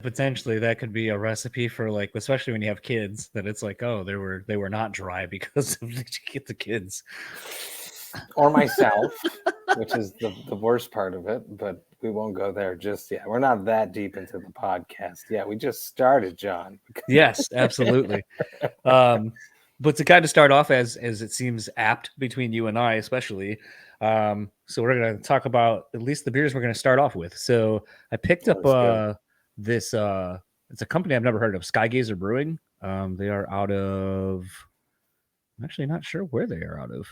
potentially that could be a recipe for like, especially when you have kids, that it's like, oh, they were not dry because of get the kids. Or myself, which is the worst part of it, but we won't go there just yet. We're not that deep into the podcast yet. We just started, John. Yes, absolutely. But to kind of start off as it seems apt between you and I, especially. So we're gonna talk about at least the beers we're gonna start off with. So I picked up That's good. this it's a company I've never heard of, Skygazer Brewing. They are out of, I'm actually not sure where they are out of.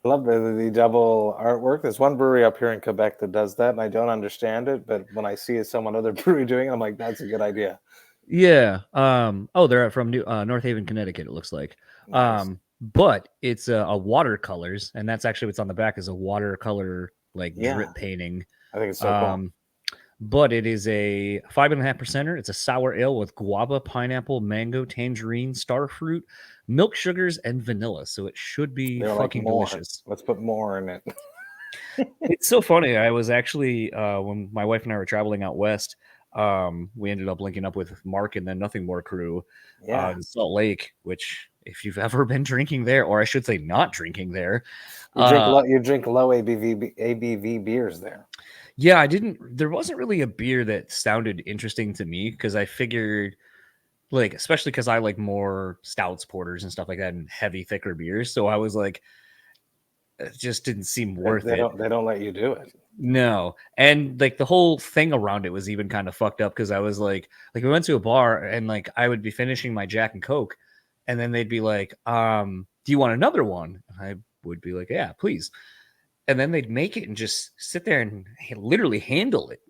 I love the double artwork. There's one brewery up here in Quebec that does that, and I don't understand it. But when I see someone other brewery doing it, I'm like, that's a good idea. Yeah. Oh, they're from North Haven, Connecticut, it looks like. Nice. But it's a watercolors, and that's actually what's on the back is a watercolor like Yeah, drip painting. I think it's so cool. Um, but it is a 5.5%. It's a sour ale with guava, pineapple, mango, tangerine, starfruit, milk sugars, and vanilla. So it should be They're like fucking more. delicious. Let's put more in it. It's so funny. I was actually when my wife and I were traveling out west, we ended up linking up with Mark and then Nothing More crew Yeah. in Salt Lake, which if you've ever been drinking there, or I should say not drinking there, You drink low ABV beers there. yeah, I didn't. There wasn't really a beer that sounded interesting to me because I figured, like, especially because I like more stouts, porters, and stuff like that, and heavy, thicker beers. So I was like, it just didn't seem worth it. They don't let you do it. No. And like the whole thing around it was even kind of fucked up because I was like we went to a bar and like I would be finishing my Jack and Coke and then they'd be like, do you want another one? And I would be like, yeah, please. And then they'd make it and just sit there and literally handle it.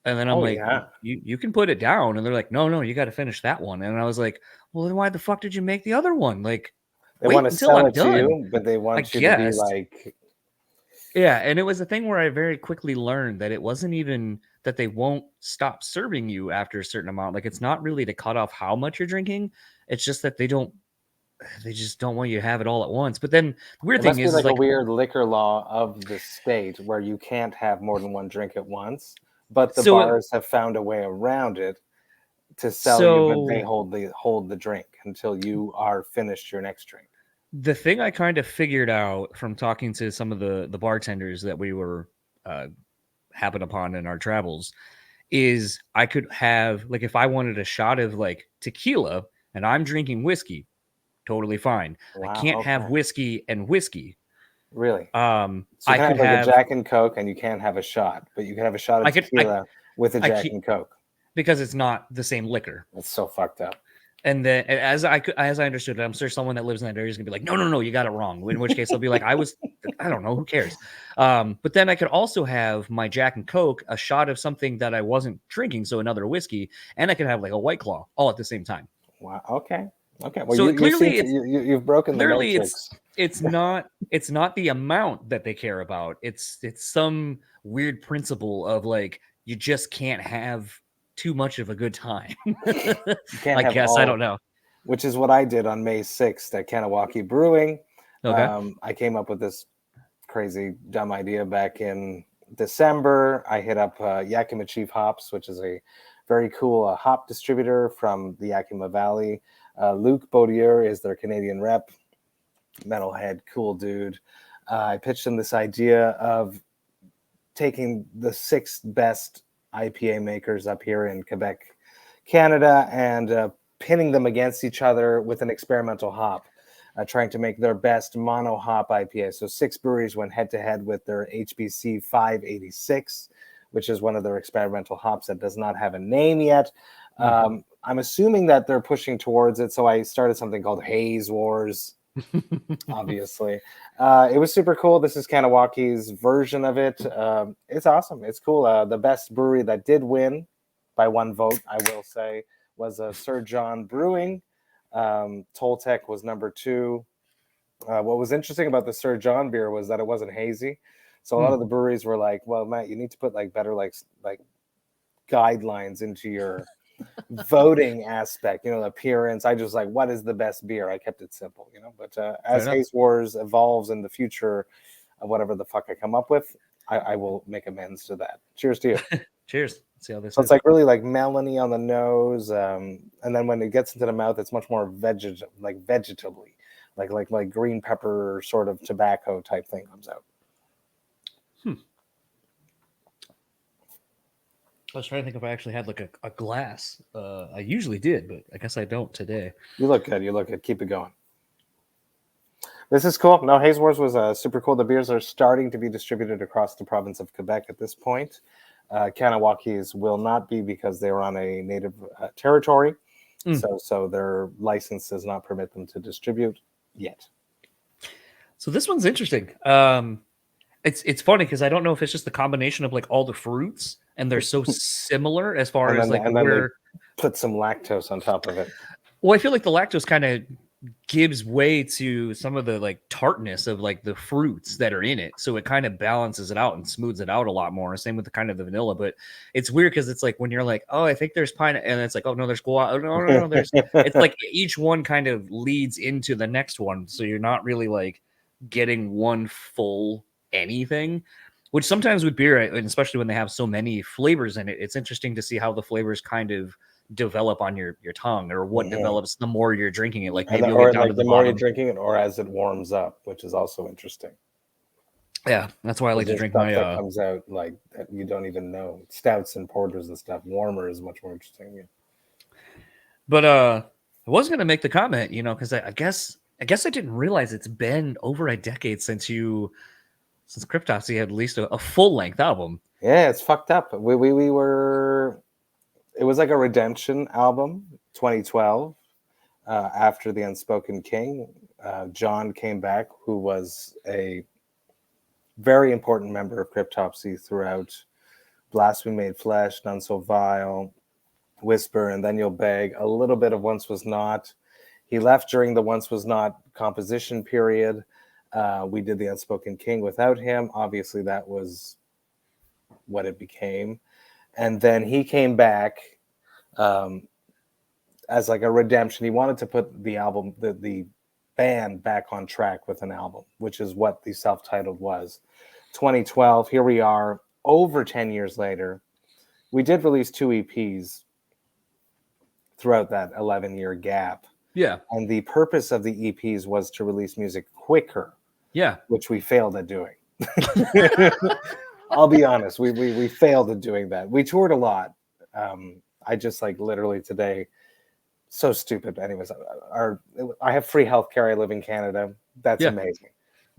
And then I'm Oh like, yeah. you can put it down. And they're like, no, you got to finish that one. And I was like, well, then why the fuck did you make the other one? Like, They want wait to until sell I'm it to done. you, but they I want you to be guess. like, Yeah, and it was a thing where I very quickly learned that it wasn't even that they won't stop serving you after a certain amount. Like it's not really to cut off how much you're drinking. It's just that they just don't want you to have it all at once. But then the weird it thing must be is like a like weird liquor law of the state where you can't have more than one drink at once, but the so bars have found a way around it to sell you, but they so hold the drink until you are finished your next drink. the thing I kind of figured out from talking to some of the bartenders that we were uh happened upon in our travels is I could have like if I wanted a shot of like tequila and I'm drinking whiskey, totally fine. I Wow. can't have Okay. whiskey and whiskey. Really? So you I can could have like a have Jack and Coke, and you can't have a shot, but you can have a shot of I tequila with a I Jack keep and Coke. because it's not the same liquor. That's so fucked up. And then as I understood it, I'm sure someone that lives in that area is gonna be like, no, you got it wrong. In which case they'll be like, I don't know, who cares? But then I could also have my Jack and Coke, a shot of something that I wasn't drinking, so another whiskey, and I could have like a White Claw all at the same time. Wow. Okay. Okay. Well, So you seem clearly to you've broken the clearly matrix. it's not the amount that they care about. It's some weird principle of like you just can't have too much of a good time. You can't I have guess I all, don't know. which is what I did on May 6th at Kanawaki Brewing. Okay. I came up with this crazy dumb idea back in December. I hit up Yakima Chief Hops, which is a very cool hop distributor from the Yakima Valley. Luc Baudier is their Canadian rep. Metalhead, cool dude. I pitched him this idea of taking the 6 best IPA makers up here in Quebec, Canada, and pinning them against each other with an experimental hop, trying to make their best mono hop IPA. So 6 breweries went head to head with their HBC 586, which is one of their experimental hops that does not have a name yet. I'm assuming that they're pushing towards it. So I started something called Haze Wars. Obviously, it was super cool. This is Kanawaki's version of it. It's awesome. It's cool. The best brewery that did win by 1 vote, I will say, was Sir John Brewing. Toltec was number 2. What was interesting about the Sir John beer was that it wasn't hazy. So a lot of the breweries were like, "Well, Matt, you need to put like better like guidelines into your voting aspect, appearance." I just like, what is the best beer? I kept it simple, but Fair as enough. Haze Wars evolves in the future of whatever the fuck I come up with, I will make amends to that. Cheers to you. Cheers. Let's see how this So is. it's like really like melony on the nose, and then when it gets into the mouth, it's much more vegetably, like green pepper sort of tobacco type thing comes out. I was trying to think if I actually had like a glass. I usually did, but I guess I don't today. You look good. You look good. Keep it going. This is cool. No, Haze Wars was super cool. The beers are starting to be distributed across the province of Quebec at this point. Kanawakis will not be because they're on a native territory. So their license does not permit them to distribute yet. So this one's interesting. It's funny because I don't know if it's just the combination of like all the fruits and they're so similar as far as like where put some lactose on top of it. Well, I feel like the lactose kind of gives way to some of the like tartness of like the fruits that are in it, so it kind of balances it out and smooths it out a lot more. Same with the kind of the vanilla, but it's weird because it's like when you're like, oh, I think there's pineapple, and it's like, oh no, there's guava. Oh, no, there's. It's like each one kind of leads into the next one, so you're not really like getting one full anything. Which sometimes with beer, and especially when they have so many flavors in it, it's interesting to see how the flavors kind of develop on your tongue, or what develops the more you're drinking it. Like maybe you'll get down to the more you're drinking it, or as it warms up, which is also interesting. Yeah, that's why I like to drink my that comes out like that you don't even know. Stouts and porters and stuff. Warmer is much more interesting. Yeah. But I was gonna make the comment, because I guess I didn't realize it's been over a decade since Cryptopsy had released a full length album. Yeah, it's fucked up. We were. It was like a redemption album, 2012, after The Unspoken King. John came back, who was a very important member of Cryptopsy throughout Blasphemy Made Flesh, None So Vile, Whisper, and Then You'll Beg, a little bit of Once Was Not. He left during the Once Was Not composition period. We did The Unspoken King without him. Obviously, that was what it became. And then he came back as like a redemption. He wanted to put the album, the band back on track with an album, which is what the self-titled was. 2012, here we are, over 10 years later. We did release 2 EPs throughout that 11-year gap. Yeah. And the purpose of the EPs was to release music quicker. Yeah. Which we failed at doing. I'll be honest, we failed at doing that. We toured a lot. I just like literally today, so stupid. Anyways, I have free healthcare. I live in Canada. That's amazing.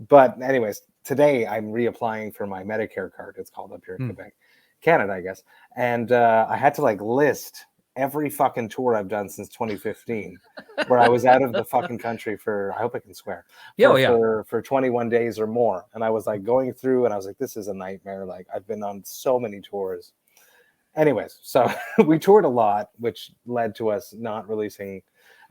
But anyways, today I'm reapplying for my Medicare card. It's called up here in Quebec, Canada, I guess. And I had to like list every fucking tour I've done since 2015, where I was out of the fucking country for, I hope I can swear, for 21 days or more. And I was like going through and I was like, this is a nightmare. Like I've been on so many tours. Anyways, so we toured a lot, which led to us not releasing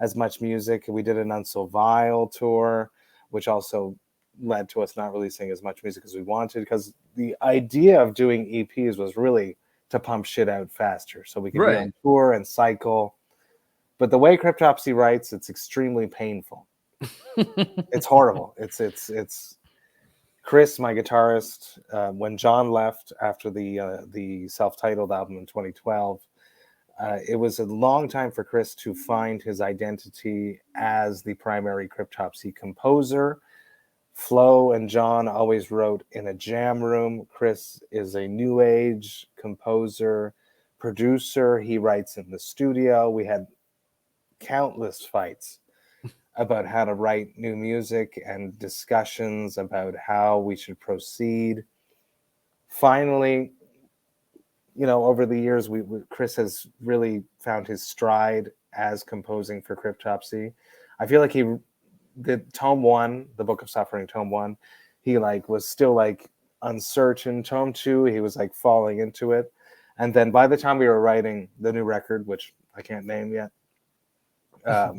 as much music. We did an None So Vile tour, which also led to us not releasing as much music as we wanted, because the idea of doing EPs was really to pump shit out faster so we could be on tour and cycle. But the way Cryptopsy writes, it's extremely painful. It's horrible. It's Chris, my guitarist, when John left after the self-titled album in 2012, it was a long time for Chris to find his identity as the primary Cryptopsy composer. Flo and John always wrote in a jam room. Chris is a new age composer, producer. He writes in the studio. We had countless fights about how to write new music and discussions about how we should proceed. Finally, over the years, Chris has really found his stride as composing for Cryptopsy. I feel like he did Tome 1, the Book of Suffering, Tome 1. He was still uncertain. Tome 2, he was falling into it. And then by the time we were writing the new record, which I can't name yet,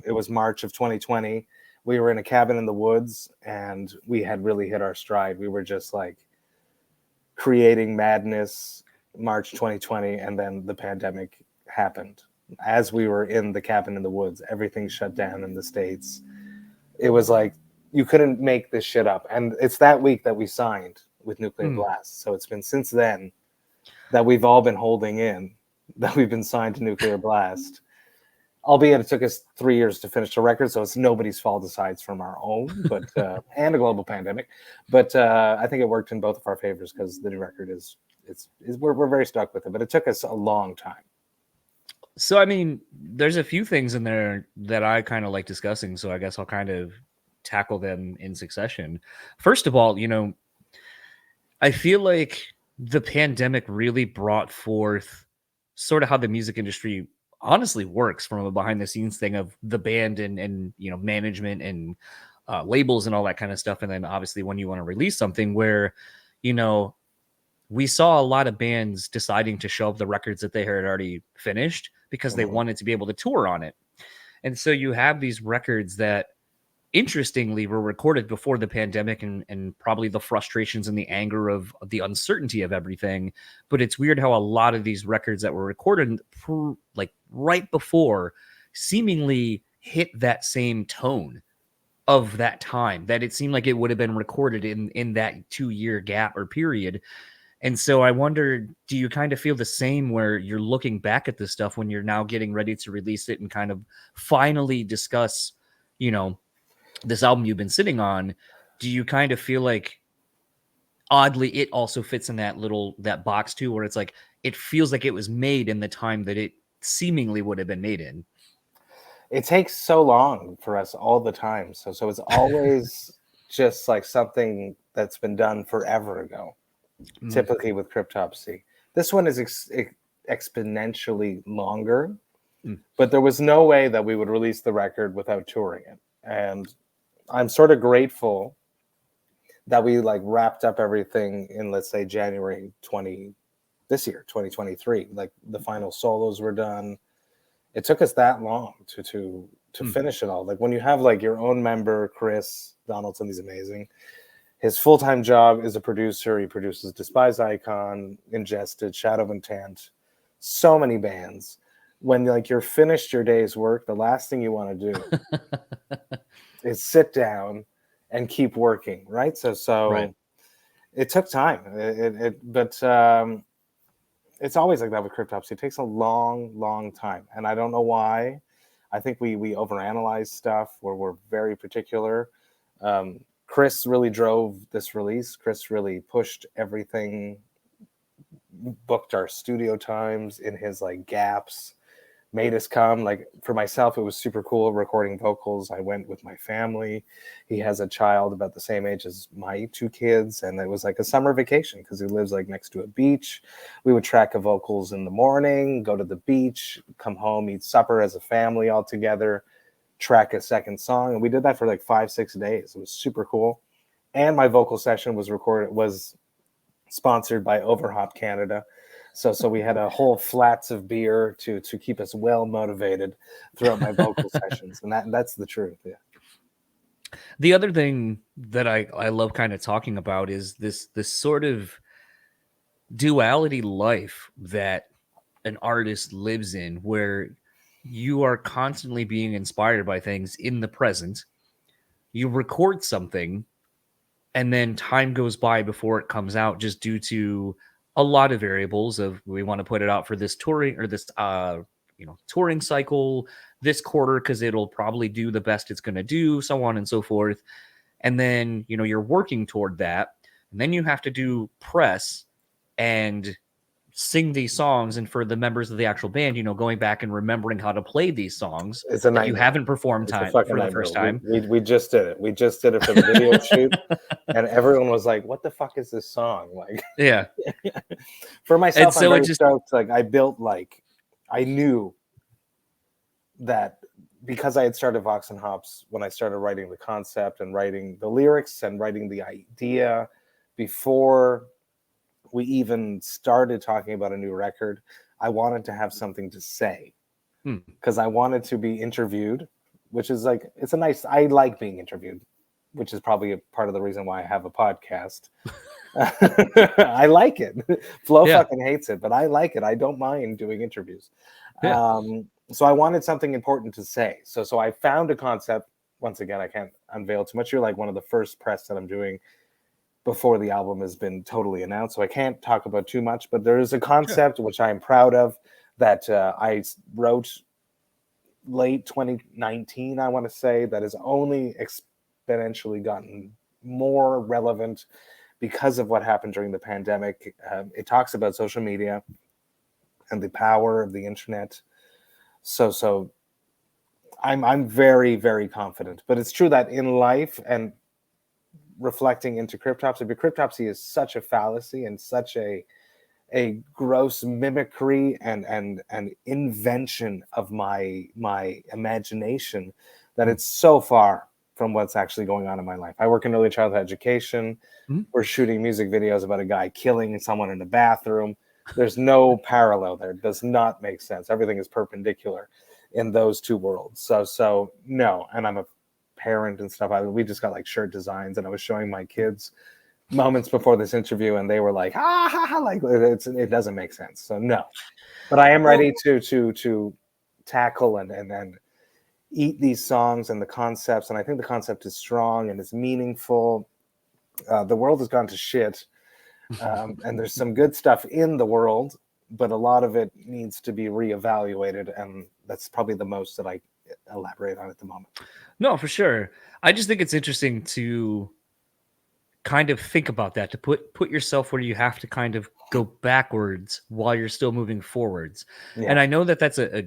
it was March of 2020. We were in a cabin in the woods and we had really hit our stride. We were just creating madness March 2020, and then the pandemic happened. As we were in the cabin in the woods, everything shut down in the States. It was you couldn't make this shit up. And it's that week that we signed with Nuclear Blast. So it's been since then that we've all been holding in, that we've been signed to Nuclear Blast. Albeit it took us 3 years to finish the record, so it's nobody's fault aside from our own, but and a global pandemic. But I think it worked in both of our favors because the new record we're very stuck with it. But it took us a long time. So I mean, there's a few things in there that I kind of like discussing, so I guess I'll kind of tackle them in succession. First of all, I feel like the pandemic really brought forth sort of how the music industry honestly works from a behind the scenes thing of the band and management and labels and all that kind of stuff. And then obviously when you want to release something where, we saw a lot of bands deciding to show up the records that they had already finished because they wanted to be able to tour on it. And so you have these records that interestingly were recorded before the pandemic and probably the frustrations and the anger of the uncertainty of everything. But it's weird how a lot of these records that were recorded like right before seemingly hit that same tone of that time, that it seemed like it would have been recorded in that 2-year gap or period. And so I wonder, do you kind of feel the same where you're looking back at this stuff when you're now getting ready to release it and kind of finally discuss, this album you've been sitting on? Do you kind of feel like oddly it also fits in that box too, where it's like it feels like it was made in the time that it seemingly would have been made in? It takes so long for us all the time, so it's always just like something that's been done forever ago. Typically with Cryptopsy, this one is exponentially longer, but there was no way that we would release the record without touring it. And I'm sort of grateful that we like wrapped up everything in, let's say, January 2023. Like the final solos were done. It took us that long to finish it all. Like when you have like your own member, Chris Donaldson, he's amazing. His full-time job is a producer. He produces Despised Icon, Ingested, Shadow Intent, so many bands. When like you're finished your day's work, the last thing you want to do is sit down and keep working, right? So Right. It took time. But it's always like that with Cryptopsy. It takes a long, long time, and I don't know why. I think we overanalyze stuff, where we're very particular. Chris really drove this release. Chris really pushed everything, booked our studio times in his like gaps, made us come. Like for myself, it was super cool recording vocals. I went with my family. He has a child about the same age as my 2 kids, and it was like a summer vacation because he lives like next to a beach. We would track the vocals in the morning, go to the beach, come home, eat supper as a family all together, track a second song, and we did that for like 5-6 days. It was super cool. And my vocal session was sponsored by Overhop Canada, so we had a whole flats of beer to keep us well motivated throughout my vocal sessions, and that's the truth. Yeah. The other thing that I love kind of talking about is this sort of duality life that an artist lives in, where you are constantly being inspired by things in the present. You record something and then time goes by before it comes out just due to a lot of variables of we want to put it out for this touring or this touring cycle this quarter because it'll probably do the best it's going to do, so on and so forth. And then you're working toward that, and then you have to do press and sing these songs, and for the members of the actual band, going back and remembering how to play these songs It's a that you nightmare. haven't performed It's a time fucking for the nightmare. first time. We just did it. We just did it for the video shoot, and everyone was like, "What the fuck is this song?" Like, Yeah. For myself, And so I'm very stoked. Like, I knew that because I had started Vox and Hops when I started writing the concept and writing the lyrics and writing the idea before we even started talking about a new record, I wanted to have something to say because I wanted to be interviewed, which is like, I like being interviewed, which is probably a part of the reason why I have a podcast. I like it. Flo fucking hates it, but I like it. I don't mind doing interviews. Yeah. So I wanted something important to say. So I found a concept. Once again, I can't unveil too much. You're like one of the first press that I'm doing. before the album has been totally announced, so I can't talk about too much. But there is a Sure. concept which I am proud of that I wrote late 2019, I want to say, that has only exponentially gotten more relevant because of what happened during the pandemic. It talks about social media and the power of the internet. So I'm very, very confident. But it's true that in life, and reflecting into Cryptopsy, but Cryptopsy is such a fallacy and such a gross mimicry and invention of my imagination that it's so far from what's actually going on in my life. I work in early childhood education. Mhm. We're shooting music videos about a guy killing someone in the bathroom. There's no parallel there. It does not make sense. Everything is perpendicular in those two worlds. So no. And I'm a parent and stuff. We just got like shirt designs, and I was showing my kids moments before this interview, and they were like, "Ha ha ha!" Like it doesn't make sense. So no, but I am Well, ready to tackle and eat these songs and the concepts. And I think the concept is strong and it's meaningful. The world has gone to shit, and there's some good stuff in the world, but a lot of it needs to be reevaluated, and that's probably the most that I elaborate on at the moment. no, for sure. I just think it's interesting to kind of think about that, to put yourself where you have to kind of go backwards while you're still moving forwards. And Yeah, I know that that's a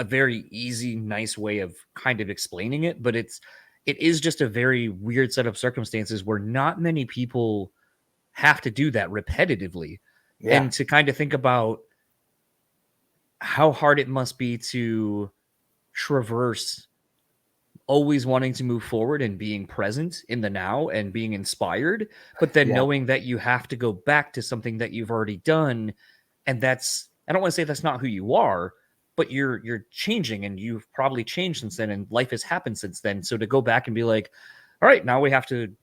very easy, nice way of kind of explaining it, but it is just a very weird set of circumstances where not many people have to do that repetitively. yeah, And to kind of think about how hard it must be to traverse always wanting to move forward and being present in the now and being inspired, but then yeah. knowing that you have to go back to something that you've already done. And that's, I don't want to say that's not who you are, but you're changing, and you've probably changed since then, and life has happened since then. So to go back and be like, all right, now we have to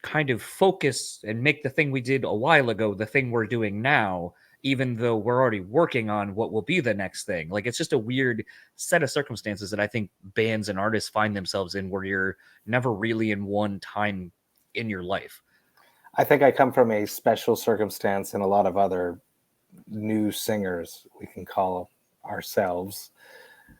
kind of focus and make the thing we did a while ago the thing we're doing now, even though we're already working on what will be the next thing. Like, it's just a weird set of circumstances that I think bands and artists find themselves in, where you're never really in one time in your life. I think I come from a special circumstance, and a lot of other new singers, we can call ourselves,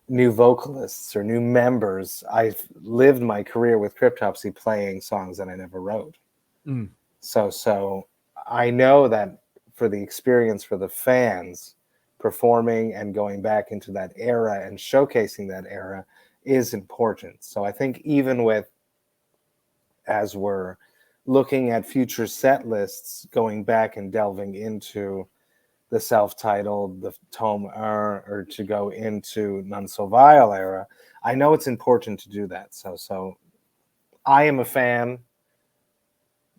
new vocalists or new members. I've lived my career with Cryptopsy playing songs that I never wrote. Mm. So I know that for the experience for the fans, performing and going back into that era and showcasing that era is important. So I think even with, as we're looking at future set lists, going back and delving into the self-titled, the Tome or to go into None So Vile era, I know it's important to do that. So I am a fan,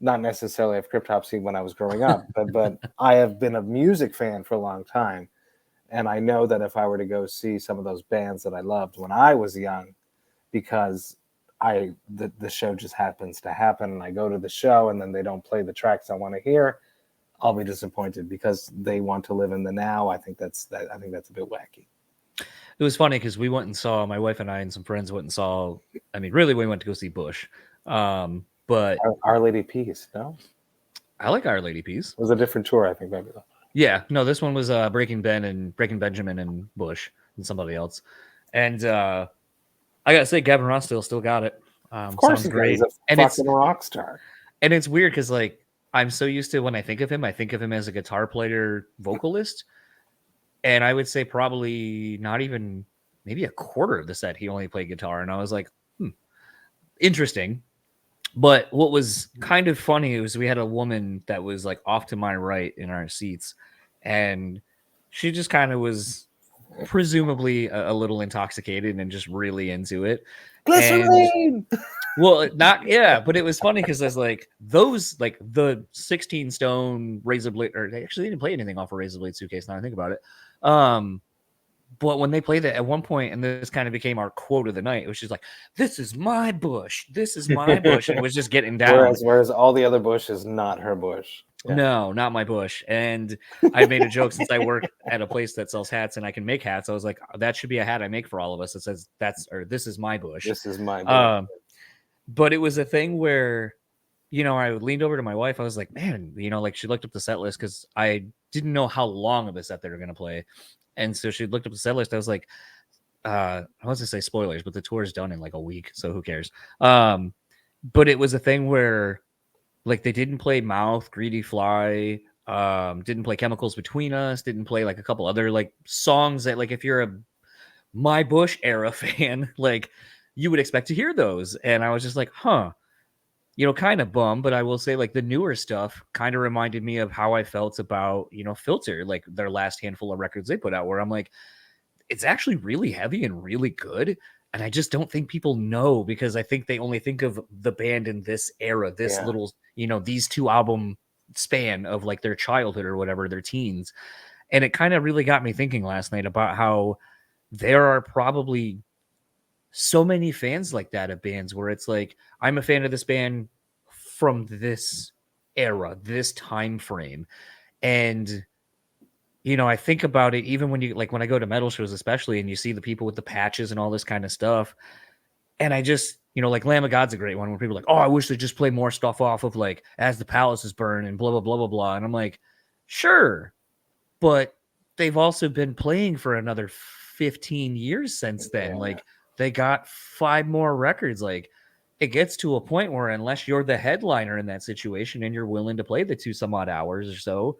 not necessarily of Cryptopsy when I was growing up, but I have been a music fan for a long time. And I know that if I were to go see some of those bands that I loved when I was young, because the show just happens to happen, and I go to the show and then they don't play the tracks I want to hear, I'll be disappointed because they want to live in the now. I think that's a bit wacky. It was funny because we went and saw, my wife and I and some friends went and saw, I mean, really, we went to go see Bush. But Our Lady Peace, no? I like Our Lady Peace. It was a different tour, I think, maybe. Yeah, no, this one was Breaking Benjamin and Bush and somebody else. And I gotta say, Gavin Ross still got it. Of course, Sounds he's great. a And fucking rock star. it's weird because, like, I'm so used to, when I think of him as a guitar player, vocalist, and I would say probably not even maybe a quarter of the set he only played guitar, and I was like, interesting. But what was kind of funny was we had a woman that was like off to my right in our seats, and she just kind of was presumably a little intoxicated and just really into it. And Glycerine. well, not, yeah, but it was funny because there's like those, like the 16 Stone Razor Blade, or they actually didn't play anything off of Razor Blade Suitcase. Now I think about it. But when they played it at one point, and this kind of became our quote of the night, it was just like, "This is my bush. This is my bush," and it was just getting down. Whereas all the other bush is not her bush. Yeah. No, not my bush. And I made a joke, since I work at a place that sells hats and I can make hats. I was like, that should be a hat I make for all of us. It says this is my bush. This is my bush. But it was a thing where I leaned over to my wife. I was like, man, like she looked up the set list because I didn't know how long of a set they were going to play. And so she looked up the set list. I was like, I was going to say spoilers, but the tour is done in like a week. So who cares? But it was a thing where like they didn't play Mouth, Greedy Fly, didn't play Chemicals Between Us, didn't play like a couple other like songs that like if you're a My Bush era fan, like you would expect to hear those. And I was just like, huh, kind of bummed, but I will say like the newer stuff kind of reminded me of how I felt about, Filter, like their last handful of records they put out, where I'm like, it's actually really heavy and really good. And I just don't think people know because I think they only think of the band in this era, this Yeah. little, these 2 album span of like their childhood or whatever, their teens. And it kind of really got me thinking last night about how there are probably so many fans like that of bands where it's like, I'm a fan of this band from this era, this time frame. And I think about it even when you like when I go to metal shows, especially, and you see the people with the patches and all this kind of stuff. And I just, like Lamb of God's a great one where people are like, oh, I wish they just play more stuff off of like As the Palace is Burned and blah, blah, blah, blah, blah. And I'm like, sure. But they've also been playing for another 15 years since then. Yeah. Like they got 5 more records. Like it gets to a point where unless you're the headliner in that situation and you're willing to play the 2 some odd hours or so,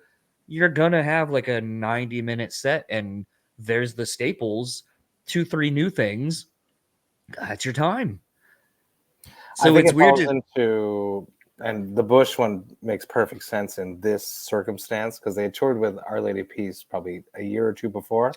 you're gonna have like a 90-minute set and there's the staples, 2-3 new things. That's your time. I So think it's it weird falls to into, and the Bush one makes perfect sense in this circumstance because they had toured with Our Lady of Peace probably a year or two before.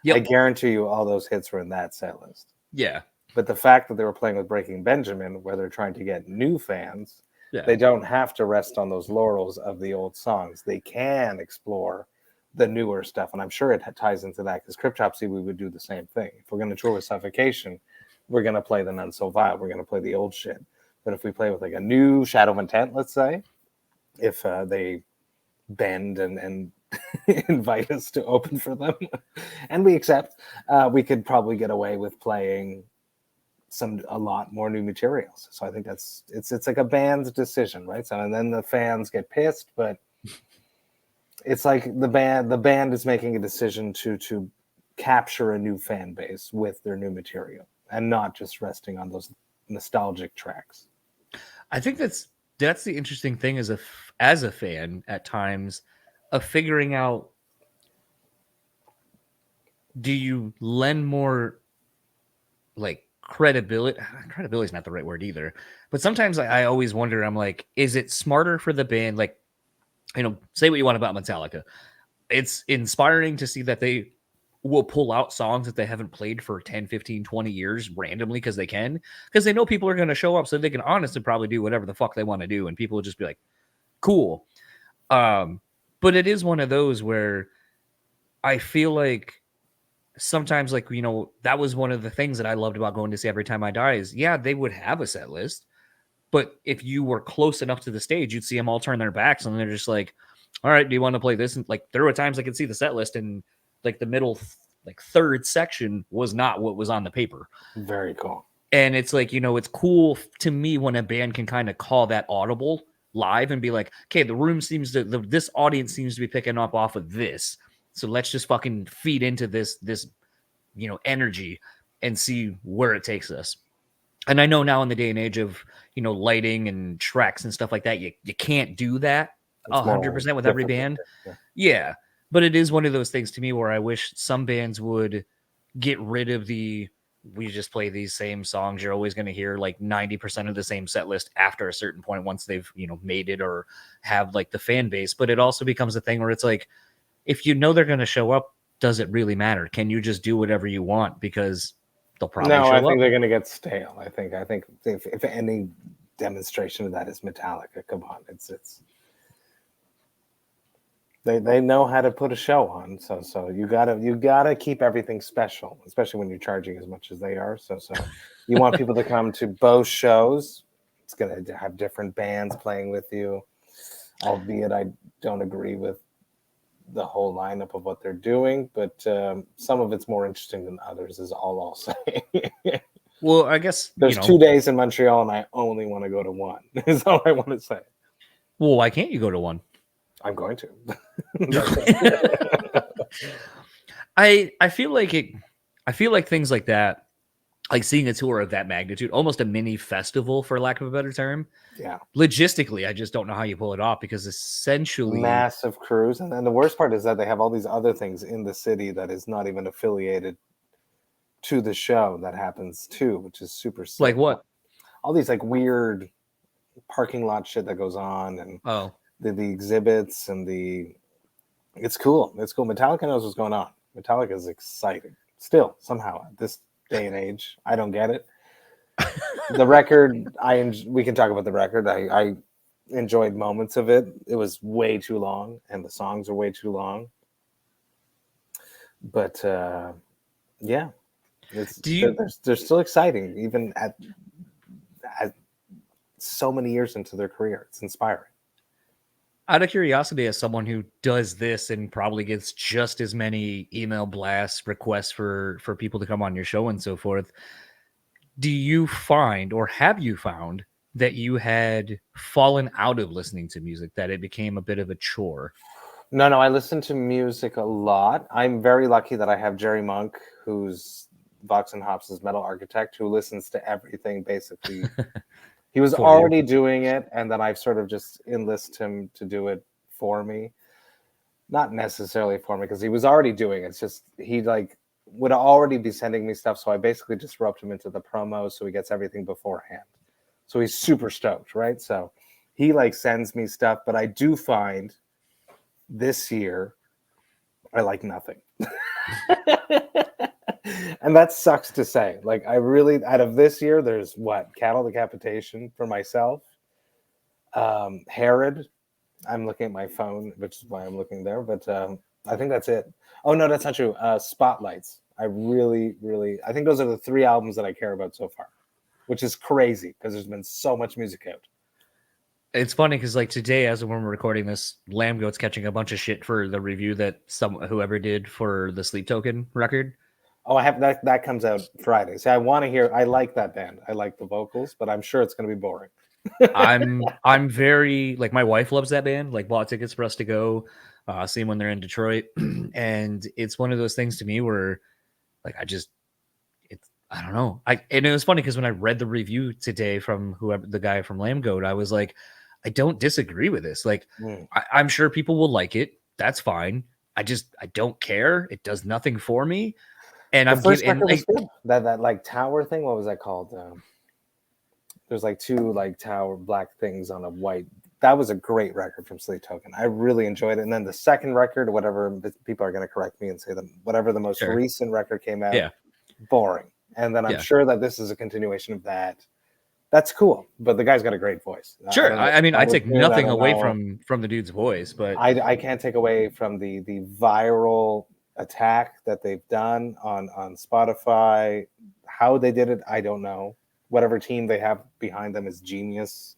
I guarantee you all those hits were in that set list. Yeah. But the fact that they were playing with Breaking Benjamin, where they're trying to get new fans, Yeah. they don't have to rest on those laurels of the old songs. They can explore the newer stuff. And I'm sure it ties into that because Cryptopsy, we would do the same thing. If we're going to tour with Suffocation, we're going to play the None So Vile. We're going to play the old shit. But if we play with like a new Shadow of Intent, let's say, if they bend and invite us to open for them and we accept, we could probably get away with playing a lot more new materials. So I think it's like a band's decision, right? So and then the fans get pissed, but it's like the band is making a decision to capture a new fan base with their new material and not just resting on those nostalgic tracks. I think that's the interesting thing as a fan at times of figuring out, do you lend more like credibility is not the right word either, but sometimes I always wonder, I'm like, is it smarter for the band, like, say what you want about Metallica, it's inspiring to see that they will pull out songs that they haven't played for 10, 15, 20 years randomly because they know people are going to show up, so they can honestly probably do whatever the fuck they want to do and people will just be like, cool. But it is one of those where I feel like sometimes, like, that was one of the things that I loved about going to see Every Time I Die is, yeah, they would have a set list, but if you were close enough to the stage, you'd see them all turn their backs and they're just like, all right, do you want to play this? And like, there were times I could see the set list and like the middle, like third section was not what was on the paper. Very cool. And it's like, it's cool to me when a band can kind of call that audible live and be like, okay, the room this audience seems to be picking up off of this. So let's just fucking feed into this, energy and see where it takes us. And I know now in the day and age of, lighting and tracks and stuff like that, you can't do that 100% with every band. Yeah. But it is one of those things to me where I wish some bands would get rid of we just play these same songs. You're always going to hear like 90% of the same set list after a certain point once they've, made it or have like the fan base. But it also becomes a thing where it's like, if they're going to show up, does it really matter? Can you just do whatever you want because they'll probably show up? No, I think they're going to get stale. I think if any demonstration of that is Metallica, come on, it's they know how to put a show on. So you gotta keep everything special, especially when you're charging as much as they are. So you want people to come to both shows. It's going to have different bands playing with you, albeit I don't agree with the whole lineup of what they're doing, but some of it's more interesting than others is all I'll say. Well, I guess, There's 2 days in Montreal, and I only want to go to one. Is all I want to say. well, why can't you go to one? I'm going to. I feel like it. I feel like things like that, like seeing a tour of that magnitude, almost a mini festival, for lack of a better term. Yeah. Logistically, I just don't know how you pull it off, because essentially, Massive crews, and then the worst part is that they have all these other things in the city that is not even affiliated to the show that happens too, which is super sick. like what? All these like weird parking lot shit that goes on, and Oh, the exhibits and it's cool. It's cool. Metallica knows what's going on. Metallica is exciting still somehow at this day and age. I don't get it. The record, we can talk about the record. I enjoyed moments of it. It was way too long, and the songs are way too long. But yeah, they're still exciting even at so many years into their career. It's inspiring. out of curiosity, as someone who does this and probably gets just as many email blasts, requests for people to come on your show and so forth, do you find, or have you found, that you had fallen out of listening to music, that it became a bit of a chore? No, I listen to music a lot. I'm very lucky that I have Jerry Monk, who's Vox and Hops' metal architect, who listens to everything basically. He was already doing it, and then I've sort of just enlisted him to do it for me. Not necessarily for me, because he was already doing it. It's just he like would already be sending me stuff, so I basically just roped him into the promos, so he gets everything beforehand. So he's super stoked, right? So he like sends me stuff, but I do find this year I like nothing. And that sucks to say. Like, I really, out of this year, there's what? Cattle Decapitation for myself. Herod. I'm looking at my phone, which is why I'm looking there. But I think that's it. Oh, no, that's not true. Spotlights. I really, I think those are the 3 albums that I care about so far, which is crazy because there's been so much music out. It's funny because like today, as when we're recording this, Lamb Goat's catching a bunch of shit for the review that whoever did for the Sleep Token record. Oh, I have that comes out Friday. See, I want to hear. I like that band. I like the vocals, but I'm sure it's going to be boring. I'm very like, my wife loves that band. Like, bought tickets for us to go see them when they're in Detroit, and it's one of those things to me where like I don't know. And it was funny because when I read the review today from whoever, the guy from Lamb Goat, I was like, I don't disagree with this. Like, I'm sure people will like it. That's fine. I don't care. It does nothing for me. And the first record was good. That like tower thing. What was that called? There's like 2 like tower black things on a white. That was a great record from Sleep Token. I really enjoyed it. And then the second record, whatever, people are going to correct me and say that whatever the most recent record came out, boring. And then I'm sure that this is a continuation of that. That's cool, but the guy's got a great voice. Sure, I mean, I take nothing away from the dude's voice, but I can't take away from the viral attack that they've done on Spotify. How they did it, I don't know. Whatever team they have behind them is genius.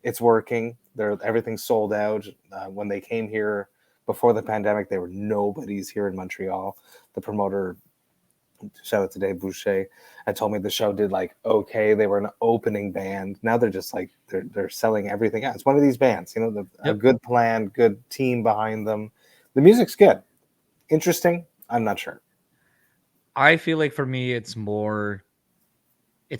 It's working. Everything's sold out. When they came here before the pandemic, there were nobodies here in Montreal. The promoter, shout out to Dave Boucher, and told me the show did like okay. They were an opening band. Now they're just like they're selling everything out. It's one of these bands, you know, a good plan, good team behind them. The music's good, interesting. I'm not sure. I feel like for me, it's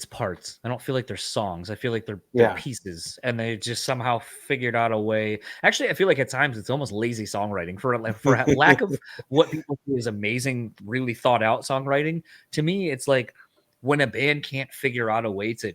parts. I don't feel like they're songs. I feel like they're pieces, and they just somehow figured out a way. Actually, I feel like at times it's almost lazy songwriting for lack of what people see is amazing, really thought out songwriting. To me, it's like when a band can't figure out a way to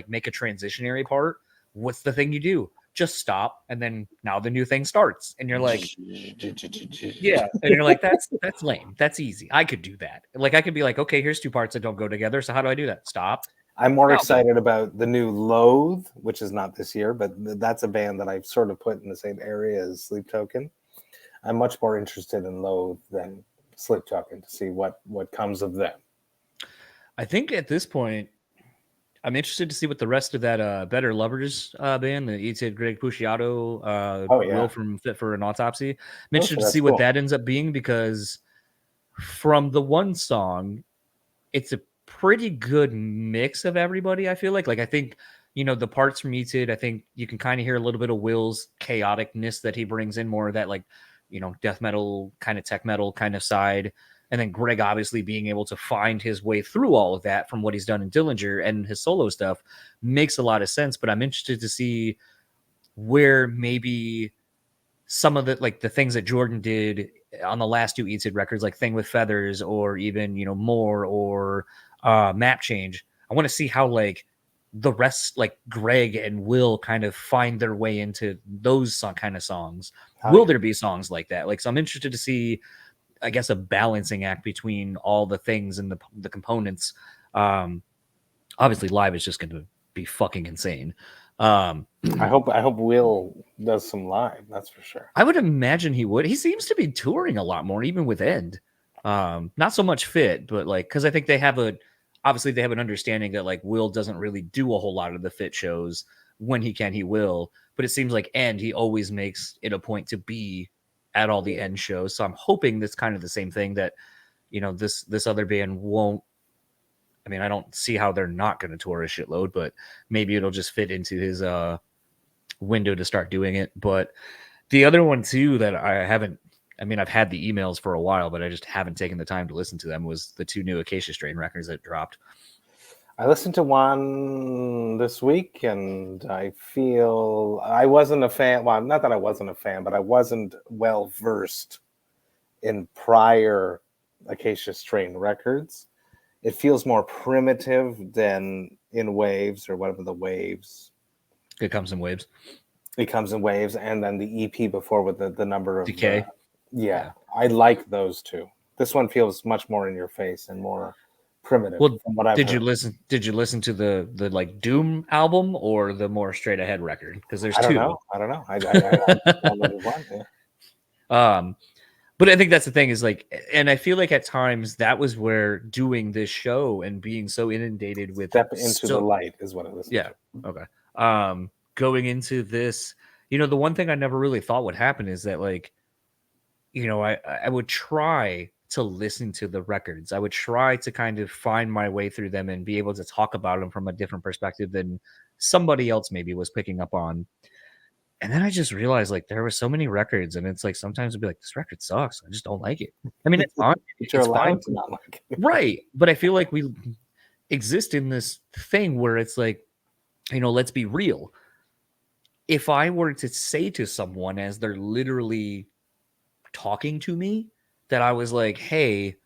make a transitionary part. What's the thing you do? Just stop, and then now the new thing starts, and you're like, yeah, and you're like, that's lame. That's easy. I could do that. Like, I could be like, okay, here's 2 parts that don't go together. So how do I do that? Stop. I'm more excited about the new Loathe, which is not this year, but that's a band that I've sort of put in the same area as Sleep Token. I'm much more interested in Loathe than Sleep Token to see what comes of them. I think at this point, I'm interested to see what the rest of that Better Lovers band, the Ita Greg Puciato, Will from Fit for an Autopsy. I'm interested to see what that ends up being, because from the one song, it's a pretty good mix of everybody. I feel like I think, the parts from Muted, I think you can kind of hear a little bit of Will's chaoticness that he brings in, more of that death metal kind of tech metal kind of side. And then Greg obviously being able to find his way through all of that from what he's done in Dillinger and his solo stuff makes a lot of sense. But I'm interested to see where maybe some of the things that Jordan did on the last two Eats It records, like Thing with Feathers, or even, More, or Map Change. I want to see how the rest, like Greg and Will, kind of find their way into those kind of songs. Will there be songs like that? So I'm interested to see, I guess, a balancing act between all the things and the components. Obviously live is just going to be fucking insane. I hope Will does some live. That's for sure. I would imagine he would. He seems to be touring a lot more, even with End. Not so much Fit, but because I think they have an understanding that Will doesn't really do a whole lot of the Fit shows. When he can, he will. But it seems like End, he always makes it a point to be at all the End shows. So I'm hoping that's kind of the same thing, that this other band won't. I mean, I don't see how they're not going to tour a shitload, but maybe it'll just fit into his window to start doing it. But the other one too that I've had the emails for a while, but I just haven't taken the time to listen to them, was the two new Acacia Strain records that dropped. I listened to one this week, and I feel I wasn't a fan. Well, not that I wasn't a fan, but I wasn't well versed in prior Acacia Strain records. It feels more primitive than In Waves, or whatever the Waves. It comes in waves. It comes in waves, and then the EP before with the number of Decay. Yeah, I like those two. This one feels much more in your face and more primitive. Well, from what I've did heard. you listen to the Doom album or the more straight ahead record? Because there's two. I don't know. I downloaded one. Yeah. But I think that's the thing is and I feel like at times that was where doing this show and being so inundated with Step into the light is what it is. Yeah. Okay. Going into this, the one thing I never really thought would happen is that I would try to listen to the records. I would try to kind of find my way through them and be able to talk about them from a different perspective than somebody else maybe was picking up on. And then I just realized there were so many records, and it's sometimes I'd be like, this record sucks. I just don't like it. I mean, it's fine. You're allowed to not like it. Right. But I feel like we exist in this thing where it's let's be real. If I were to say to someone as they're literally talking to me that I was like, hey,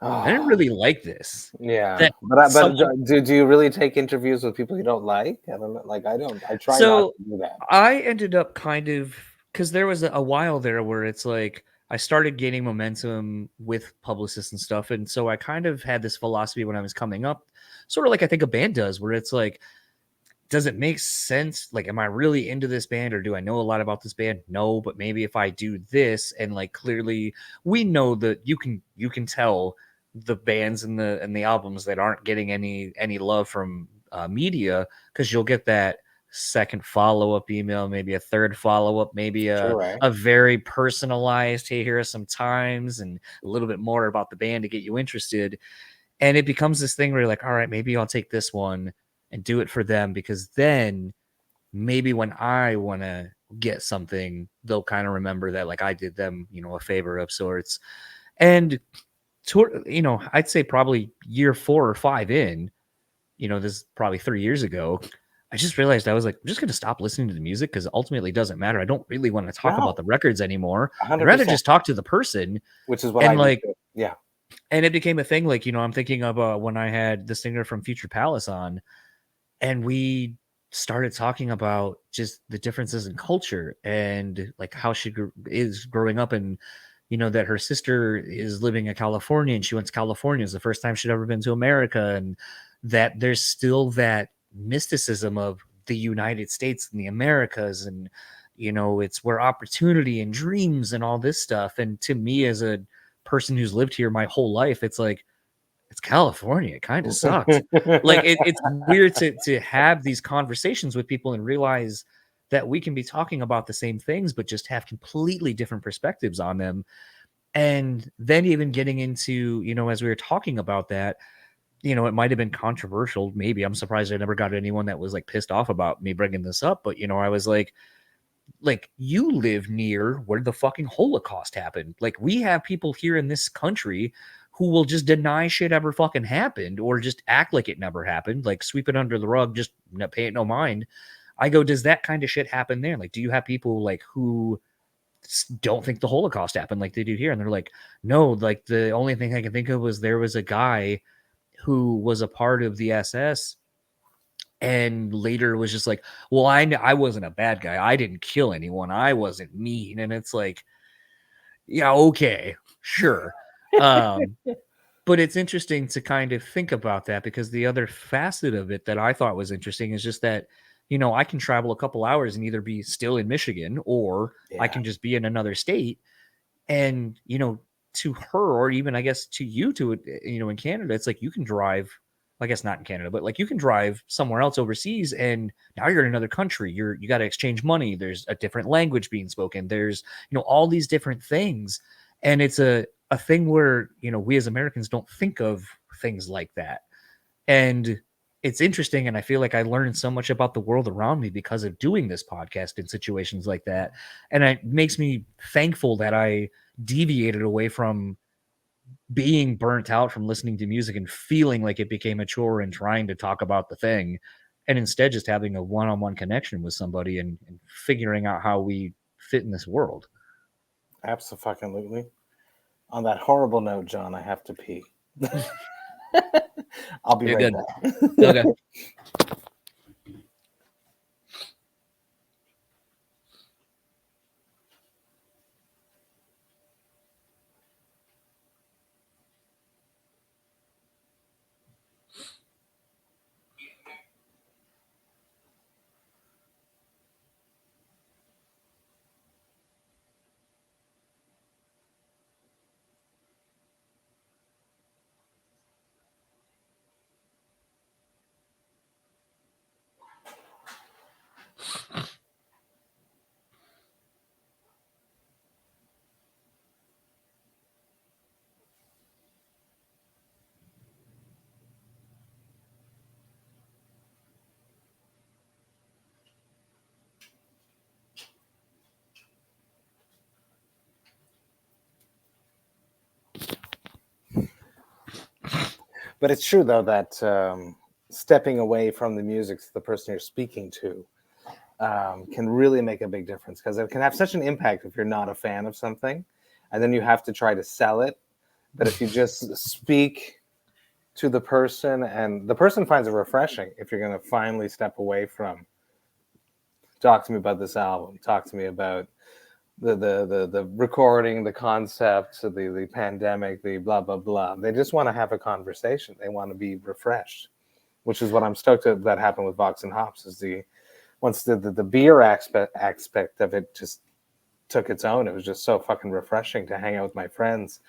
I didn't really like this. Yeah. But do you really take interviews with people you don't like? I don't know. I try not to do that. I ended up because there was a while there where it's I started gaining momentum with publicists and stuff. And so I kind of had this philosophy when I was coming up, sort of I think a band does, where it's does it make sense? Am I really into this band, or do I know a lot about this band? No, but maybe if I do this, and clearly we know that you can tell the bands and the albums that aren't getting any love from media, because you'll get that second follow-up email, maybe a third follow-up, maybe a very personalized, hey, here are some times, and a little bit more about the band to get you interested. And it becomes this thing where you're all right, maybe I'll take this one and do it for them, because then maybe when I want to get something, they'll kind of remember that I did them, a favor of sorts. And I'd say probably year 4 or 5 in, this is probably 3 years ago, I just realized I was I'm just going to stop listening to the music, because ultimately it doesn't matter. I don't really want to talk about the records anymore. 100%. I'd rather just talk to the person. Which is what I do. Yeah. And it became a thing. I'm thinking of when I had the singer from Future Palace on, and we started talking about just the differences in culture, and how she is growing up, and that her sister is living in California, and she went to California. It's the first time she'd ever been to America, and that there's still that mysticism of the United States and the Americas, and it's where opportunity and dreams and all this stuff. And to me, as a person who's lived here my whole life, it's it's California. It kind of sucks. It's weird to have these conversations with people and realize that we can be talking about the same things, but just have completely different perspectives on them. And then even getting into, as we were talking about that, you know, it might have been controversial. Maybe. I'm surprised I never got anyone that was like pissed off about me bringing this up. But, you know, I was like, you live near where the fucking Holocaust happened. Like, we have people here in this country who will just deny shit ever fucking happened or just act like it never happened, like sweep it under the rug, just pay it no mind. I go, does that kind of shit happen there? Like, do you have people like who don't think the Holocaust happened like they do here? And they're like, no, like the only thing I can think of was there was a guy who was a part of the SS and later was just like, well, I wasn't a bad guy. I didn't kill anyone. I wasn't mean. And it's like, yeah, okay, sure. But it's interesting to kind of think about that because the other facet of it that I thought was interesting is just that, you know, I can travel a couple hours and either be still in Michigan or I Yeah, can just be in another state. And, you know, to her, or even I guess to you, you know, in Canada, it's like you can drive, I guess not in Canada, but like you can drive somewhere else overseas and now you're in another country. You got to exchange money. There's a different language being spoken. There's, you know, all these different things. And it's a thing where, you know, we as Americans don't think of things like that. And it's interesting. And I feel like I learned so much about the world around me because of doing this podcast in situations like that. And it makes me thankful that I deviated away from being burnt out from listening to music and feeling like it became a chore and trying to talk about the thing. And instead just having a one-on-one connection with somebody and figuring out how we fit in this world. absolutely. On that horrible note, John, I have to pee. I'll be You're right good. back. Okay. But it's true though that stepping away from the music to the person you're speaking to can really make a big difference because it can have such an impact if you're not a fan of something, and then you have to try to sell it. But if you just speak to the person and the person finds it refreshing, if you're going to finally step away from, talk to me about this album, talk to me about the recording, the concept, the pandemic, the blah blah blah. They just want to have a conversation. They want to be refreshed, which is what I'm stoked that happened with Vox and Hops. Is once the beer aspect of it just took its own. It was just so fucking refreshing to hang out with my friends.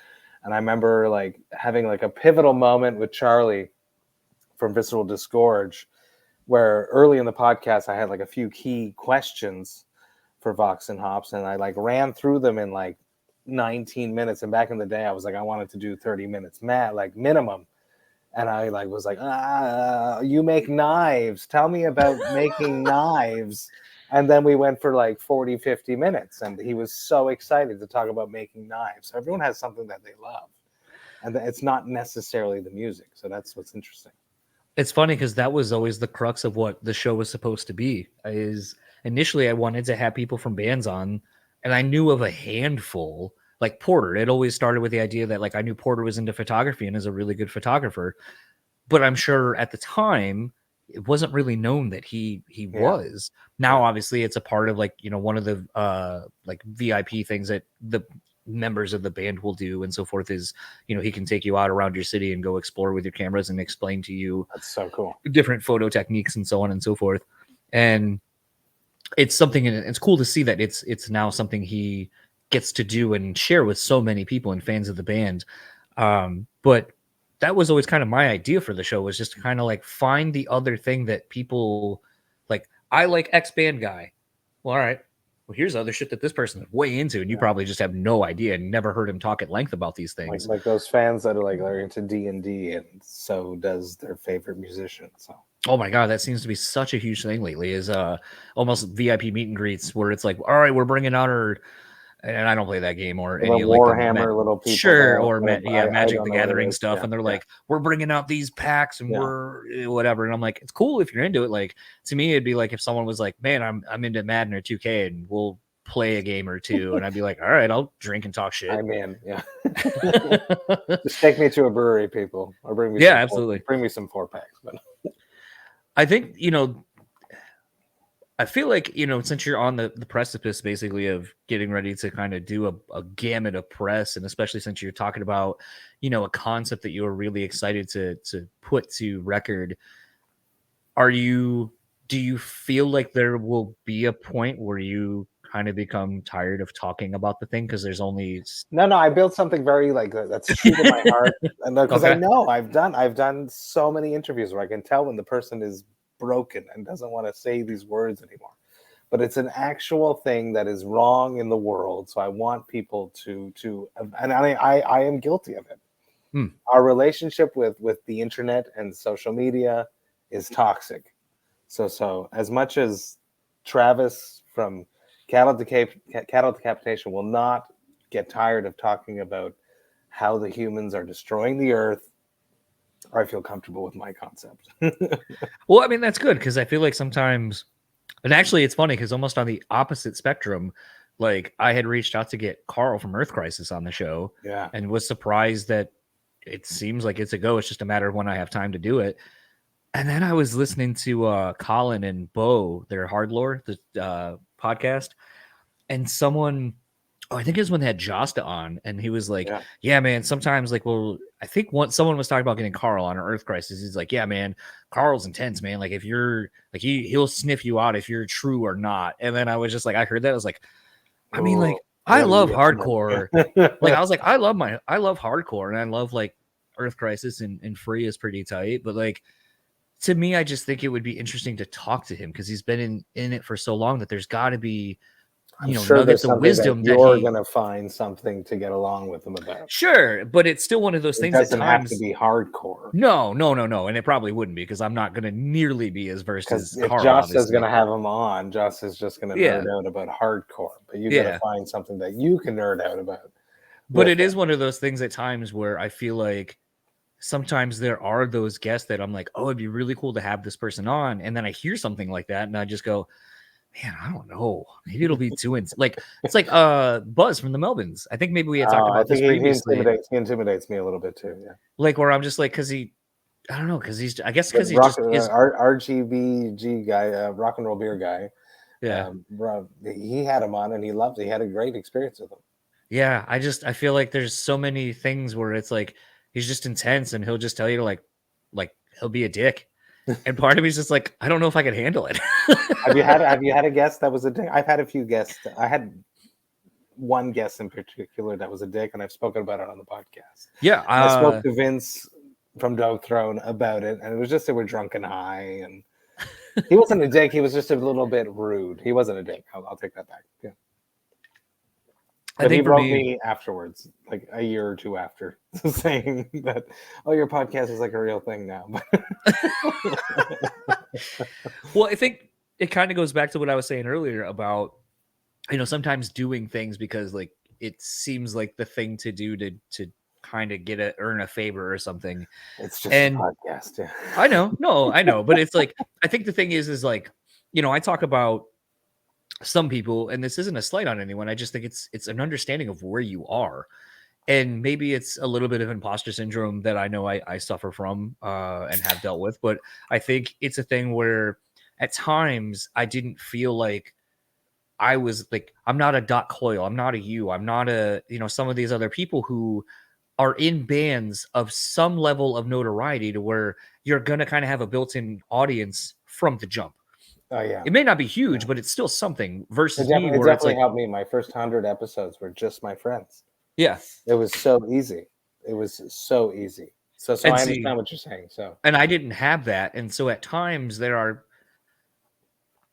And I remember like having like a pivotal moment with Charlie from Visceral Disgorge, where early in the podcast I had like a few key questions for Vox and Hops, and I like ran through them in like 19 minutes. And back in the day, I was like, I wanted to do 30 minutes, like minimum. And I like was like, you make knives. Tell me about making knives. And then we went for like 40, 50 minutes. And he was so excited to talk about making knives. So everyone has something that they love. And it's not necessarily the music. So that's what's interesting. It's funny because that was always the crux of what the show was supposed to be. Is initially I wanted to have people from bands on, and I knew of a handful, like Porter. It always started with the idea that like I knew Porter was into photography and is a really good photographer, but I'm sure at the time it wasn't really known that he was. Now, obviously, it's a part of like, you know, one of the like VIP things that the members of the band will do and so forth is, you know, he can take you out around your city and go explore with your cameras and explain to you That's so cool. different photo techniques and so on and so forth. And it's something, and it's cool to see that it's now something he gets to do and share with so many people and fans of the band. But that was always kind of my idea for the show, was just to kind of like find the other thing that people like. I like X band guy. Well, all right, well, here's other shit that this person is way into, and you probably just have no idea and never heard him talk at length about these things. Like those fans that are like they're into D&D, and so does their favorite musician. So oh my god, that seems to be such a huge thing lately. Is almost VIP meet and greets where it's like, all right, we're bringing out our, and I don't play that game or little any like Warhammer little people. sure, or Magic the Gathering stuff, yeah, and they're like, we're bringing out these packs and we're whatever, and I'm like, it's cool if you're into it. Like to me, it'd be like if someone was like, man, I'm into Madden or 2K, and we'll play a game or two, and I'd be like, all right, I'll drink and talk shit. I'm in, yeah. Just take me to a brewery, people, or bring me absolutely bring me some 4-packs. But I think I feel like, since you're on the precipice basically of getting ready to kind of do a gamut of press, and especially since you're talking about, a concept that you were really excited to put to record, do you feel like there will be a point where you kind of become tired of talking about the thing because there's only no, I built something very like that's true to my heart, and because I know I've done so many interviews where I can tell when the person is broken and doesn't want to say these words anymore, but it's an actual thing that is wrong in the world. So I want people to and I am guilty of it. Our relationship with the internet and social media is toxic. So as much as Travis from Cattle Decapitation will not get tired of talking about how the humans are destroying the earth, I feel comfortable with my concept. Well, I mean, that's good, because I feel like sometimes, and actually it's funny because almost on the opposite spectrum, like I had reached out to get Carl from Earth Crisis on the show, and was surprised that it seems like it's a go. It's just a matter of when I have time to do it. And then I was listening to Colin and Bo, their Hard Lore, the podcast, and someone, I think it was when they had Josta on, and he was like, yeah man, sometimes like, well, I think someone was talking about getting Carl on Earth Crisis. He's like, yeah man, Carl's intense, man. Like if you're like, he'll sniff you out if you're true or not. And then I was just like, I heard that, I was like, I mean, like I love hardcore. Like I was like, I love hardcore, and I love like Earth Crisis, and Free is pretty tight, but like to me, I just think it would be interesting to talk to him because he's been in it for so long that there's got to be, sure nuggets of wisdom that you're going to find something to get along with him about. Sure, but it's still one of those things. It doesn't have to be hardcore. No, and it probably wouldn't be, because I'm not going to nearly be as versed as if Joss is going to have him on, Joss is just going to nerd out about hardcore, but you got to find something that you can nerd out about. But it is one of those things at times where I feel like sometimes there are those guests that I'm like, oh, it'd be really cool to have this person on, and then I hear something like that, and I just go, man, I don't know. Maybe it'll be too like it's like Buzz from the Melvins. I think maybe we had talked about this previously. He intimidates me a little bit too. Yeah. Like where I'm just like, because he's just RGBG guy, rock and roll beer guy. Yeah. He had him on and he loved it. He had a great experience with him. Yeah. I feel like there's so many things where it's like, he's just intense and he'll just tell you to like he'll be a dick. And part of me is just like, I don't know if I could handle it. Have you had a guest that was a dick? I've had a few guests. I had one guest in particular that was a dick, and I've spoken about it on the podcast. Yeah. I spoke to Vince from Dog Throne about it, and it was just they were drunk and high, and he wasn't a dick. He was just a little bit rude. He wasn't a dick. I'll take that back. Yeah. But he wrote me afterwards, like a year or two after, saying that, oh, your podcast is like a real thing now. Well, I think it kind of goes back to what I was saying earlier about, sometimes doing things because like it seems like the thing to do to kind of earn a favor or something. It's just a podcast. Yeah. I know. But it's like, I think the thing is like, I talk about some people, and this isn't a slight on anyone. I just think it's an understanding of where you are. And maybe it's a little bit of imposter syndrome that I know I suffer from and have dealt with. But I think it's a thing where at times I didn't feel like I was like, I'm not a Doc Coyle. I'm not a you. I'm not a, some of these other people who are in bands of some level of notoriety to where you're going to kind of have a built-in audience from the jump. Oh yeah, it may not be huge, but it's still something. Versus it definitely helped me. My first 100 episodes were just my friends. Yeah, it was so easy. So I understand what you're saying. So, and I didn't have that, and so at times there are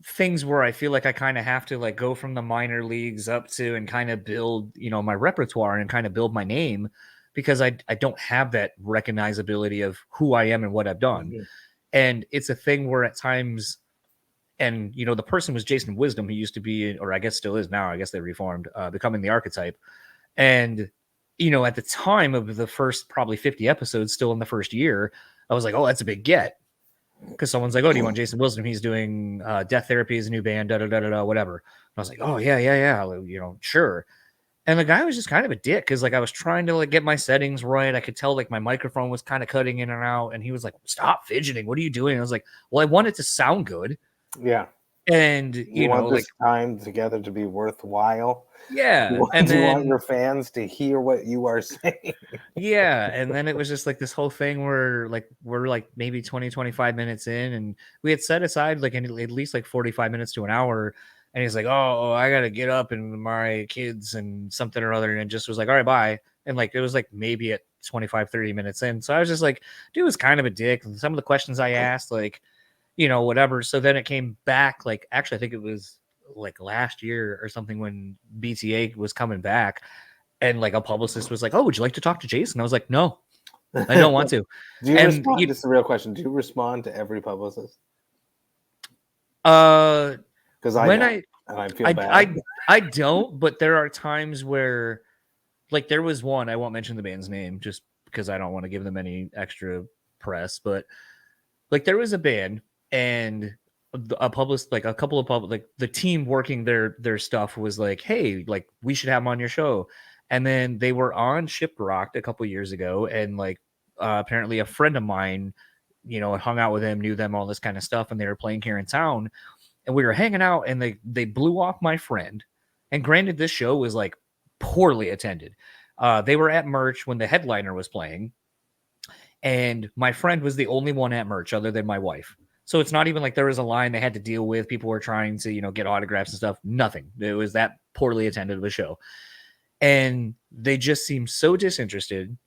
things where I feel like I kind of have to like go from the minor leagues up to and kind of build, my repertoire and kind of build my name, because I don't have that recognizability of who I am and what I've done. Mm-hmm. And it's a thing where at times, and the person was Jason Wisdom, who used to be, or I guess still is now, I guess they reformed, becoming the archetype. And at the time of the first probably 50 episodes, still in the first year, I was like, oh, that's a big get. Because someone's like, oh, do you want Jason Wisdom? He's doing Death Therapy as a new band, whatever. And I was like, oh, yeah, sure. And the guy was just kind of a dick, because like I was trying to like get my settings right. I could tell like my microphone was kind of cutting in and out. And he was like, stop fidgeting. What are you doing? And I was like, well, I want it to sound good. Yeah. And, you want this time together to be worthwhile. Yeah. You want your fans to hear what you are saying. Yeah. And then it was just like this whole thing where like we're like maybe 20, 25 minutes in, and we had set aside like at least like 45 minutes to an hour. And he's like, oh, I got to get up and my kids and something or other. And just was like, all right, bye. And like, it was like maybe at 25, 30 minutes in. So I was just like, dude was kind of a dick. And some of the questions I asked, like, whatever. So then it came back, like, actually, I think it was like last year or something when BTA was coming back, and like a publicist was like, oh, would you like to talk to Jason? I was like, no, I don't want to. Do you respond? This is a real question. Do you respond to every publicist? Because I feel bad. I don't, but there are times where, like, there was one, I won't mention the band's name just because I don't want to give them any extra press, but like there was a band, and a publicist, like a couple of like the team working their stuff was like, hey, like we should have them on your show. And then they were on Shipwrecked a couple years ago, and like apparently a friend of mine, hung out with them, knew them, all this kind of stuff, and they were playing here in town, and we were hanging out, and they blew off my friend. And granted, this show was like poorly attended. They were at merch when the headliner was playing, and my friend was the only one at merch other than my wife. So it's not even like there was a line they had to deal with. People were trying to, get autographs and stuff. Nothing. It was that poorly attended of a show. And they just seemed so disinterested.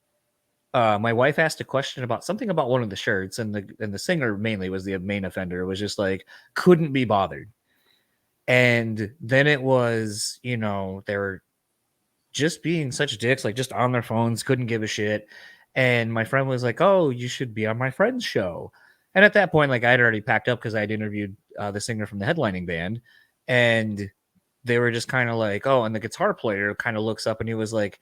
My wife asked a question about something about one of the shirts, and the singer mainly was the main offender. It was just like, couldn't be bothered. And then it was, they were just being such dicks, like just on their phones, couldn't give a shit. And my friend was like, oh, you should be on my friend's show. And at that point, like I'd already packed up because I'd interviewed the singer from the headlining band. And they were just kind of like, oh, and the guitar player kind of looks up and he was like,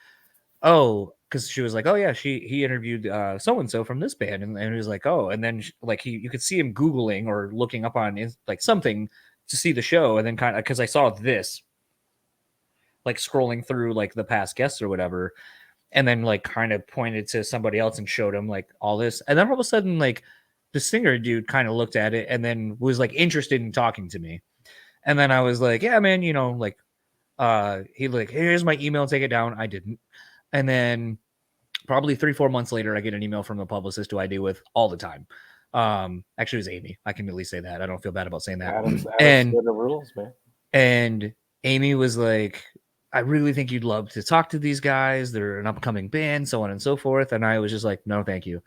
oh, because she was like, oh yeah, he interviewed so-and-so from this band. And he was like, oh, and then like you could see him Googling or looking up on like something to see the show. And then kind of, because I saw this, like scrolling through like the past guests or whatever, and then like kind of pointed to somebody else and showed him like all this. And then all of a sudden, like the singer dude kind of looked at it and then was like interested in talking to me. And then I was like, yeah, man, like he like, here's my email, take it down. I didn't. And then probably 3-4 months later, I get an email from the publicist who I deal with all the time. Actually, it was Amy. I can at least say that. I don't feel bad about saying that. Adam's and the rules, man. And Amy was like, I really think you'd love to talk to these guys. They're an upcoming band, so on and so forth. And I was just like, no, thank you.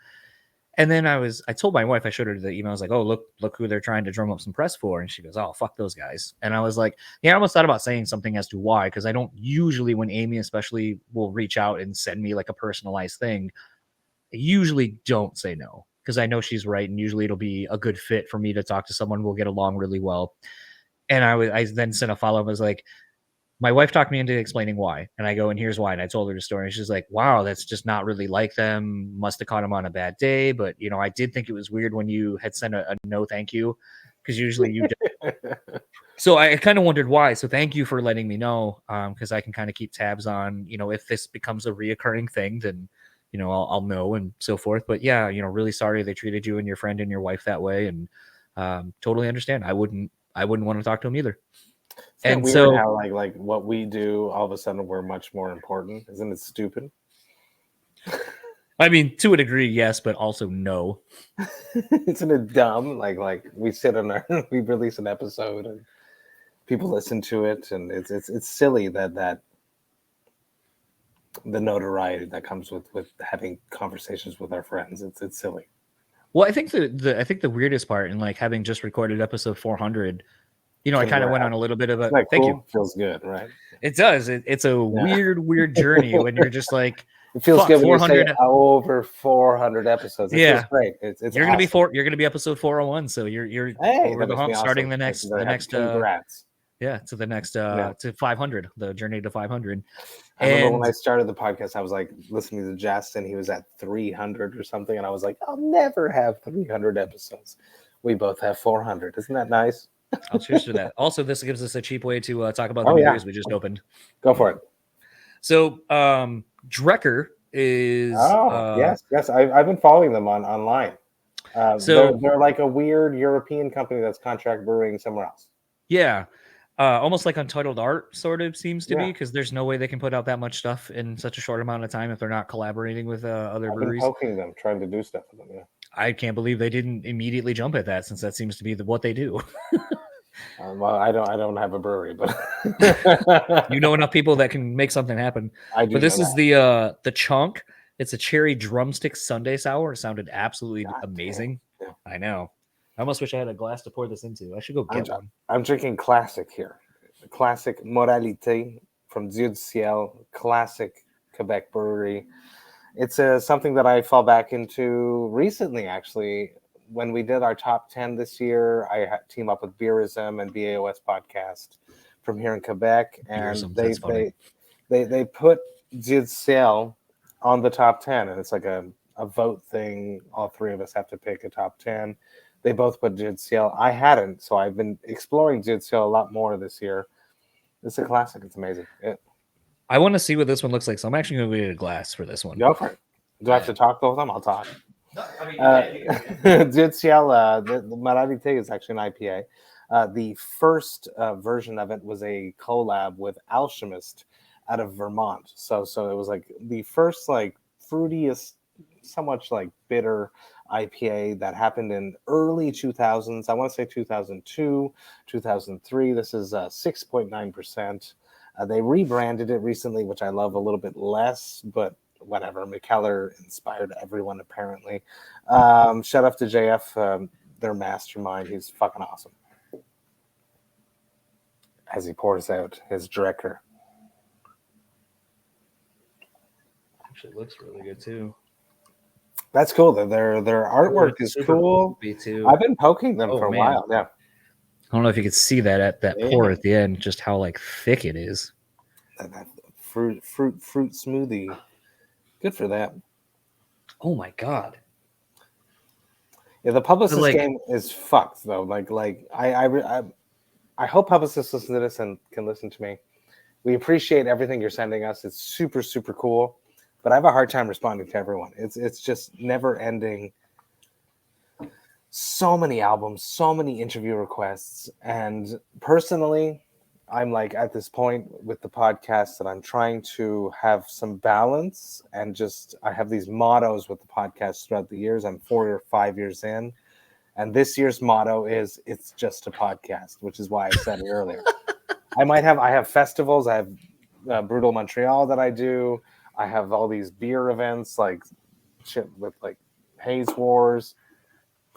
And then I told my wife, I showed her the email. I was like, oh, look who they're trying to drum up some press for. And she goes, oh, fuck those guys. And I was like, yeah, I almost thought about saying something as to why, because I don't usually, when Amy especially will reach out and send me like a personalized thing, I usually don't say no, because I know she's right. And usually it'll be a good fit for me to talk to someone. We'll get along really well. And I then sent a follow-up. I was like, my wife talked me into explaining why. And I go, and here's why. And I told her the story. And she's like, wow, that's just not really like them. Must have caught him on a bad day. But, I did think it was weird when you had sent a no thank you, because usually you don't. So I kind of wondered why. So thank you for letting me know, because I can kind of keep tabs on, if this becomes a reoccurring thing, then, I'll know and so forth. But yeah, really sorry they treated you and your friend and your wife that way. And totally understand. I wouldn't want to talk to them either. And weird so how like what we do, all of a sudden we're much more important. Isn't it stupid? I mean, to a degree, yes, but also no. Isn't it dumb? Like we sit on we release an episode and people listen to it, and it's silly that the notoriety that comes with having conversations with our friends. It's silly. Well, I think the weirdest part, and like having just recorded episode 400, You know, I kind of went on a little bit of a. Isn't that Thank cool? you. Feels good, right? It does. It's a weird journey when you're just like, it feels good when you say 400 over 400 episodes. It feels great. It's you're gonna awesome. You're gonna be episode 401, so you're Hey, over the hump, starting the next congrats. To the next to 500, the journey to 500. I remember when I started the podcast, I was like listening to Justin. He was at 300 or something, and I was like, I'll never have 300 episodes. We both have 400. Isn't that nice? I'll cheers to that. Also, this gives us a cheap way to talk about the new beers we just opened. Go for it. So, Drecker is. Yes. I've been following them online. So they're like a weird European company that's contract brewing somewhere else. Yeah. Almost like Untitled Art sort of seems to be, because there's no way they can put out that much stuff in such a short amount of time if they're not collaborating with other breweries. I've been poking them, trying to do stuff with them. Yeah. I can't believe they didn't immediately jump at that, since that seems to be what they do. Well, I don't have a brewery, but you know enough people that can make something happen. I do. But this is the chunk. It's a cherry drumstick Sunday sour. It sounded absolutely amazing. Yeah. I know. I almost wish I had a glass to pour this into. I should go get one. I'm drinking classic here. Classic Moralité from Dieu du Ciel, classic Quebec brewery. It's something that I fall back into recently, actually. When we did our top 10 this year, I had team up with Beerism and BAOS podcast from here in Quebec, and they put Dieu du Ciel on the top 10, and it's like a vote thing. All three of us have to pick a top 10. They both put Dieu du Ciel. I hadn't, so I've been exploring Dieu du Ciel a lot more this year. It's a classic. It's amazing. I want to see what this one looks like, so I'm actually going to get a glass for this one. Go for it. Do I have to talk with them? I'll talk. Dieu du Ciel, the Moralité is actually an IPA. The first version of it was a collab with Alchemist out of Vermont. So it was like the first like fruitiest, somewhat like bitter IPA that happened in early 2000s. I want to say 2002, 2003. This is 6.9%. They rebranded it recently, which I love a little bit less, but whatever. McKellar inspired everyone, apparently. Shout out to JF, their mastermind. He's fucking awesome. As he pours out his Drecker. Actually, looks really good too. That's cool. Their artwork is cool. I've been poking them for a while. Yeah. I don't know if you could see that at that pour at the end, just how like thick it is. That fruit smoothie. Good for them. Oh my god. Yeah, the publicist game is fucked though. Like I hope publicists listen to this and can listen to me. We appreciate everything you're sending us. It's super, super cool. But I have a hard time responding to everyone. It's just never ending. So many albums, so many interview requests. And personally, I'm like at this point with the podcast that I'm trying to have some balance, and just I have these mottos with the podcast throughout the years. I'm 4 or 5 years in. And this year's motto is it's just a podcast, which is why I said it earlier. I have festivals. I have Brutal Montreal that I do. I have all these beer events like shit with like Haze Wars.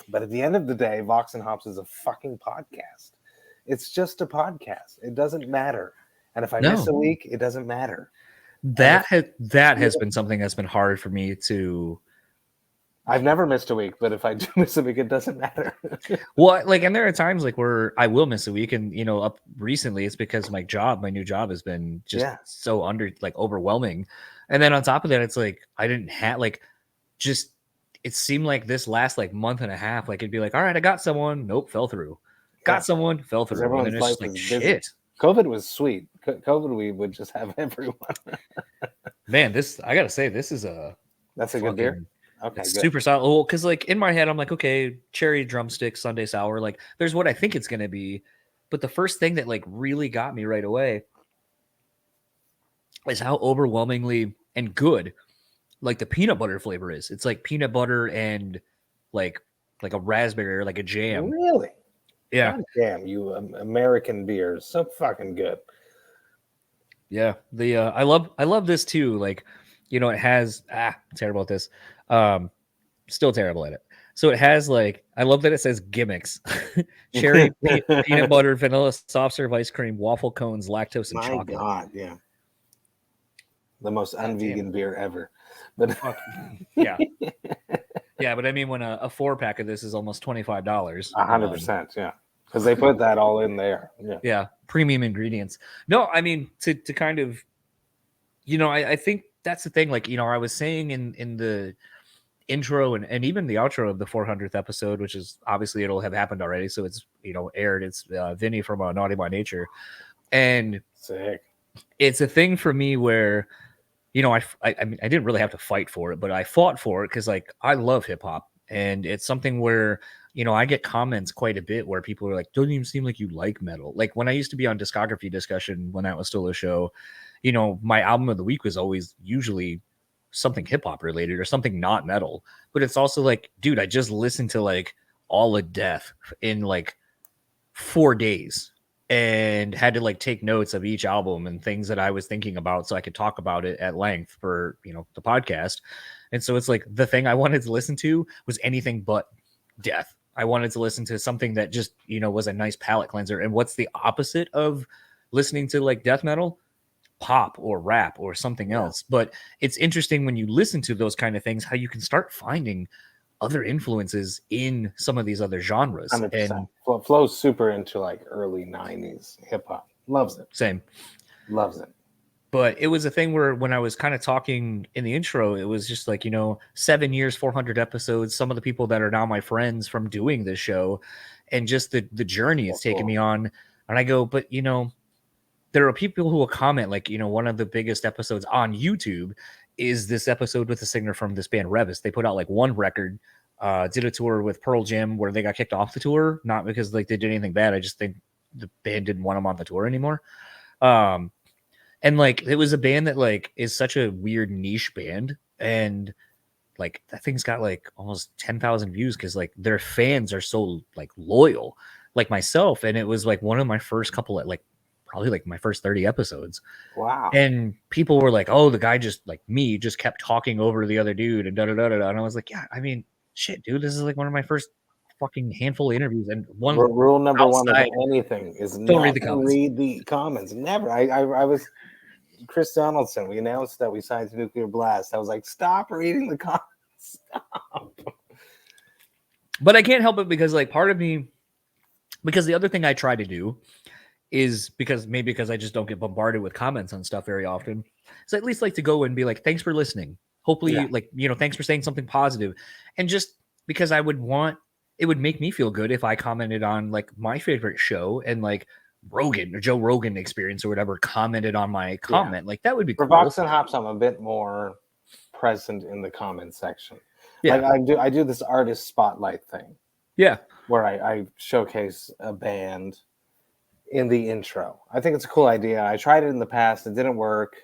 But at the end of the day, Vox and Hops is a fucking podcast. It's just a podcast. It doesn't matter. And if I miss a week, it doesn't matter. That has been something that's been hard for me to. I've never missed a week, but if I do miss a week, it doesn't matter. Well, like, and there are times like where I will miss a week, and up recently it's because my new job has been just so overwhelming. And then on top of that, it's like I didn't have it seemed like this last like month and a half, like it'd be like, all right, I got someone. Nope, fell through. Got someone, fell through. Everyone's life was shit. COVID was sweet. COVID, we would just have everyone. Man, I gotta say, this is that's a good beer. Okay, it's super solid. Well, because like in my head, I'm like, okay, cherry drumstick Sunday sour. Like, there's what I think it's gonna be, but the first thing that like really got me right away is how overwhelmingly and good like the peanut butter flavor is. It's like peanut butter and like a raspberry or like a jam. Really? Yeah. God damn, you American beers, so fucking good. Yeah, I love this too. Like, it has terrible at this. Still terrible at it. So it has like, I love that it says gimmicks: cherry, peanut butter, vanilla, soft serve ice cream, waffle cones, lactose, and My chocolate. God, yeah. The most God damn. unvegan beer ever. But Fuck. Yeah. Yeah, but I mean, when a 4-pack of this is almost $25, 100%, yeah. Because they put that all in there. Yeah. yeah, premium ingredients. No, I mean, to kind of, I think that's the thing. Like, I was saying in the intro and even the outro of the 400th episode, which is obviously it'll have happened already, so it's aired. It's Vinny from Naughty by Nature, and Sick. it's a thing for me where I mean, I didn't really have to fight for it, but I fought for it because like I love hip hop, and it's something where I get comments quite a bit where people are like, "Doesn't even seem like you like metal." Like when I used to be on Discography Discussion when that was still a show, my album of the week was always usually something hip hop related or something not metal. But it's also like, dude, I just listened to like All of Death in like 4 days and had to like take notes of each album and things that I was thinking about so I could talk about it at length for the podcast. And so it's like the thing I wanted to listen to was anything but death. I wanted to listen to something that just was a nice palate cleanser. And what's the opposite of listening to like death metal? Pop or rap or something else. But it's interesting when you listen to those kind of things how you can start finding other influences in some of these other genres. 100%. Flows super into like early 90s hip hop. Loves it. Same. Loves it. But it was a thing where when I was kind of talking in the intro, it was just like, 7 years, 400 episodes, some of the people that are now my friends from doing this show and just the journey it's taken me on. And I go, but, there are people who will comment like, one of the biggest episodes on YouTube is this episode with the singer from this band Revis. They put out like one record, did a tour with Pearl Jam where they got kicked off the tour, not because like they did anything bad. I just think the band didn't want them on the tour anymore. And like it was a band that like is such a weird niche band, and like that thing's got like almost 10,000 views because like their fans are so like loyal, like myself. And it was like one of my first couple of like probably like my first 30 episodes. Wow. And people were like, oh, the guy just like me just kept talking over the other dude and da da da da. And I was like, yeah, I mean, shit, dude, this is like one of my first fucking handful of interviews. And one rule number one of outside, anything is don't never read the comments. Never. I was Chris Donaldson. We announced that we signed to Nuclear Blast. I was like, stop reading the comments. Stop. But I can't help it because like part of me, because the other thing I try to do is because I just don't get bombarded with comments on stuff very often. So at least like to go and be like, thanks for listening. Hopefully like, thanks for saying something positive. And just because it would make me feel good if I commented on like my favorite show and like Rogan or Joe Rogan Experience or whatever commented on my comment. Like that would be for cool. Vox and Hops, I'm a bit more present in the comment section. Yeah. Like I do this artist spotlight thing. Yeah. Where I showcase a band in the intro. I think it's a cool idea. I tried it in the past. It didn't work.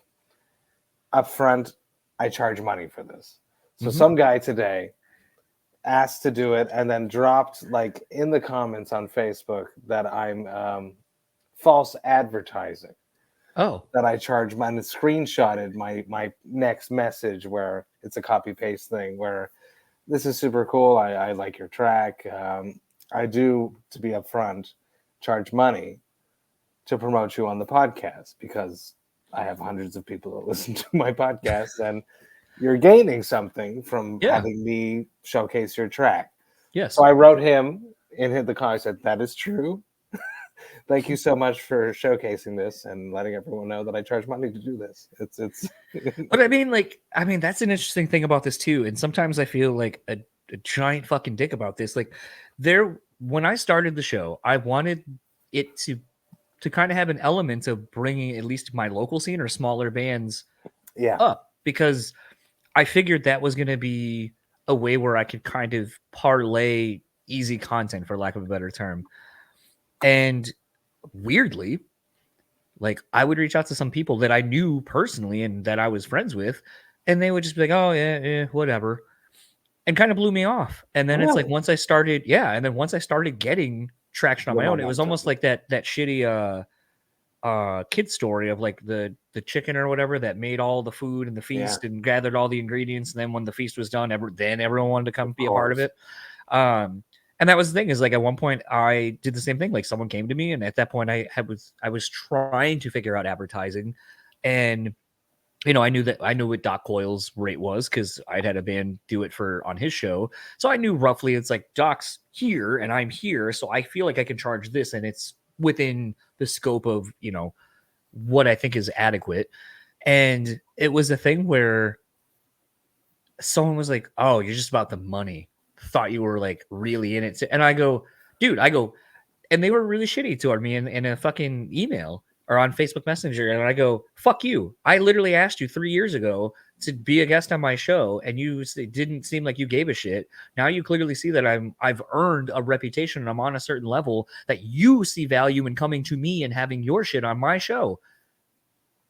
Up front, I charge money for this. So some guy today asked to do it and then dropped like in the comments on Facebook that I'm false advertising. Oh. That I charge money, and screenshotted my next message where it's a copy paste thing where this is super cool. I like your track. I do, to be upfront, charge money to promote you on the podcast because I have hundreds of people that listen to my podcast and you're gaining something from having me showcase your track. Yes. So I wrote him in the comment. I said, that is true. Thank you so much for showcasing this and letting everyone know that I charge money to do this. It's But I mean, that's an interesting thing about this too. And sometimes I feel like a giant fucking dick about this. Like when I started the show, I wanted it to kind of have an element of bringing at least my local scene or smaller bands up, because I figured that was going to be a way where I could kind of parlay easy content, for lack of a better term. And weirdly, like I would reach out to some people that I knew personally and that I was friends with, and they would just be like, oh yeah, whatever. And kind of blew me off. And then it's like, once I started getting traction on my own, it was almost like that shitty kid story of like the chicken or whatever that made all the food and the feast and gathered all the ingredients. And then when the feast was done, everyone wanted to come be a part of it. And that was the thing, is like at one point I did the same thing. Like someone came to me, and at that point I was trying to figure out advertising, and I knew what Doc Coyle's rate was because I'd had a band do it on his show. So I knew roughly it's like Doc's here and I'm here. So I feel like I can charge this, and it's within the scope of, what I think is adequate. And it was a thing where someone was like, "Oh, you're just about the money. Thought you were like really in it." And I go, "Dude," and they were really shitty toward me in a fucking email or on Facebook Messenger. And I go, "Fuck you. I literally asked you 3 years ago to be a guest on my show, and it didn't seem like you gave a shit. Now you clearly see that I've earned a reputation and I'm on a certain level that you see value in coming to me and having your shit on my show."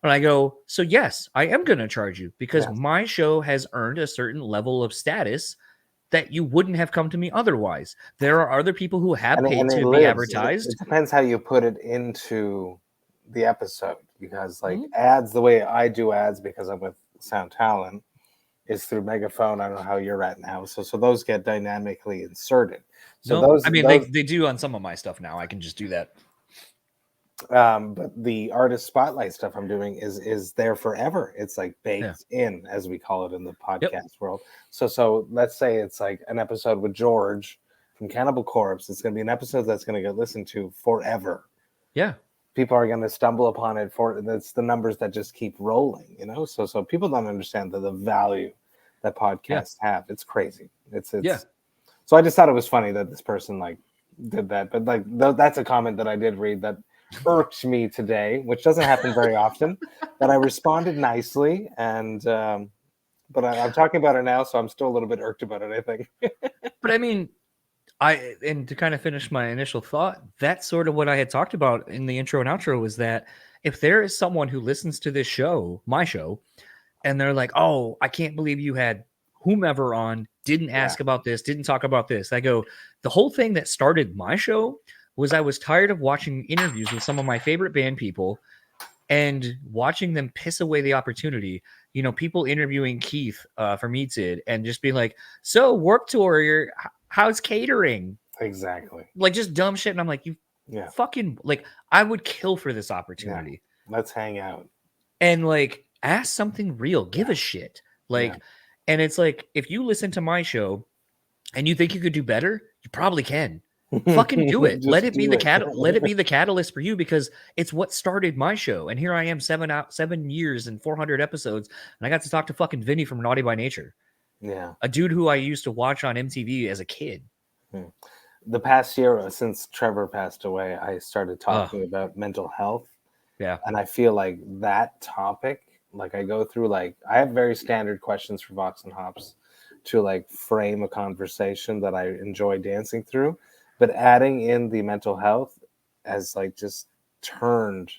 And I go, "So yes, I am going to charge you because my show has earned a certain level of status that you wouldn't have come to me otherwise. There are other people who have paid and it to be lives. advertised." It depends how you put it into the episode, because like ads, the way I do ads, because I'm with Sound Talent, is through Megaphone. I don't know how you're at now. So those get dynamically inserted. So they do on some of my stuff now. I can just do that. But the artist spotlight stuff I'm doing is there forever. It's like baked in, as we call it in the podcast world. So let's say it's like an episode with George from Cannibal Corpse. It's going to be an episode that's going to get listened to forever. Yeah. People are going to stumble upon it that's the numbers that just keep rolling, So people don't understand the value that podcasts have. It's crazy. It's So I just thought it was funny that this person like did that, but like that's a comment that I did read that irked me today, which doesn't happen very often. But I responded nicely, and but I'm talking about it now, so I'm still a little bit irked about it, I think. But I mean, and to kind of finish my initial thought, that's sort of what I had talked about in the intro and outro, was that if there is someone who listens to this show, my show, and they're like, "Oh, I can't believe you had whomever on, didn't ask about this, didn't talk about this." I go, the whole thing that started my show was I was tired of watching interviews with some of my favorite band people and watching them piss away the opportunity. People interviewing Keith from Meatsid and just being like, "So Warped Tour, how's catering?" Exactly. Like just dumb shit. And I'm like, you fucking, like, I would kill for this opportunity. Yeah. Let's hang out. And like, ask something real. Give a shit. Like, and it's like, if you listen to my show and you think you could do better, you probably can. Fucking do it. Let it be the catalyst for you, because it's what started my show. And here I am 7 years and 400 episodes, and I got to talk to fucking Vinny from Naughty by Nature. Yeah. A dude who I used to watch on MTV as a kid. The past year, since Trevor passed away, I started talking about mental health. Yeah. And I feel like that topic, like I go through, like I have very standard questions for Vox and Hops to like frame a conversation that I enjoy dancing through. But adding in the mental health has like just turned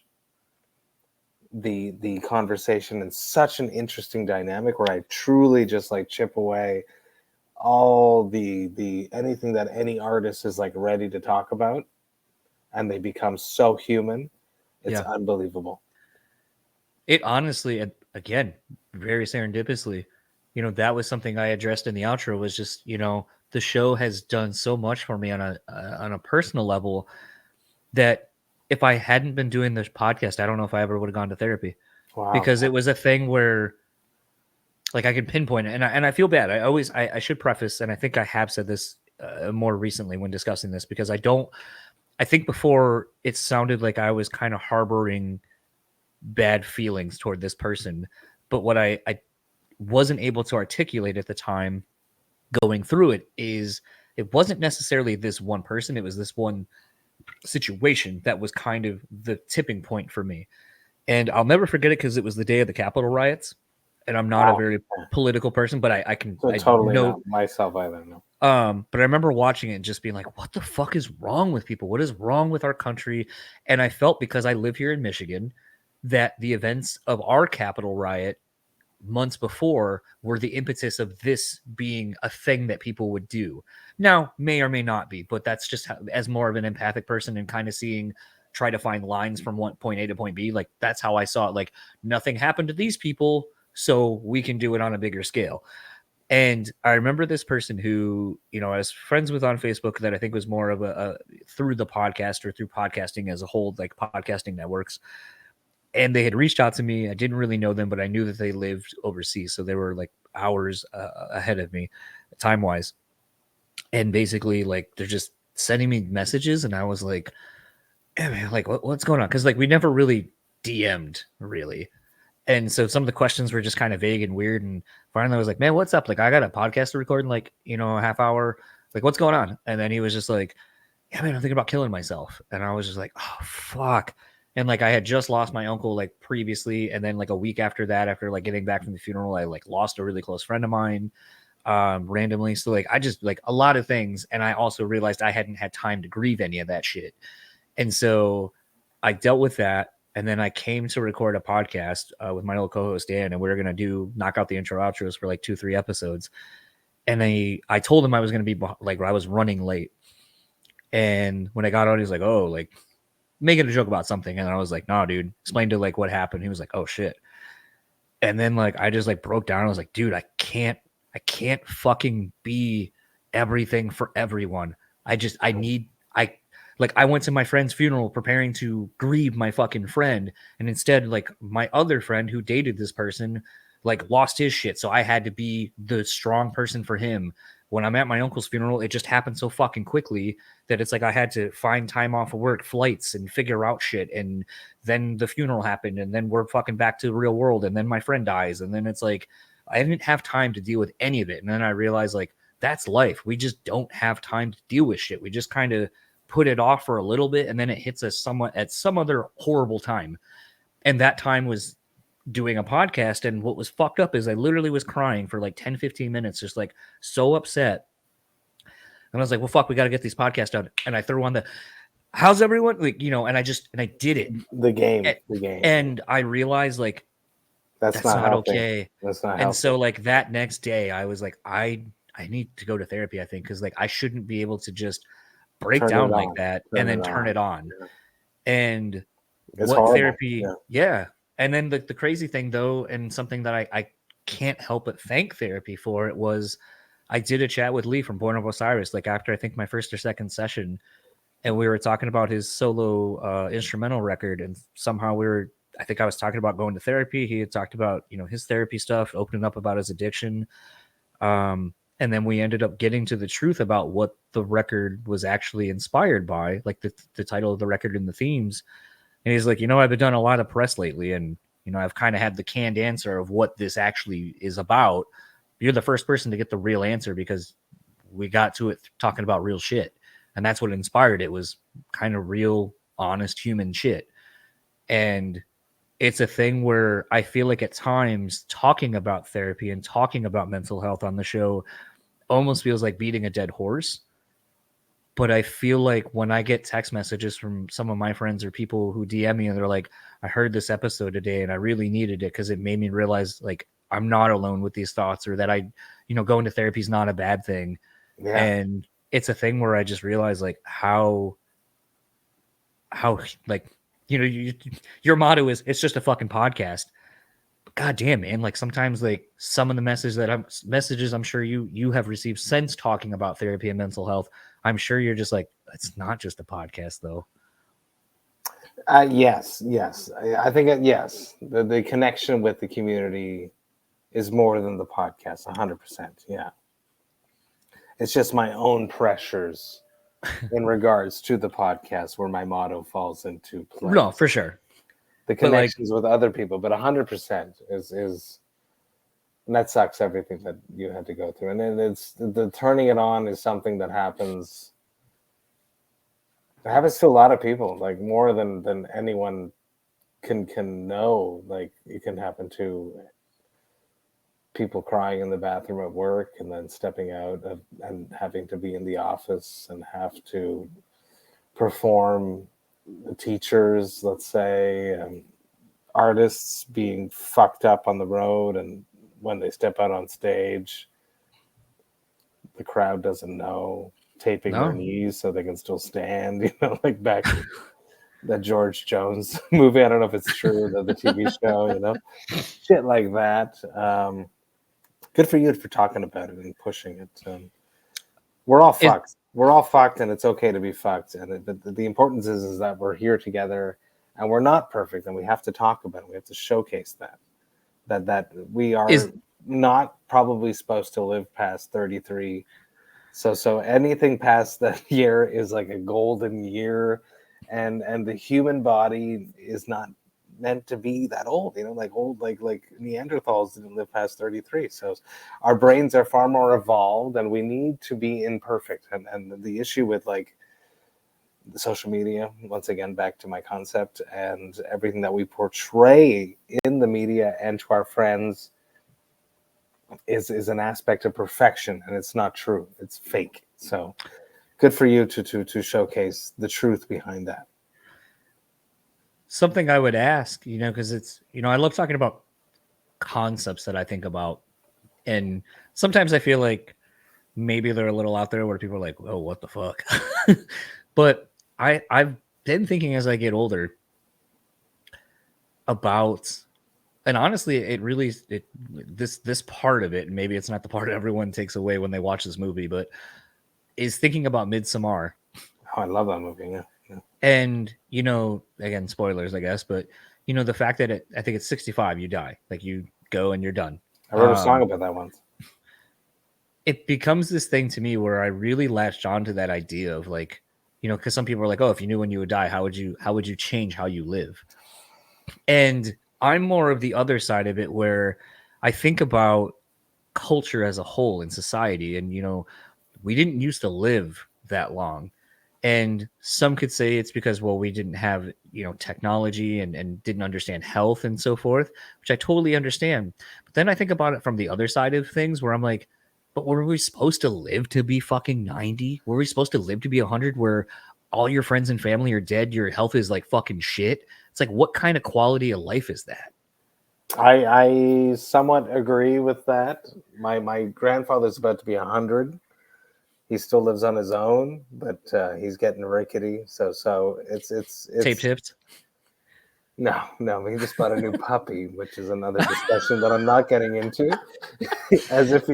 the conversation in such an interesting dynamic where I truly just like chip away all the anything that any artist is like ready to talk about, and they become so human. It's unbelievable. It honestly, again, very serendipitously, that was something I addressed in the outro, was just, the show has done so much for me on a personal level that if I hadn't been doing this podcast, I don't know if I ever would have gone to therapy. Wow. Because it was a thing where like I can pinpoint it, and I feel bad. I should preface, and I think I have said this more recently when discussing this, because I think before it sounded like I was kind of harboring bad feelings toward this person, but what I wasn't able to articulate at the time going through it is it wasn't necessarily this one person. It was this one situation that was kind of the tipping point for me. And I'll never forget it because it was the day of the Capitol riots. And I'm not a very political person, but I can totally not myself either. No. But I remember watching it and just being like, what the fuck is wrong with people? What is wrong with our country? And I felt, because I live here in Michigan, that the events of our Capitol riot months before were the impetus of this being a thing that people would do. Now, may or may not be, but that's just as more of an empathic person and kind of try to find lines from point A to point B. Like, that's how I saw it. Like, nothing happened to these people, so we can do it on a bigger scale. And I remember this person who, you know, I was friends with on Facebook that I think was more of a through the podcast or through podcasting as a whole, like podcasting networks. And they had reached out to me. I didn't really know them, but I knew that they lived overseas. So they were like hours ahead of me time wise. And basically, like, they're just sending me messages. And I was like, hey, man, like, what's going on? Because, like, we never really DM'd really. And so some of the questions were just kind of vague and weird. And finally I was like, man, what's up? Like, I got a podcast to record in like, you know, a half hour. Like, what's going on? And then he was just like, yeah, man, I'm thinking about killing myself. And I was just like, oh, fuck. And like, I had just lost my uncle like previously. And then like a week after that, after like getting back from the funeral, I like lost a really close friend of mine randomly. So like, I just like a lot of things. And I also realized I hadn't had time to grieve any of that shit. And so I dealt with that. And then I came to record a podcast with my old co-host Dan, and we were gonna knock out the intro outros for like 2-3 episodes. And I told him I was gonna be like, I was running late. And when I got on, he was like, "Oh, like making a joke about something," and I was like, "No, dude, explain to like what happened." He was like, "Oh shit." And then like I just like broke down. I was like, "Dude, I can't fucking be everything for everyone. I need I went to my friend's funeral preparing to grieve my fucking friend, and instead like my other friend who dated this person like lost his shit, so I had to be the strong person for him. When I'm at my uncle's funeral, it just happened so fucking quickly that it's like I had to find time off of work, flights, and figure out shit. And then the funeral happened, and then we're fucking back to the real world, and then my friend dies, and then it's like I didn't have time to deal with any of it. And then I realized like that's life. We just don't have time to deal with shit. We just kind of put it off for a little bit, and then it hits us somewhat at some other horrible time. And that time was doing a podcast. And what was fucked up is I literally was crying for like 10-15 minutes, just like so upset. And I was like, well, fuck, we got to get these podcasts done. And I threw on the, how's everyone? Like, you know, and I did it. The game. And I realized like, that's not okay. That's not and healthy. So like that next day I was like, I need to go to therapy, I think. Cause like, I shouldn't be able to just break down like that and then turn it on. Yeah. And it's what horrible. Therapy, yeah. And then the crazy thing though, and something that I can't help but thank therapy for, it was I did a chat with Lee from Born of Osiris, like after I think my first or second session, and we were talking about his solo instrumental record, and somehow I think I was talking about going to therapy. He had talked about, you know, his therapy stuff, opening up about his addiction. And then we ended up getting to the truth about what the record was actually inspired by, like the title of the record and the themes. And he's like, you know, I've been done a lot of press lately, and, you know, I've kind of had the canned answer of what this actually is about. You're the first person to get the real answer, because we got to it talking about real shit. And that's what inspired it, was kind of real, honest human shit. And it's a thing where I feel like at times talking about therapy and talking about mental health on the show almost feels like beating a dead horse. But I feel like when I get text messages from some of my friends or people who DM me and they're like, I heard this episode today and I really needed it because it made me realize like I'm not alone with these thoughts, or that you know, going to therapy is not a bad thing. Yeah. And it's a thing where I just realize like how like, you know, your motto is it's just a fucking podcast. God damn, man, like sometimes like some of the messages I'm sure you have received since talking about therapy and mental health, I'm sure you're just like, it's not just a podcast though. Yes. I think yes. The connection with the community is more than the podcast, 100%. Yeah. It's just my own pressures in regards to the podcast where my motto falls into place. No, for sure. The connections with other people, but 100% is and that sucks, everything that you had to go through. And it's the turning it on is something that happens. It happens to a lot of people, like more than anyone can know. Like it can happen to people crying in the bathroom at work and then stepping out and having to be in the office and have to perform, teachers, let's say, artists being fucked up on the road, and when they step out on stage, the crowd doesn't know, taping their knees so they can still stand, you know, like back that George Jones movie. I don't know if it's true, the TV show, you know, shit like that. good for you for talking about it and pushing it. We're all fucked. We're all fucked, and it's okay to be fucked. And the importance is that we're here together, and we're not perfect, and we have to talk about it. We have to showcase that we are not probably supposed to live past 33. So anything past that year is like a golden year, and the human body is not meant to be that old, like old, like Neanderthals didn't live past 33. So our brains are far more evolved, and we need to be imperfect. And the issue with like the social media, once again, back to my concept, and everything that we portray in the media and to our friends is an aspect of perfection, and it's not true. It's fake. So good for you to showcase the truth behind that. Something I would ask, because it's, I love talking about concepts that I think about. And sometimes I feel like maybe they're a little out there where people are like, oh, what the fuck? But I've been thinking as I get older about, and honestly, this part of it, and maybe it's not the part everyone takes away when they watch this movie, but is thinking about Midsommar. Oh, I love that movie. Yeah. And, again, spoilers, I guess, but, the fact that I think it's 65, you die. Like, you go and you're done. I wrote a song about that once. It becomes this thing to me where I really latched on to that idea of like, because some people are like, oh, if you knew when you would die, how would you change how you live? And I'm more of the other side of it, where I think about culture as a whole in society. And, we didn't used to live that long. And some could say it's because, well, we didn't have, technology and didn't understand health and so forth, which I totally understand. But then I think about it from the other side of things, where I'm like, but were we supposed to live to be fucking 90? Were we supposed to live to be 100, where all your friends and family are dead? Your health is like fucking shit. It's like, what kind of quality of life is that? I somewhat agree with that. My grandfather's about to be 100. He still lives on his own, but he's getting rickety. So it's Tape tipped. No, he just bought a new puppy, which is another discussion that I'm not getting into. As if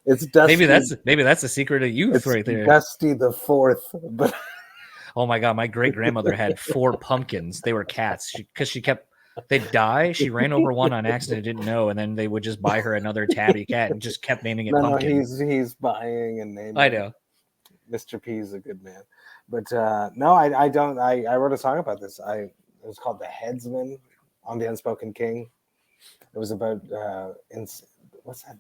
it's Dusty. Maybe that's the secret of youth right there. Dusty the Fourth, but oh my god, my great grandmother had 4 pumpkins. They were cats because they'd die. She ran over one on accident, didn't know, and then they would just buy her another tabby cat and just kept naming it Pumpkin. No, he's buying and naming. I know. Mr. P is a good man, but no, I don't. I wrote a song about this. It was called "The Headsman" on the Unspoken King. It was about what's that?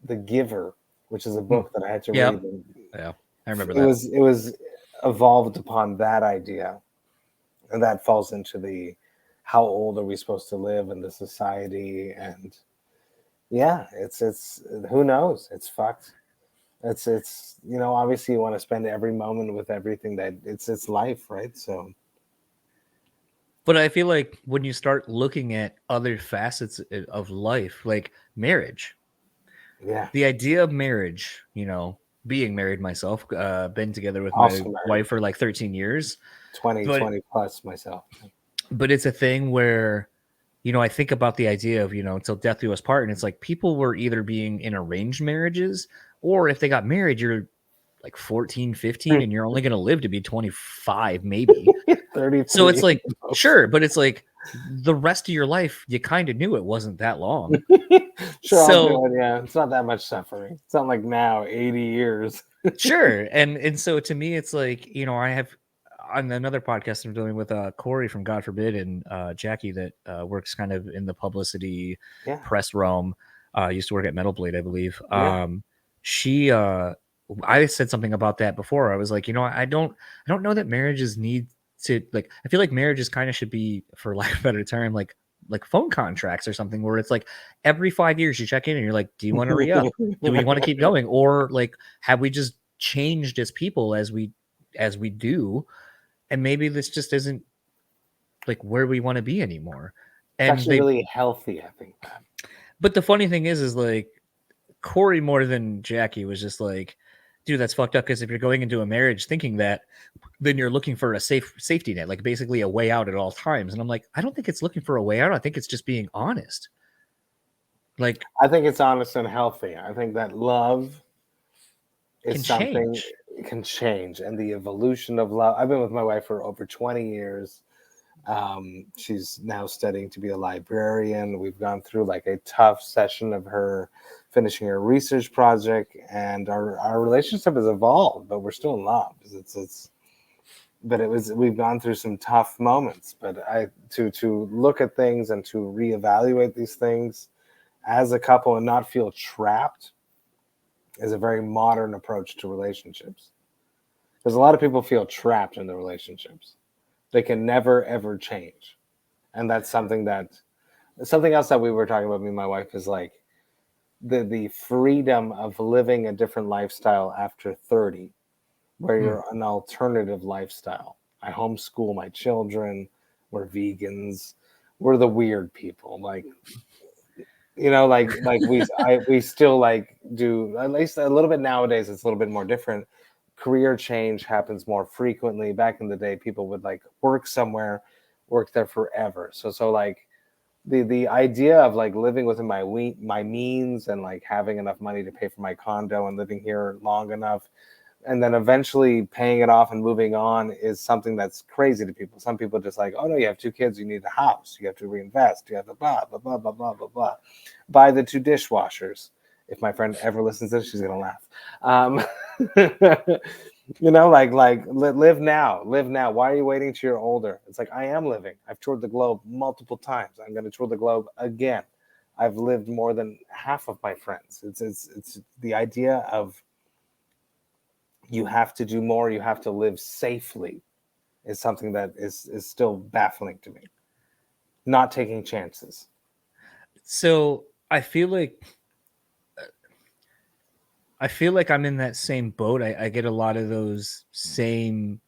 The Giver, which is a book that I had to read. Yeah, I remember that. It was evolved upon that idea, and that falls into the how old are we supposed to live in the society, and yeah, it's who knows? It's fucked. It's obviously you want to spend every moment with everything that it's life, right? So. But I feel like when you start looking at other facets of life, like marriage, the idea of marriage, being married myself, been together with my wife for like 13 years, 20 plus myself. But it's a thing where, I think about the idea of, until death do us part. And it's like people were either being in arranged marriages, or if they got married, you're like 14, 15, and you're only going to live to be 25, maybe 30. So it's like, sure, but it's like the rest of your life, you kind of knew it wasn't that long. Sure, so, it's not that much suffering. It's not like now 80 years. Sure. And so to me, it's like, I have on another podcast I'm doing with Corey from God Forbid and Jackie that works kind of in the publicity press realm. Used to work at Metal Blade, I believe. I said something about that before. I was like, I don't know that marriages need to, like, I feel like marriages kind of should be, for lack of a better term, like phone contracts or something, where it's like every 5 years you check in and you're like, do you want to re-up? Do we want to keep going? Or like, have we just changed as people as we do? And maybe this just isn't like where we want to be anymore. And it's actually really healthy, I think. But the funny thing is like Corey more than Jackie was just like, dude, that's fucked up, because if you're going into a marriage thinking that, then you're looking for a safety net, like basically a way out at all times. And I'm like, I don't think it's looking for a way out. I think it's just being honest. Like, I think it's honest and healthy. I think that love can is something change. can change, and the evolution of love. I've been with my wife for over 20 years. She's now studying to be a librarian. We've gone through like a tough session of her finishing her research project, and our relationship has evolved, but we're still in love. But we've gone through some tough moments. But to look at things and to reevaluate these things as a couple and not feel trapped is a very modern approach to relationships. Because a lot of people feel trapped in their relationships. They can never ever change. And that's something else that we were talking about, me and my wife, is like the freedom of living a different lifestyle after 30, where you're an alternative lifestyle. I homeschool my children, we're vegans, we're the weird people. Like, we still like do, at least a little bit nowadays, it's a little bit more different. Career change happens more frequently. Back in the day, people would like work somewhere, work there forever. So like the idea of like living within my means and like having enough money to pay for my condo and living here long enough and then eventually paying it off and moving on is something that's crazy to people. Some people just like, oh no, you have 2 kids, you need a house, you have to reinvest, you have to blah blah blah blah blah blah blah. Buy the 2 dishwashers. If my friend ever listens to this, she's gonna laugh. Live now, live now. Why are you waiting till you're older? It's like, I am living. I've toured the globe multiple times. I'm gonna tour the globe again. I've lived more than half of my friends. It's the idea of you have to do more, you have to live safely, is something that is still baffling to me. Not taking chances. So I feel like I'm in that same boat. I get a lot of those same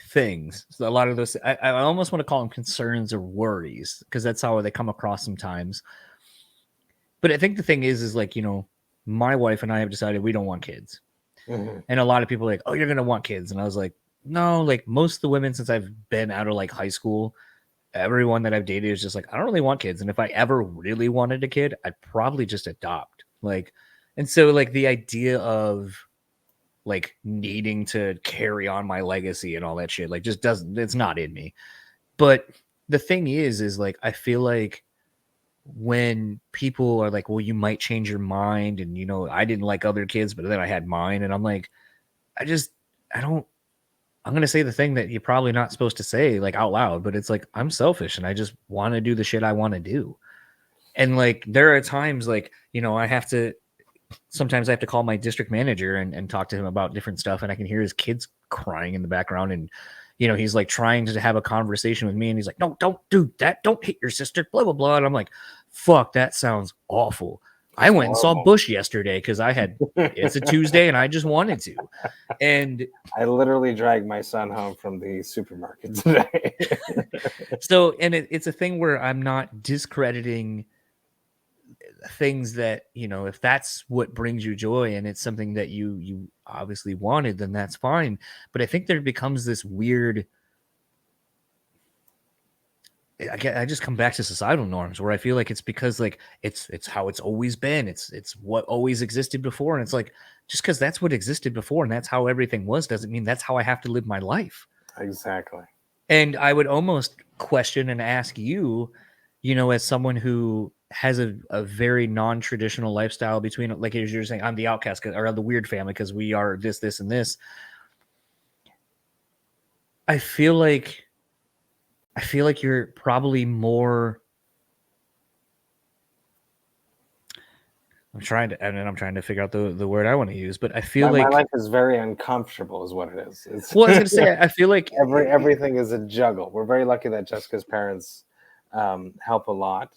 things. So a lot of those, I almost want to call them concerns or worries, because that's how they come across sometimes. But I think the thing is like, my wife and I have decided we don't want kids. Mm-hmm. And a lot of people are like, oh, you're going to want kids. And I was like, no, like most of the women since I've been out of like high school, everyone that I've dated is just like, I don't really want kids. And if I ever really wanted a kid, I'd probably just adopt. Like, and so like the idea of like needing to carry on my legacy and all that shit, like just doesn't, it's not in me. But the thing is like, I feel like when people are like, well, you might change your mind. And, I didn't like other kids, but then I had mine. And I'm like, I don't, I'm going to say the thing that you're probably not supposed to say like out loud, but it's like, I'm selfish and I just want to do the shit I want to do. And like, there are times like, sometimes I have to call my district manager and talk to him about different stuff. And I can hear his kids crying in the background. And, he's like trying to have a conversation with me. And he's like, no, don't do that. Don't hit your sister, blah, blah, blah. And I'm like, fuck, that sounds awful. I went and saw Bush yesterday because it's a Tuesday and I just wanted to. And I literally dragged my son home from the supermarket today. So, and it's a thing where I'm not discrediting things that, if that's what brings you joy and it's something that you obviously wanted, then that's fine. But I think there becomes this weird, I just come back to societal norms where I feel like it's because like it's how it's always been. It's what always existed before. And it's like, just because that's what existed before and that's how everything was doesn't mean that's how I have to live my life. Exactly. And I would almost question and ask you, as someone who has a very non-traditional lifestyle between, like as you're saying, I'm the outcast or the weird family because we are this, this, and this. I feel like you're probably more. I'm trying to figure out the word I want to use, but I feel my life is very uncomfortable, is what it is. Well, I was gonna say, I feel like everything is a juggle. We're very lucky that Jessica's parents help a lot.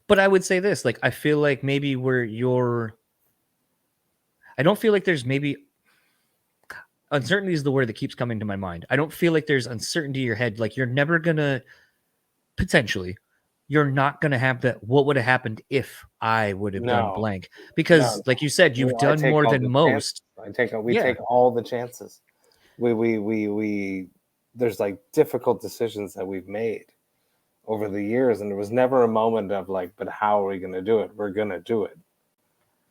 But I would say this, like, I feel like maybe I don't feel like there's maybe uncertainty is the word that keeps coming to my mind. I don't feel like there's uncertainty in your head. Like you're never gonna you're not gonna have that. What would have happened if I would have done blank? Because, like you said, you've done more than most. We take all the chances. We there's like difficult decisions that we've made over the years, and there was never a moment of like, but how are we going to do it? We're going to do it.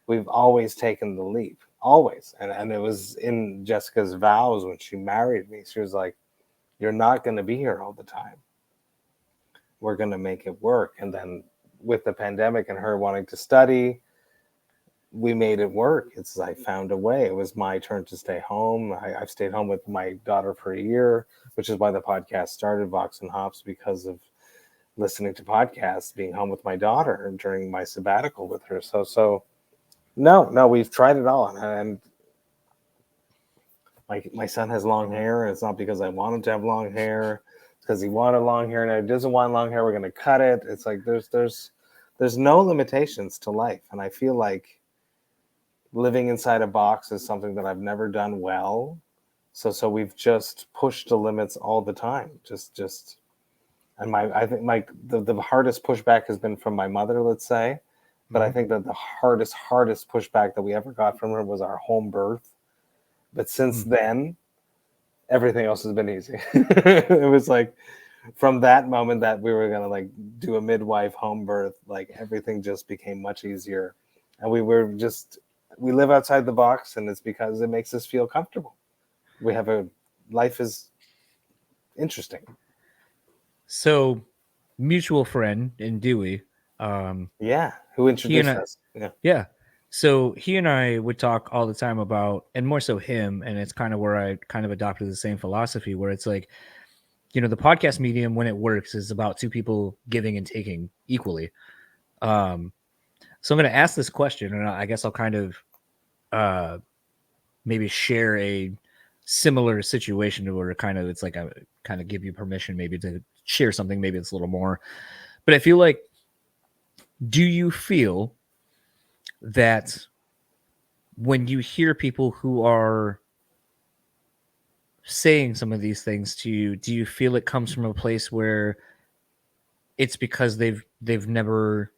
We've always taken the leap, always. And it was in Jessica's vows when she married me. She was like, you're not going to be here all the time. We're going to make it work. And then with the pandemic and her wanting to study, we made it work. I found a way. It was my turn to stay home. I've stayed home with my daughter for a year, which is why the podcast started, Vox and Hops, because of listening to podcasts, being home with my daughter during my sabbatical with her. So no, we've tried it all. And my son has long hair, and it's not because I want him to have long hair. It's because he wanted long hair, and he doesn't want long hair. We're going to cut it. It's like there's no limitations to life. And I feel like living inside a box is something that I've never done well. So we've just pushed the limits all the time. And I think the hardest pushback has been from my mother, let's say. But I think that the hardest pushback that we ever got from her was our home birth. But since then, everything else has been easy. It was like from that moment that we were going to like do a midwife home birth, like everything just became much easier. And we live outside the box, and it's because it makes us feel comfortable. Life is interesting. So, mutual friend in Dewey. Who introduced us? Yeah. So he and I would talk all the time about, and more so him, and it's kind of where I kind of adopted the same philosophy, where it's like, the podcast medium, when it works, is about two people giving and taking equally. So I'm going to ask this question, and I guess I'll kind of maybe share a similar situation to where it's like I kind of give you permission maybe to share something, maybe it's a little more. But I feel like, do you feel that when you hear people who are saying some of these things to you, do you feel it comes from a place where it's because they've never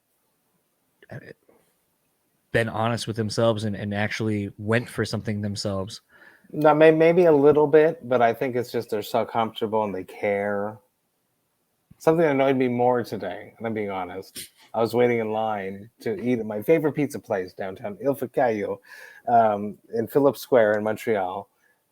been honest with themselves and actually went for something themselves? No, maybe a little bit, but I think it's just they're so comfortable and they care. Something annoyed me more today, and I'm being honest. I was waiting in line to eat at my favorite pizza place downtown, Il Ficaio, in Phillips Square in Montreal.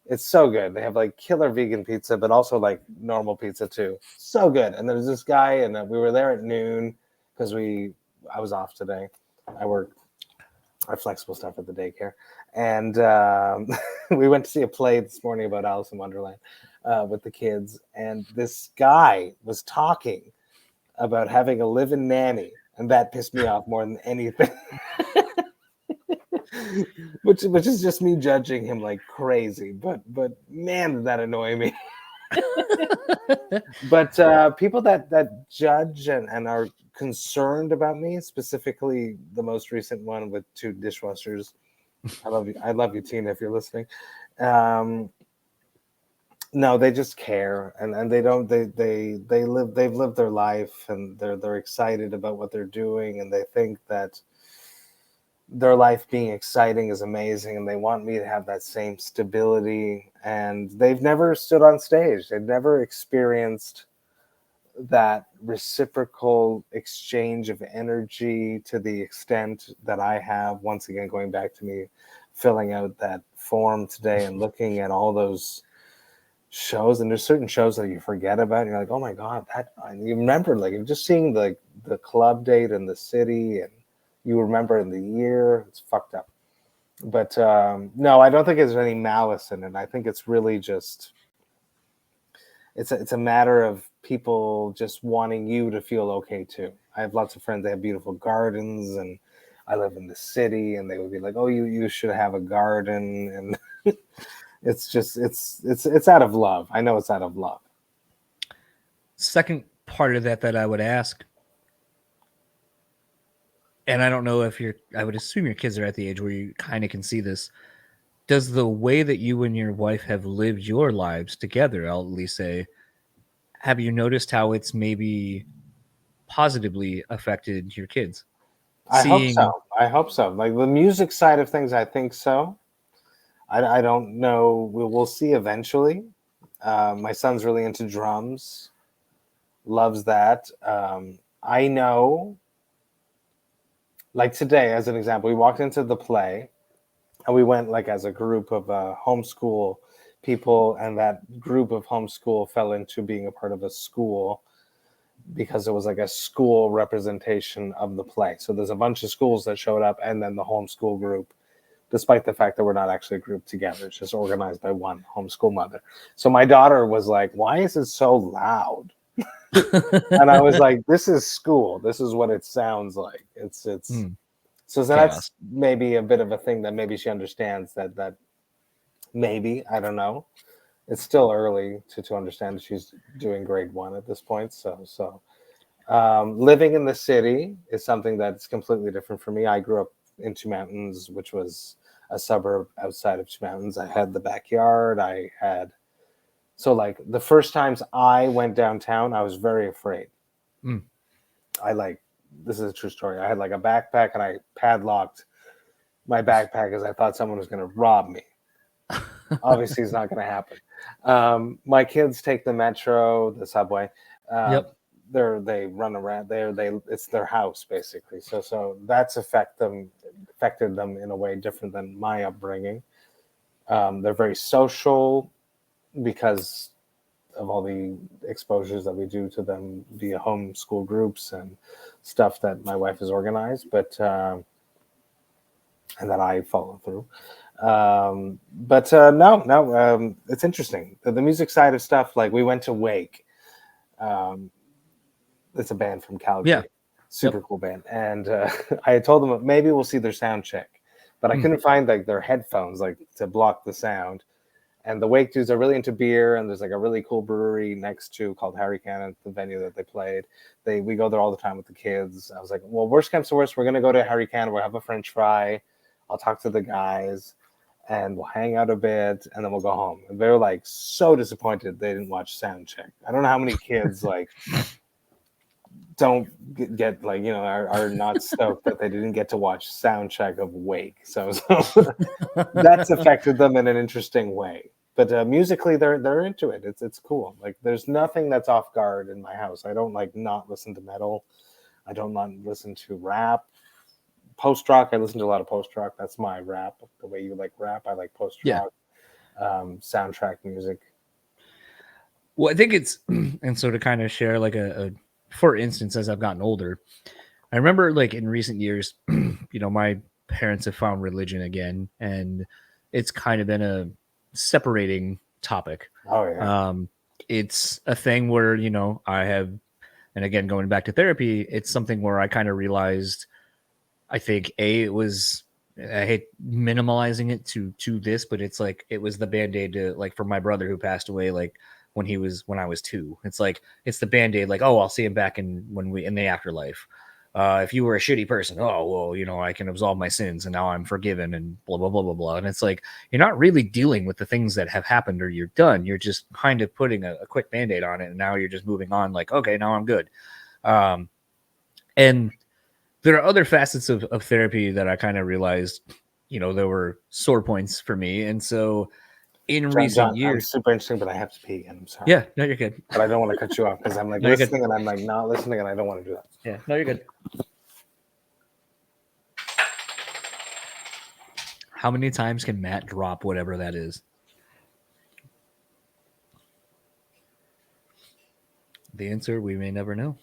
It's so good. They have like killer vegan pizza, but also like normal pizza too. So good. And there's this guy, and we were there at noon because I was off today. I flexible stuff at the daycare, and we went to see a play this morning about Alice in Wonderland with the kids, and this guy was talking about having a live-in nanny, and that pissed me off more than anything. which is just me judging him like crazy, but man, did that annoy me. But people that judge and are concerned about me, specifically the most recent one with two dishwashers. I love you, Tina, if you're listening. No, they just care, and they've lived their life, and they're excited about what they're doing, and they think that their life being exciting is amazing, and they want me to have that same stability. And they've never stood on stage. They've never experienced that reciprocal exchange of energy to the extent that I have. Once again, going back to me filling out that form today and looking at all those shows, and there's certain shows that you forget about, and you're like, oh my god, that you remember, like just seeing the club date in the city, and you remember in the year. It's fucked up. But no, I don't think there's any malice in it. I think it's really just it's a matter of people just wanting you to feel okay too. I have lots of friends that have beautiful gardens, and I live in the city, and they would be like, oh, you should have a garden. And it's just it's out of love. I know it's out of love. Second part of that I would ask, and I don't know if I would assume your kids are at the age where you kind of can see this. Does the way that you and your wife have lived your lives together, I'll at least say, have you noticed how it's maybe positively affected your kids? I hope so. Like the music side of things, I think so. I don't know. We'll see eventually. My son's really into drums. loves that. I know, like today, as an example, we walked into the play and we went like as a group of homeschool people, and that group of homeschool fell into being a part of a school because it was like a school representation of the play. So there's a bunch of schools that showed up, and then the homeschool group, despite the fact that we're not actually grouped together. It's just organized by one homeschool mother. So my daughter was like, why is it so loud? And I was like, this is school. This is what it sounds like. It's so that's maybe a bit of a thing that maybe she understands that maybe, I don't know. It's still early to understand. She's doing grade 1 at this point. So living in the city is something that's completely different for me. I grew up in Two Mountains, which was a suburb outside of Two Mountains. I had the backyard. So like the first times I went downtown, I was very afraid. This is a true story. I had like a backpack and I padlocked my backpack because I thought someone was going to rob me. Obviously, it's not going to happen. My kids take the metro, the subway. They run around there. It's their house basically. So that's affected them in a way different than my upbringing. They're very social because of all the exposures that we do to them via homeschool groups and stuff that my wife has organized, but and that I follow through. No, it's interesting. The music side of stuff, like we went to Wake. It's a band from Calgary, super cool band, and I had told them maybe we'll see their sound check, but I couldn't find like their headphones like to block the sound. And the Wake dudes are really into beer, and there's like a really cool brewery next to called Harry Cannon, the venue that they played. We go there all the time with the kids. I was like, well, worst comes to worst, we're gonna go to Harry Cannon. We'll have a French fry. I'll talk to the guys, and we'll hang out a bit, and then we'll go home. And they're like so disappointed they didn't watch Soundcheck. I don't know how many kids like don't get like, you know, are not stoked that they didn't get to watch Soundcheck of Wake. So that's affected them in an interesting way. But musically, they're into it. It's cool. Like there's nothing that's off guard in my house. I don't like not listen to metal. I don't not listen to rap. Post rock, I listen to a lot of post rock. That's my rap. The way you like rap, I like post rock. Soundtrack music. Well, I think it's, and so to kind of share like a for instance, as I've gotten older, I remember like in recent years, you know, my parents have found religion again, and it's kind of been a separating topic. Oh yeah. It's a thing where, you know, I have, and again, going back to therapy, it's something where I kind of realized, I think it was, I hate minimalizing it to this, but it's like, it was the Band-Aid to like, for my brother who passed away, like when I was 2, it's like, it's the Band-Aid, like, oh, I'll see him back in the afterlife. If you were a shitty person, oh, well, you know, I can absolve my sins and now I'm forgiven and blah, blah, blah, blah, blah. And it's like, you're not really dealing with the things that have happened or you're done. You're just kind of putting a quick Band-Aid on it. And now you're just moving on like, okay, now I'm good. And there are other facets of therapy that I kind of realized, you know, there were sore points for me. And so in recent years, I'm super interesting, but I have to pee again. I'm sorry. Yeah, no, you're good. But I don't want to cut you off because I'm like listening and I'm like not listening and I don't want to do that. Yeah, no, you're good. How many times can Matt drop whatever that is? The answer, we may never know.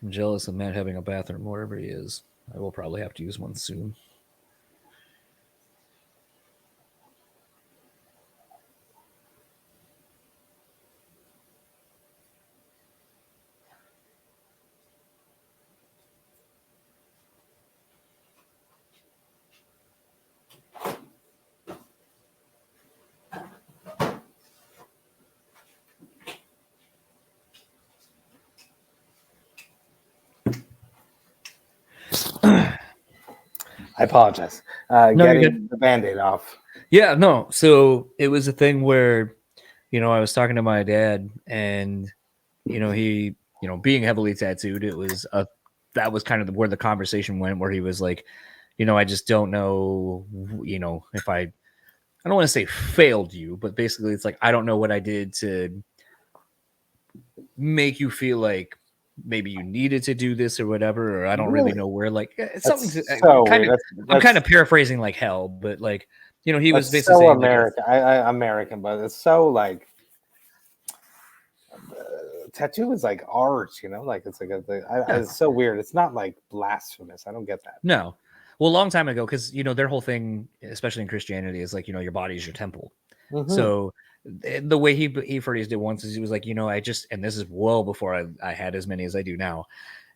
I'm jealous of Matt having a bathroom wherever he is. I will probably have to use one soon. I apologize. Getting the Band-Aid off. Yeah, no. So it was a thing where, you know, I was talking to my dad and, you know, he, you know, being heavily tattooed, it was a that was kind of where the conversation went, where he was like, I just don't know, if I don't want to say failed you, but basically it's like, I don't know what I did to make you feel like maybe you needed to do this or whatever, or I don't really know where, like, it's something to, so kind weird. of, I'm kind of paraphrasing like hell, but like, he was basically so saying American. I American, but it's so like tattoo is like art, like it's like it's so weird. It's not like blasphemous. I don't get that. No. Well, a long time ago, because their whole thing, especially in Christianity, is like, your body is your temple. Mm-hmm. So the way he phrased it once is he was like, I just, and this is well before I had as many as I do now.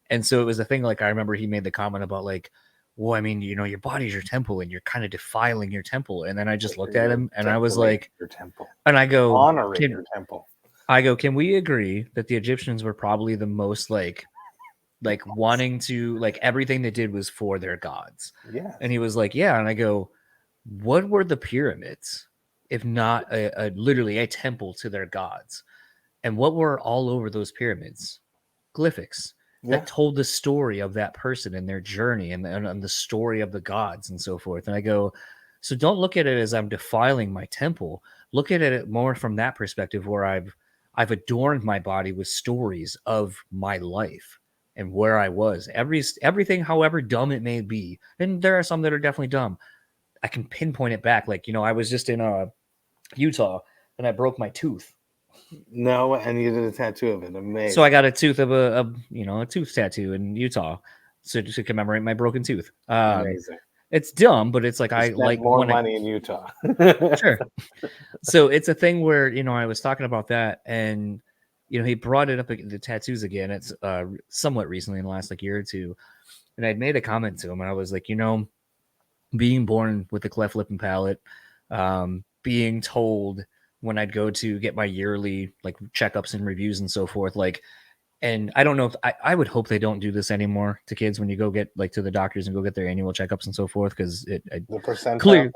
And so it was a thing, like, I remember he made the comment about like, well, I mean, your body's your temple and you're kind of defiling your temple. And then I just looked at him and I was like, your temple. And I go, honoring your temple. I go, can we agree that the Egyptians were probably the most like wanting to, like, everything they did was for their gods? Yeah. And he was like, yeah. And I go, what were the pyramids if not literally a temple to their gods? And what were all over those pyramids? Glyphics that told the story of that person and their journey and the story of the gods and so forth. And I go, so don't look at it as I'm defiling my temple. Look at it more from that perspective, where I've adorned my body with stories of my life and where I was. Everything, however dumb it may be, and there are some that are definitely dumb, I can pinpoint it back. Like, I was just in Utah and I broke my tooth. No, and you did a tattoo of it. Amazing. So I got a tooth of a tooth tattoo in Utah, so to commemorate my broken tooth. Amazing. It's dumb, but it's like, I like more money in Utah. Sure. So it's a thing where I was talking about that, and he brought it up, the tattoos again. It's somewhat recently, in the last like year or two, and I'd made a comment to him, and I was like, being born with a cleft lip and palate, being told when I'd go to get my yearly like checkups and reviews and so forth, like, and I don't know if I would hope they don't do this anymore to kids when you go get like to the doctors and go get their annual checkups and so forth, because the percentile.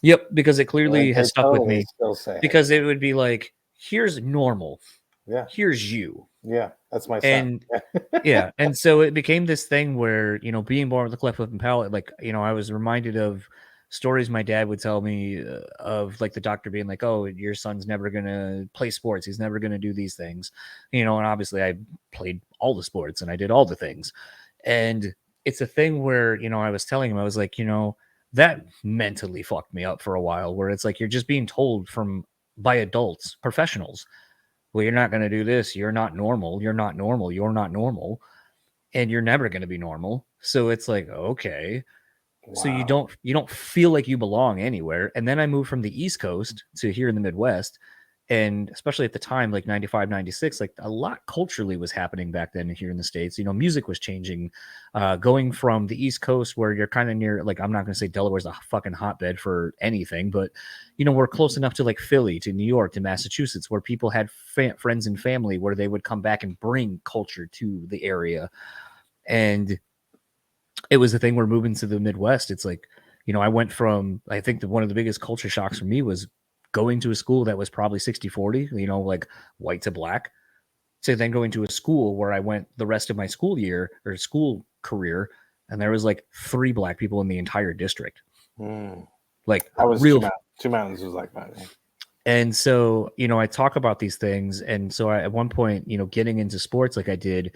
Yep, because it clearly has stuck with me. Because it would be like, here's normal. Yeah. Here's you. Yeah, that's my son. And and so it became this thing where, being born with a cleft lip and palate, like, I was reminded of stories my dad would tell me of like the doctor being like, oh, your son's never going to play sports. He's never going to do these things, and obviously I played all the sports and I did all the things. And it's a thing where, I was telling him, I was like, that mentally fucked me up for a while, where it's like, you're just being told by adults, professionals, well, you're not going to do this. You're not normal. You're not normal. You're not normal. And you're never going to be normal. So it's like, okay. Wow. So you don't feel like you belong anywhere. And then I moved from the East Coast to here in the Midwest. And especially at the time, like 95, 96, like a lot culturally was happening back then here in the States. Music was changing, going from the East Coast, where you're kind of near, like, I'm not going to say Delaware's a fucking hotbed for anything, but, we're close enough to like Philly, to New York, to Massachusetts, where people had friends and family where they would come back and bring culture to the area. And it was the thing where moving to the Midwest, it's like, I went from, I think that one of the biggest culture shocks for me was going to a school that was probably 60-40, like white to black, to then going to a school where I went the rest of my school year or school career, and there was like 3 black people in the entire district. Like, I was real. Two Mountains was like that. And so, I talk about these things. And so at one point, getting into sports like I did,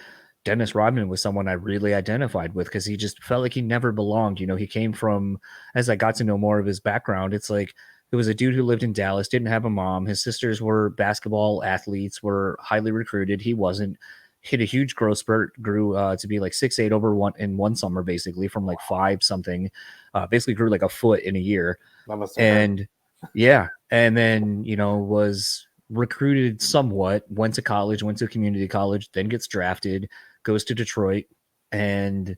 Dennis Rodman was someone I really identified with, because he just felt like he never belonged. He came from, as I got to know more of his background, it's like, it was a dude who lived in Dallas, didn't have a mom. His sisters were basketball athletes, were highly recruited. He wasn't. Hit a huge growth spurt, grew to be like 6'8" in one summer, basically from like 5 something. Basically grew like a foot in a year. And yeah. And then, was recruited somewhat, went to college, went to community college, then gets drafted, goes to Detroit, and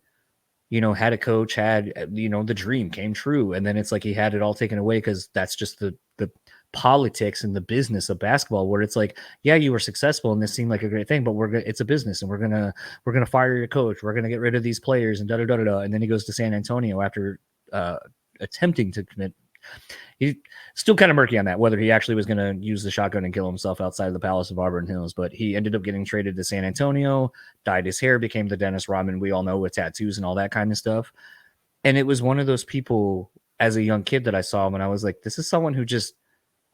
had a coach, had, the dream came true. And then it's like he had it all taken away, because that's just the politics and the business of basketball, where it's like, yeah, you were successful and this seemed like a great thing, but it's a business, and we're gonna fire your coach. We're gonna get rid of these players and da da da da. And then he goes to San Antonio after attempting to commit he's still kind of murky on that, whether he actually was going to use the shotgun and kill himself outside of the Palace of Auburn Hills. But he ended up getting traded to San Antonio, dyed his hair, became the Dennis Rodman we all know with tattoos and all that kind of stuff. And it was one of those people as a young kid that I saw him and I was like, this is someone who just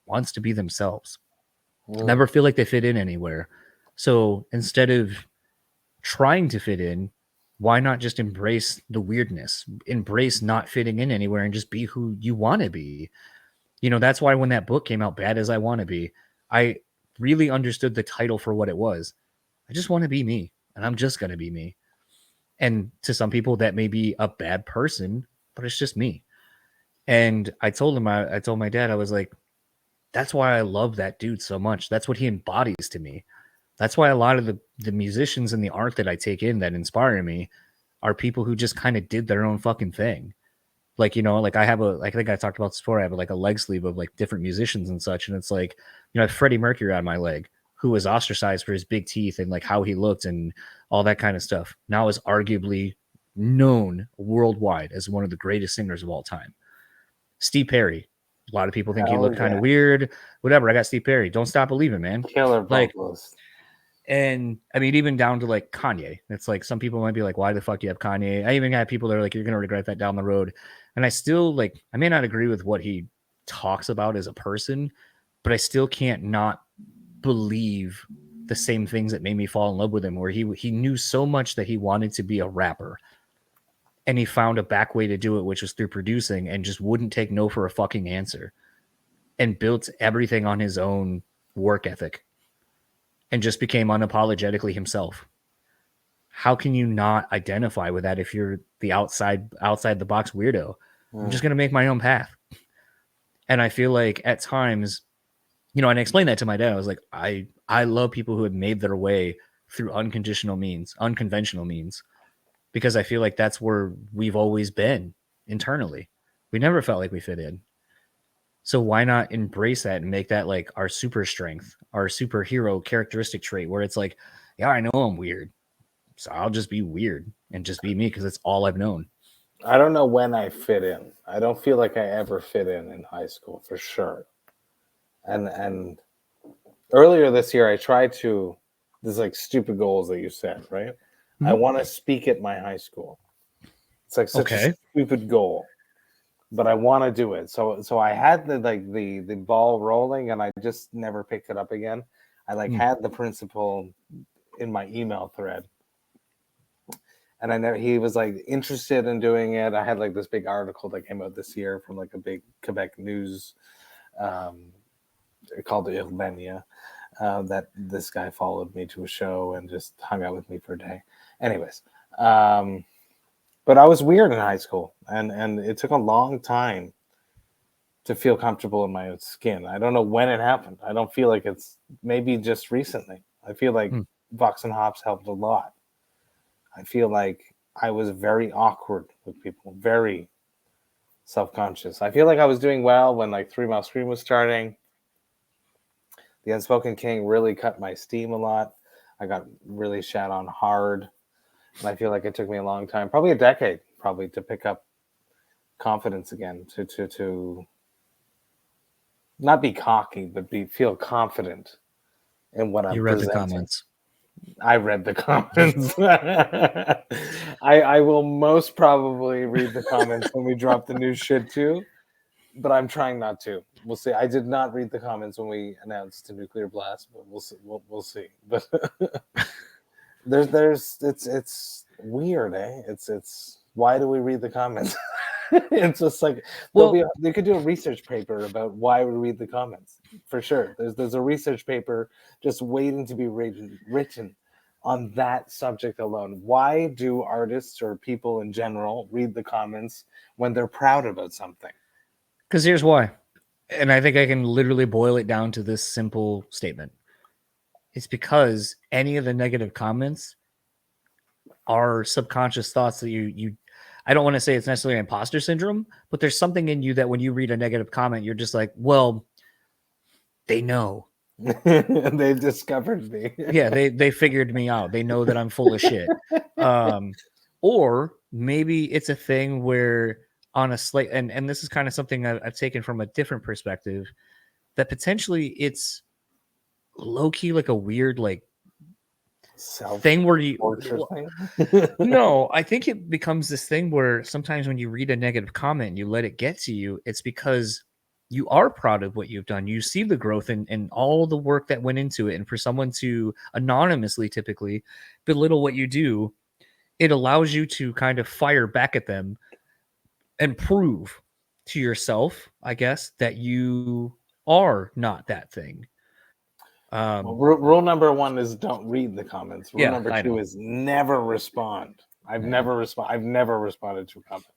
wants to be themselves. Never feel like they fit in anywhere. So instead of trying to fit in, why not just embrace the weirdness, embrace not fitting in anywhere and just be who you want to be? You know, that's why when that book came out, Bad as I Want to Be, I really understood the title for what it was. I just want to be me, and I'm just going to be me. And to some people, that may be a bad person, but it's just me. And I told him, I told my dad, I was like, that's why I love that dude so much. That's what he embodies to me. That's why a lot of the musicians and the art that I take in that inspire me are people who just kind of did their own fucking thing. Like, you know, like I think I talked about this before. I have like a leg sleeve of like different musicians and such. And it's like, you know, I have Freddie Mercury on my leg, who was ostracized for his big teeth and like how he looked and all that kind of stuff. Now is arguably known worldwide as one of the greatest singers of all time. Steve Perry. A lot of people think he looked kind of weird. Whatever. I got Steve Perry. Don't stop believing, man. Killer vocalist. And I mean, even down to like Kanye, it's like some people might be like, why the fuck do you have Kanye? I even had people that are like, you're going to regret that down the road. And I still like, I may not agree with what he talks about as a person, but I still can't not believe the same things that made me fall in love with him, where he knew so much that he wanted to be a rapper and he found a back way to do it, which was through producing and just wouldn't take no for a fucking answer and built everything on his own work ethic. And just became unapologetically himself. How can you not identify with that if you're the outside the box weirdo? I'm just gonna make my own path. And I feel like at times, you know, and I explained that to my dad. I was like, I love people who have made their way through unconventional means, because I feel like that's where we've always been internally. We never felt like we fit in. So why not embrace that and make that like our super strength, our superhero characteristic trait, where it's like, yeah, I know I'm weird, so I'll just be weird and just be me because it's all I've known. I don't know when I fit in. I don't feel like I ever fit in high school for sure. And earlier this year, I tried to. There's like stupid goals that you set, right? Mm-hmm. I want to speak at my high school. It's like such a stupid goal, but I want to do it. So I had the ball rolling, and I just never picked it up again. I had the principal in my email thread, and he was like interested in doing it. I had like this big article that came out this year from like a big Quebec news called the Urbania, that this guy followed me to a show and just hung out with me for a day. Anyways, but I was weird in high school, and it took a long time to feel comfortable in my own skin. I don't know when it happened. I don't feel like it's maybe just recently. I feel like Vox and Hops helped a lot. I feel like I was very awkward with people, very self-conscious. I feel like I was doing well when like 3 Mile Scream was starting. The Unspoken King really cut my steam a lot. I got really shat on hard. And I feel like it took me a long time, probably a decade, to pick up confidence again, to not be cocky, but feel confident in what I'm presenting. You read the comments. I read the comments. I will most probably read the comments when we drop the new shit too, but I'm trying not to. We'll see. I did not read the comments when we announced the Nuclear Blast, but we'll see. We'll see. But it's weird, eh? It's why do we read the comments? It's just like they could do a research paper about why we read the comments for sure. There's a research paper just waiting to be written on that subject alone. Why do artists or people in general read the comments when they're proud about something? Because here's why, and I think I can literally boil it down to this simple statement. It's because any of the negative comments are subconscious thoughts that you I don't want to say it's necessarily imposter syndrome, but there's something in you that when you read a negative comment, you're just like, well, they know. They've discovered me. Yeah, they figured me out. They know that I'm full of shit. Or maybe it's a thing where on a slight, and this is kind of something I've taken from a different perspective, that potentially it's low key like a weird like thing where Torture thing. no, I think it becomes this thing where sometimes when you read a negative comment and you let it get to you, it's because you are proud of what you've done. You see the growth and all the work that went into it. And for someone to anonymously typically belittle what you do, it allows you to kind of fire back at them and prove to yourself, I guess, that you are not that thing. Well, rule number 1 is don't read the comments. Rule Yeah, number I 2 know. is never respond. I've never responded to a comment.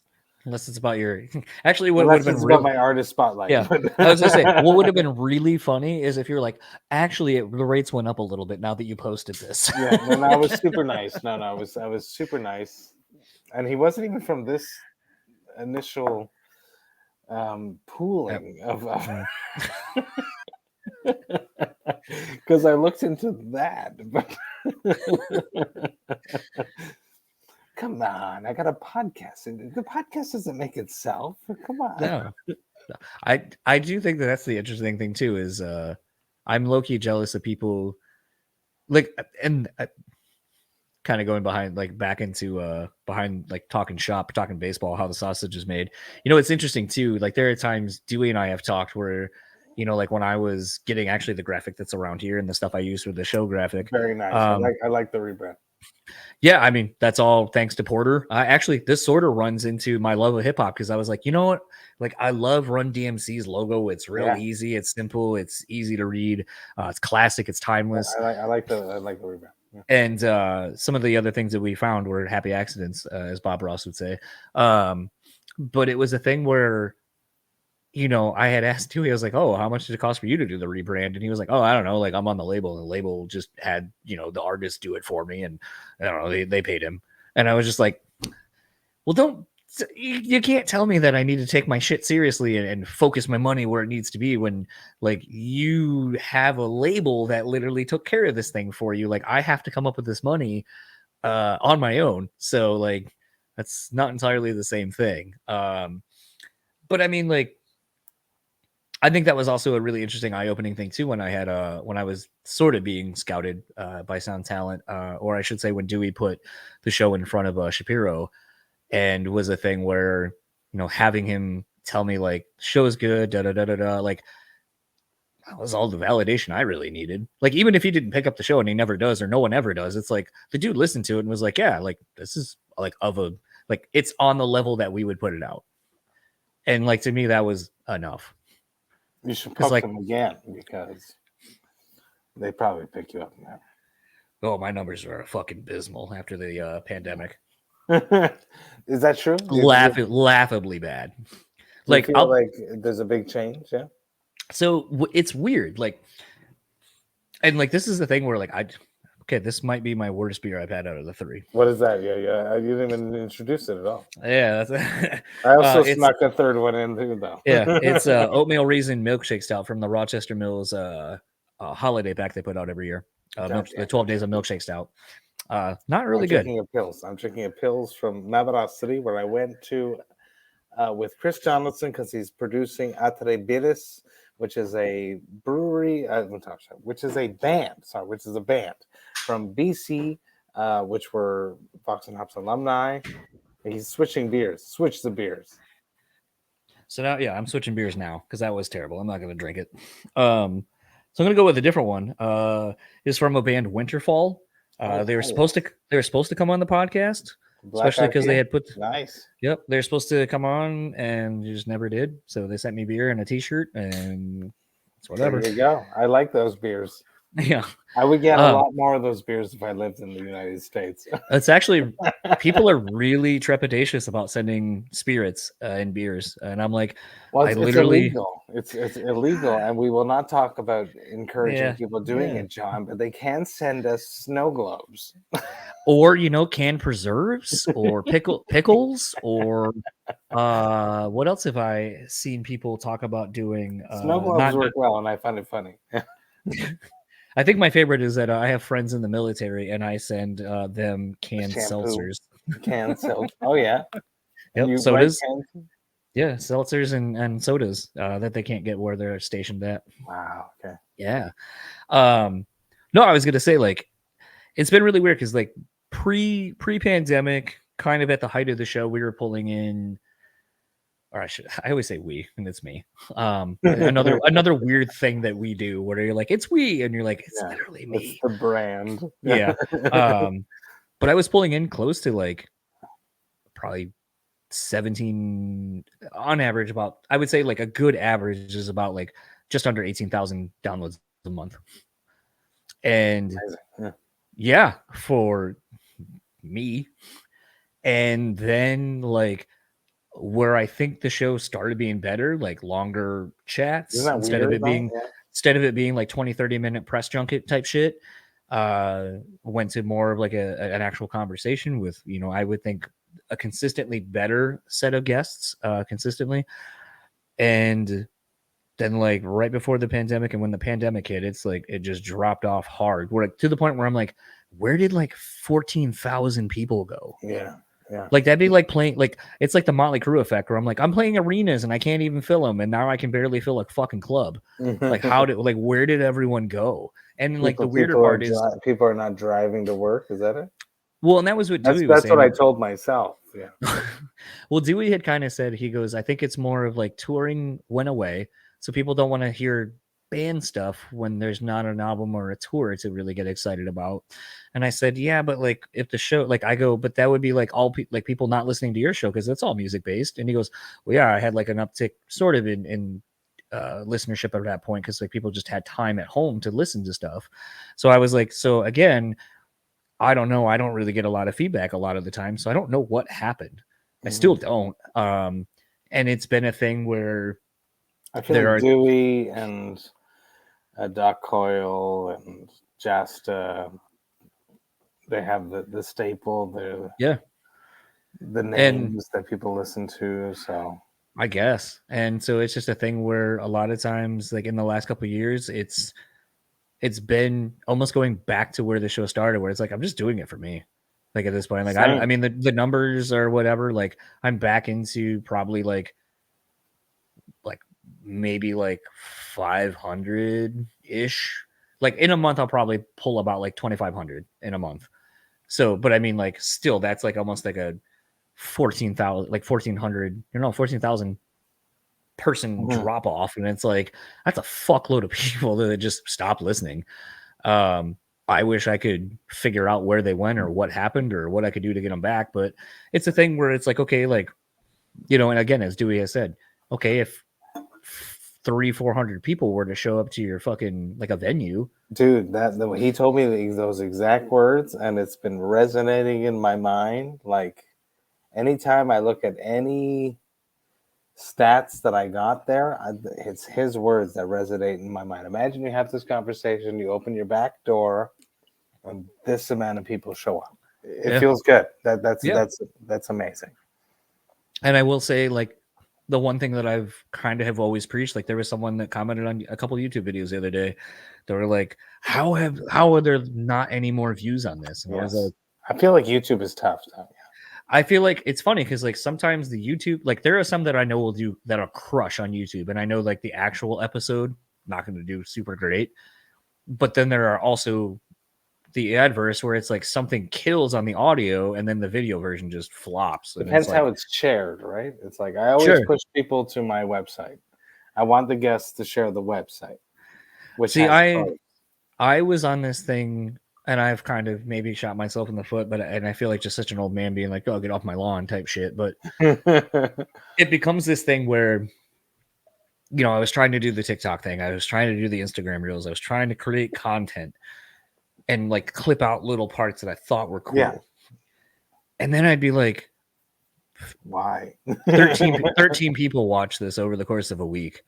Unless it's about your actually what would Unless have it's been about real. my artist spotlight. Yeah, I was gonna say what would have been really funny is if you're like, actually, the rates went up a little bit now that you posted this. Yeah, no, I was super nice. No, I was super nice, and he wasn't even from this initial pooling of because I looked into that, but come on, I got a podcast. The podcast doesn't make itself. Come on. No, I do think that that's the interesting thing too. Is I'm low key jealous of people like and kind of going behind like back into behind like talking shop, talking baseball, how the sausage is made. You know, it's interesting too. Like there are times Dewey and I have talked where, you know, like when I was getting actually the graphic that's around here and the stuff I use for the show graphic. Very nice. I like the rebrand. Yeah, I mean, that's all thanks to Porter. Actually, this sort of runs into my love of hip hop because I was like, you know what? Like, I love Run DMC's logo. It's real easy. It's simple. It's easy to read. It's classic. It's timeless. I like the rebrand. Yeah. And some of the other things that we found were happy accidents, as Bob Ross would say. But it was a thing where, you know, I had asked Dewey, I was like, oh, how much did it cost for you to do the rebrand? And he was like, oh, I don't know. Like, I'm on the label, and the label just had, you know, the artist do it for me. And I don't know, they paid him. And I was just like, well, you can't tell me that I need to take my shit seriously and focus my money where it needs to be when, like, you have a label that literally took care of this thing for you. Like, I have to come up with this money on my own. So, like, that's not entirely the same thing. But I mean, like, I think that was also a really interesting eye-opening thing too when I was sort of being scouted by Sound Talent, or I should say when Dewey put the show in front of Shapiro, and was a thing where, you know, having him tell me like show's good, da da da da da, like that was all the validation I really needed. Like even if he didn't pick up the show, and he never does, or no one ever does, it's like the dude listened to it and was like, yeah, like this is like like it's on the level that we would put it out, and like to me that was enough. You should poke them again because they probably pick you up now. Oh, my numbers are fucking abysmal after the pandemic. Is that true? Laughably bad. Like, feel like there's a big change, yeah. So it's weird, like, and like this is the thing where like this might be my worst beer I've had out of the three. What is that? Yeah. You didn't even introduce it at all. Yeah, I also snuck a third one in too, though. Yeah, it's oatmeal raisin milkshake stout from the Rochester Mills holiday pack they put out every year. The 12 days of milkshake stout. Not really good. I'm drinking a Pils from Mavra City, where I went to with Chris Jonathan because he's producing Atrebiris, which is a brewery, which is a band from BC, which were Fox and Hops alumni. He's switching beers. Switch the beers. So now, yeah, I'm switching beers now because that was terrible. I'm not going to drink it. So I'm going to go with a different one. It's from a band Winterfall. They were supposed to come on the podcast, especially because they had put nice. Yep, they're supposed to come on and you just never did. So they sent me beer and a T-shirt, and it's whatever. There you go. I like those beers. Yeah, I would get a lot more of those beers if I lived in the United States. It's actually people are really trepidatious about sending spirits and beers, and I'm like, it's illegal. It's illegal, and we will not talk about encouraging people doing it, John. But they can send us snow globes, or canned preserves, or pickles, or what else have I seen people talk about doing? Snow globes work well, and I find it funny. I think my favorite is that I have friends in the military, and I send them canned seltzers. Canned seltzers. Oh yeah. Yep. So it is. Yeah, seltzers and sodas that they can't get where they're stationed at. Wow. Okay. Yeah. Um, no, I was gonna say like it's been really weird because like pre-pandemic, kind of at the height of the show, we were pulling in, or I always say we, and it's me. Another weird thing that we do where you're like, it's we, and you're like, it's Yeah, literally it's me. the brand. Yeah. But I was pulling in close to like probably 17 on average, about I would say like a good average is about like just under 18,000 downloads a month. And Yeah. yeah, for me. And then like where I think the show started being better, like longer Isn't chats that weird though? Yeah. instead of it being like 20-30 minute press junket type shit, went to more of like an actual conversation with, I would think a consistently better set of guests, consistently. And then like right before the pandemic and when the pandemic hit, it's like it just dropped off hard. We're like, to the point where I'm like, where did like 14,000 people go? Yeah. Yeah. Like that'd be like playing, like it's like the Motley Crue effect where I'm like, I'm playing arenas and I can't even fill them, and now I can barely fill a fucking club. Like where did everyone go? And like the weirder part is, people are not driving to work. Is that it? well, and that was what Dewey was That's what I saying. told myself. Yeah. Well, Dewey had kind of said, he goes, I think it's more of like touring went away, so people don't want to hear band stuff when there's not an album or a tour to really get excited about. And I said, yeah, but like if the show, like I go, but that would be like like people not listening to your show because it's all music based. And he goes, well, yeah, I had like an uptick sort of in listenership at that point because like people just had time at home to listen to stuff. So I was like, so again, I don't know. I don't really get a lot of feedback a lot of the time, so I don't know what happened. I still don't. And it's been a thing where I feel like Dewey and Doc Coyle and Jasta, they have the staple, the names that people listen to. So I guess, and so it's just a thing where a lot of times, like in the last couple of years, it's been almost going back to where the show started, where it's like I'm just doing it for me. Like at this point, like I mean the numbers or whatever, like I'm back into probably like maybe like 500 ish. Like in a month, I'll probably pull about like 2,500 in a month. So, but I mean, like still, that's like almost like a 14,000, like 1,400, 14,000 person drop off, and it's like that's a fuckload of people that just stop listening. I wish I could figure out where they went or what happened or what I could do to get them back, but it's a thing where it's like, okay, like, and again, as Dewey has said, okay, if 300-400 people were to show up to your fucking like a venue, dude, he told me those exact words, and it's been resonating in my mind. Like anytime I look at any stats that I got there, it's his words that resonate in my mind. Imagine you have this conversation, you open your back door, and this amount of people show up. It feels good. That's amazing. And I will say, like, the one thing that I've kind of have always preached, like there was someone that commented on a couple of YouTube videos the other day. They were like, how are there not any more views on this? And I was like, I feel like YouTube is tough. I feel like it's funny because like sometimes the YouTube, like there are some that I know will do that'll crush on YouTube, and I know like the actual episode not going to do super great, but then there are also the adverse where it's like something kills on the audio and then the video version just flops. And depends it's like, how it's shared, right? It's like I always push people to my website. I want the guests to share the website. Which I was on this thing and I've kind of maybe shot myself in the foot, and I feel like just such an old man being like, "Oh, get off my lawn" type shit. But it becomes this thing where, I was trying to do the TikTok thing, I was trying to do the Instagram reels, I was trying to create content and like clip out little parts that I thought were cool. Yeah. And then I'd be like, why 13 people watch this over the course of a week.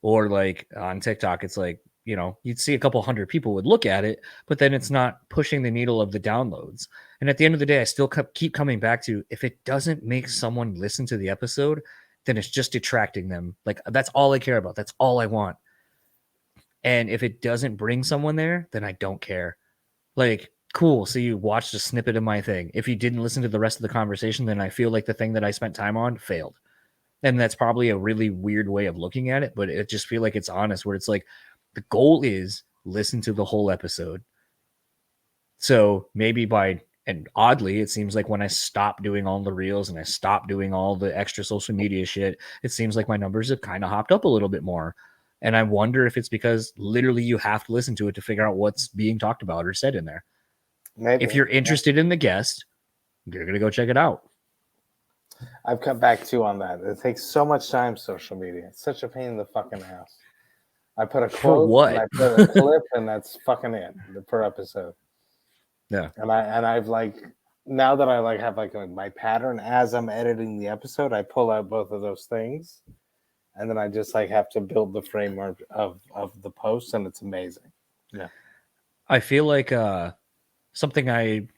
Or like on TikTok, it's like, you'd see a couple hundred people would look at it, but then it's not pushing the needle of the downloads. And at the end of the day, I still keep coming back to, if it doesn't make someone listen to the episode, then it's just detracting them. Like that's all I care about. That's all I want. And if it doesn't bring someone there, then I don't care. Like, cool. So you watched a snippet of my thing. If you didn't listen to the rest of the conversation, then I feel like the thing that I spent time on failed. And that's probably a really weird way of looking at it, but it just feel like it's honest, where it's like the goal is listen to the whole episode. So maybe by, and oddly, it seems like when I stop doing all the reels and I stop doing all the extra social media shit, it seems like my numbers have kind of hopped up a little bit more. And I wonder if it's because literally you have to listen to it to figure out what's being talked about or said in there. Maybe. If you're interested in the guest, you're going to go check it out. I've come back too on that. It takes so much time, social media. It's such a pain in the fucking ass. I put a For quote what? and I put a clip, and that's fucking it per episode. Yeah. And I've like, now that I like have like my pattern as I'm editing the episode, I pull out both of those things, and then I just like have to build the framework of the post, and it's amazing. Yeah. I feel like something I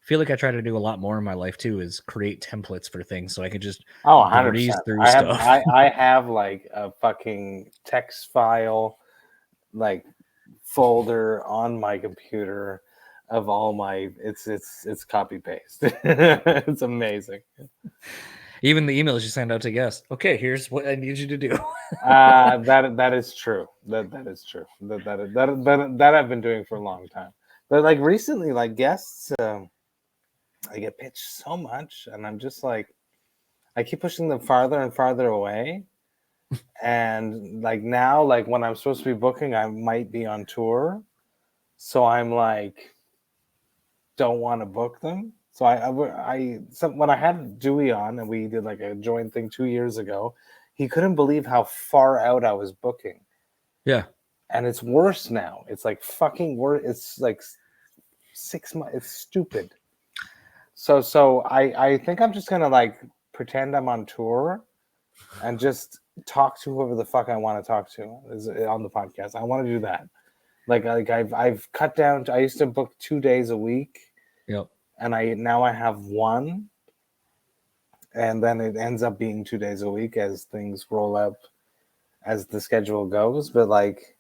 feel like I try to do a lot more in my life too is create templates for things so I can just 100%. breeze through I have stuff. I have like a fucking text file like folder on my computer of all my it's copy paste. It's amazing. Even the emails you send out to guests. Okay, here's what I need you to do. That is true. That is true. That I've been doing for a long time. But like recently, like guests, I get pitched so much, and I'm just like, I keep pushing them farther and farther away. And like now, like when I'm supposed to be booking, I might be on tour, so I'm like, don't want to book them. So when I had Dewey on and we did like a joint thing 2 years ago, he couldn't believe how far out I was booking. Yeah. And it's worse now. It's like fucking worse. It's like 6 months. It's stupid. So I think I'm just gonna like pretend I'm on tour and just talk to whoever the fuck I want to talk to on the podcast. I want to do that. Like I've cut down. I used to book 2 days a week. Yep. And I have one, and then it ends up being 2 days a week as things roll up as the schedule goes. But like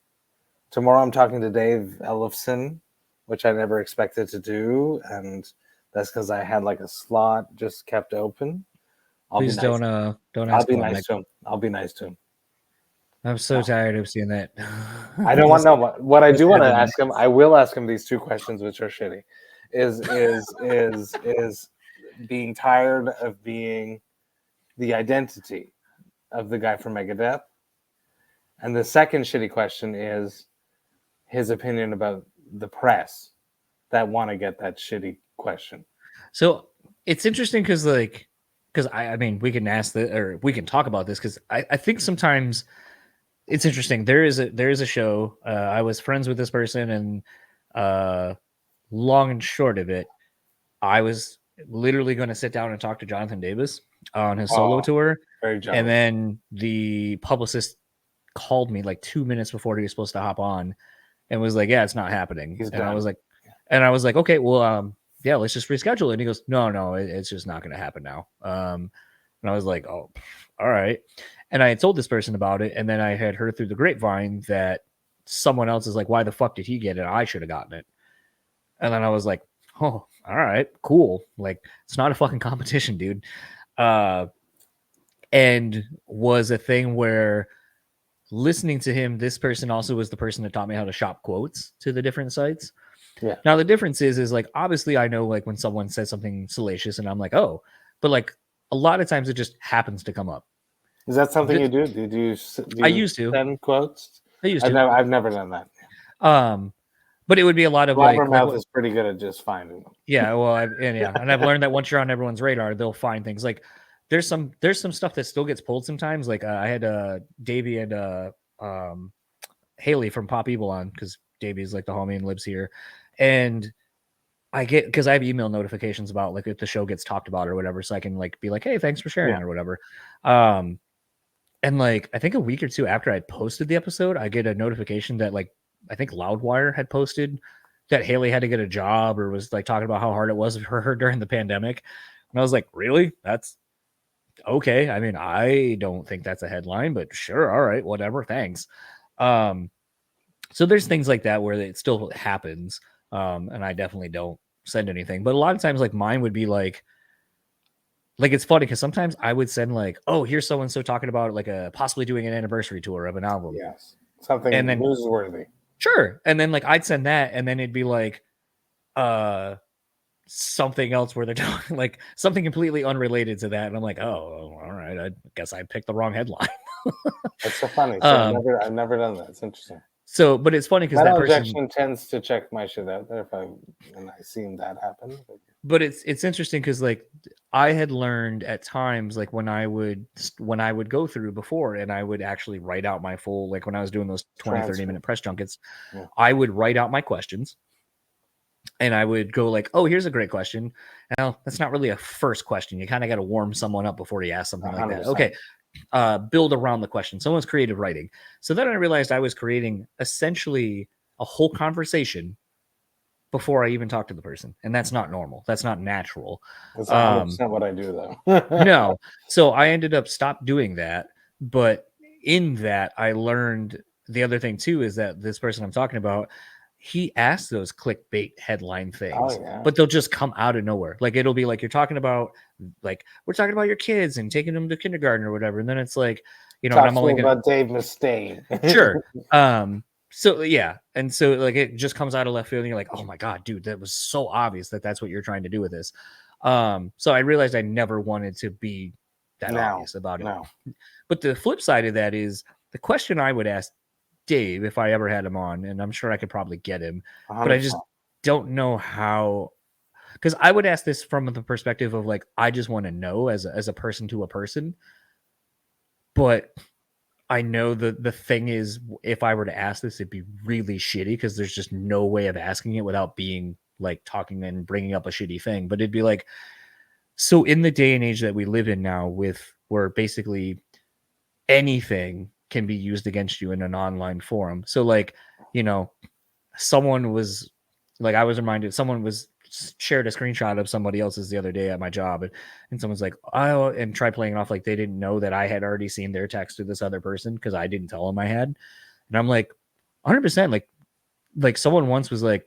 tomorrow I'm talking to Dave Ellefson, which I never expected to do, and that's because I had like a slot just kept open. Please don't ask I'll be nice to him. I'll be nice to him. I'm so tired of seeing that. I don't want to know what I do want to ask him. I will ask him these 2 questions, which are shitty. Is being tired of being the identity of the guy from Megadeth, and the second shitty question is his opinion about the press that want to get that shitty question. So it's interesting because I mean we can ask that, or we can talk about this, because I think sometimes it's interesting. There is a show. I was friends with this person, and long and short of it, I was literally going to sit down and talk to Jonathan Davis on his solo tour. Very jealous. And then the publicist called me like 2 minutes before he was supposed to hop on and was like, yeah, it's not happening. I was like, okay, well, yeah, let's just reschedule it. And he goes, no, it's just not going to happen now. And I was like, oh, all right. And I had told this person about it. And then I had heard through the grapevine that someone else is like, why the fuck did he get it? I should have gotten it. And then I was like, oh, all right, cool. Like, it's not a fucking competition, dude. And was a thing where listening to him, this person also was the person that taught me how to shop quotes to the different sites. Yeah. Now the difference is like, obviously I know like when someone says something salacious and I'm like, oh, but like a lot of times it just happens to come up. Is that something you do? Do you I used to send quotes? I used to. I've never done that. But it would be a lot of Blabbermouth is pretty good at just finding them. Yeah, well, and I've learned that once you're on everyone's radar, they'll find things. Like there's some stuff that still gets pulled sometimes. Like I had Davey and Haley from Pop Evil on, because Davey's like the homie and lives here, and I get, because I have email notifications about like if the show gets talked about or whatever, so I can like be like, hey, thanks for sharing or whatever. And like I think a week or two after I posted the episode, I get a notification that like I think Loudwire had posted that Haley had to get a job, or was like talking about how hard it was for her during the pandemic. And I was like, really? That's okay. I mean, I don't think that's a headline, but sure. All right, whatever. Thanks. So there's things like that where it still happens. And I definitely don't send anything, but a lot of times like mine would be like like it's funny because sometimes I would send like, oh, here's so and so talking about like a possibly doing an anniversary tour of an album. Yes, something And then newsworthy. sure. And then like I'd send that, and then it'd be like something else where they're talking like something completely unrelated to that. And I'm like, oh, all right. I guess I picked the wrong headline. That's so funny. So I've never done that. It's interesting. So, but it's funny because that Metal person Injection tends to check my shit out there and I seen that happen. but it's interesting because like I had learned at times like when I would go through before and I would actually write out my full like when I was doing those 20-30 minute press junkets, I would write out my questions and I would go like, oh, here's a great question. Now that's not really a first question. You kind of got to warm someone up before you ask something 100%. like that. Okay. Build around the question. Someone's creative writing. So then I realized I was creating essentially a whole conversation before I even talk to the person. And that's not normal. That's not natural. That's 100% what I do though. No. So I ended up stopped doing that. But in that, I learned the other thing too is that this person I'm talking about, he asks those clickbait headline things, but they'll just come out of nowhere. Like it'll be like you're talking about, like we're talking about your kids and taking them to kindergarten or whatever, and then it's like, you know, Talk I'm only about Dave Mustaine. Sure. So yeah, and so like it just comes out of left field, and you're like, oh my god, dude, that was so obvious that that's what you're trying to do with this. So I realized I never wanted to be that obvious about it. No. But the flip side of that is the question I would ask Dave if I ever had him on, and I'm sure I could probably get him, 100%. but I just don't know how. Because I would ask this from the perspective of like I just want to know as a person to a person, but I know the thing is if I were to ask this, it'd be really shitty because there's just no way of asking it without being like talking and bringing up a shitty thing. But it'd be like, so in the day and age that we live in now, with where basically anything can be used against you in an online forum. So like, you know, someone was like, I was reminded someone was shared a screenshot of somebody else's the other day at my job, and someone's like, oh, and tried playing it off like they didn't know that I had already seen their text to this other person because I didn't tell them I had. And I'm like, 100%. Like someone once was like,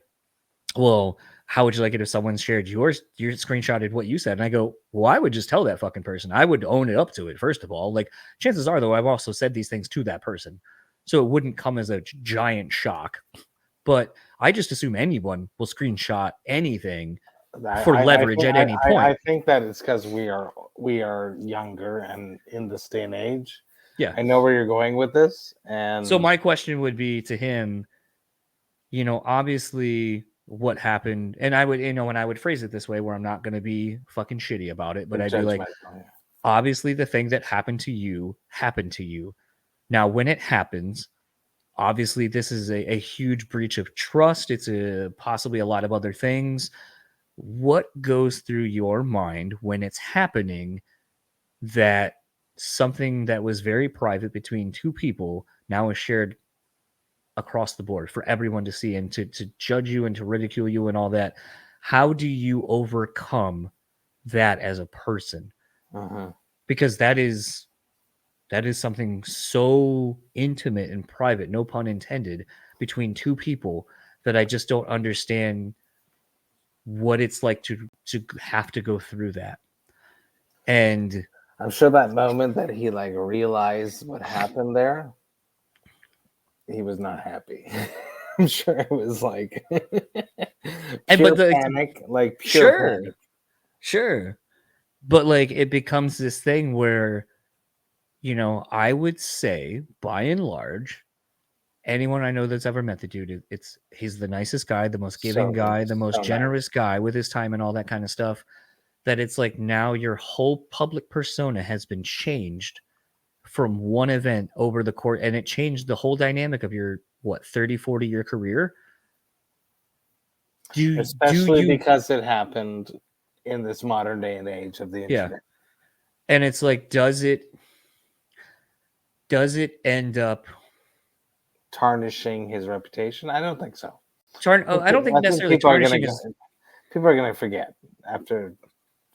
well, how would you like it if someone shared your screenshotted what you said? And I go, well, I would just tell that fucking person. I would own it up to it, first of all. Like, chances are, though, I've also said these things to that person. So it wouldn't come as a giant shock. But I just assume anyone will screenshot anything for leverage at any point. I think that it's because we are younger and in this day and age. Yeah. I know where you're going with this. And so my question would be to him, you know, obviously what happened, and I would, you know, and I would phrase it this way where I'm not going to be fucking shitty about it, but I'd be like, obviously the thing that happened to you. Now, when it happens, obviously this is a huge breach of trust. It's possibly a lot of other things. What goes through your mind when it's happening that something that was very private between two people now is shared across the board for everyone to see and to judge you and to ridicule you and all that? How do you overcome that as a person? Because that is something so intimate and private, no pun intended, between two people that I just don't understand what it's like to have to go through that. And I'm sure that moment that he like realized what happened there, he was not happy. I'm sure it was like pure panic, like pure panic. Sure. But like it becomes this thing where, you know, I would say by and large, anyone I know that's ever met the dude, he's the nicest guy, the most giving guy, the most generous guy with his time and all that kind of stuff. That it's like now your whole public persona has been changed from one event over the course, and it changed the whole dynamic of your 30-40 year career. Especially because it happened in this modern day and age of the internet. Yeah. And it's like, does it end up tarnishing his reputation? I don't think so. I don't think necessarily tarnishing people are going to forget after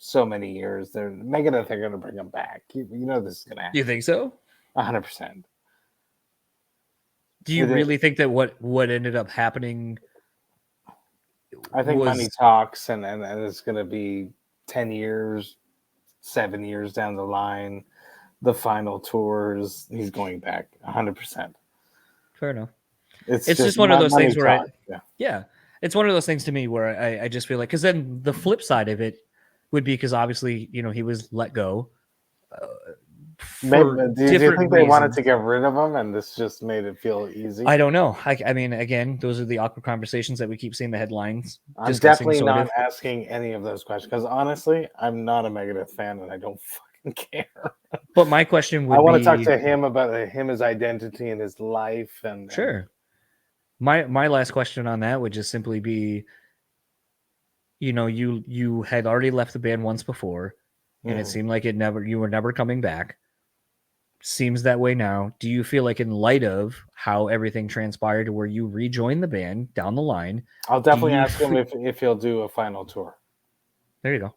so many years. They're Megadeth. They're going to bring him back. You know this is going to happen. You think so? 100%. Do you really think that what ended up happening? I think money talks, and it's going to be 10 years, 7 years down the line, the final tours, he's going back 100%. Fair enough. It's Just just one of those money things where talk. yeah, it's one of those things to me where I just feel like, because then the flip side of it would be, because obviously, you know, he was let go Maybe, for do you different think they wanted reasons. to get rid of him and this just made it feel easy? I don't know. I mean, again, those are the awkward conversations that we keep seeing the headlines I'm discussing, definitely sort not of. asking any of those questions because honestly, I'm not a Megadeth fan and I don't fucking care. But my question I would want to talk be, to him about him, his identity, and his life, and sure. My last question on that would just simply be, you know, you had already left the band once before, and it seemed like you were never coming back. Seems that way now. Do you feel like, in light of how everything transpired to where you rejoined the band down the line, I'll do definitely you ask him if he'll do a final tour. there you go.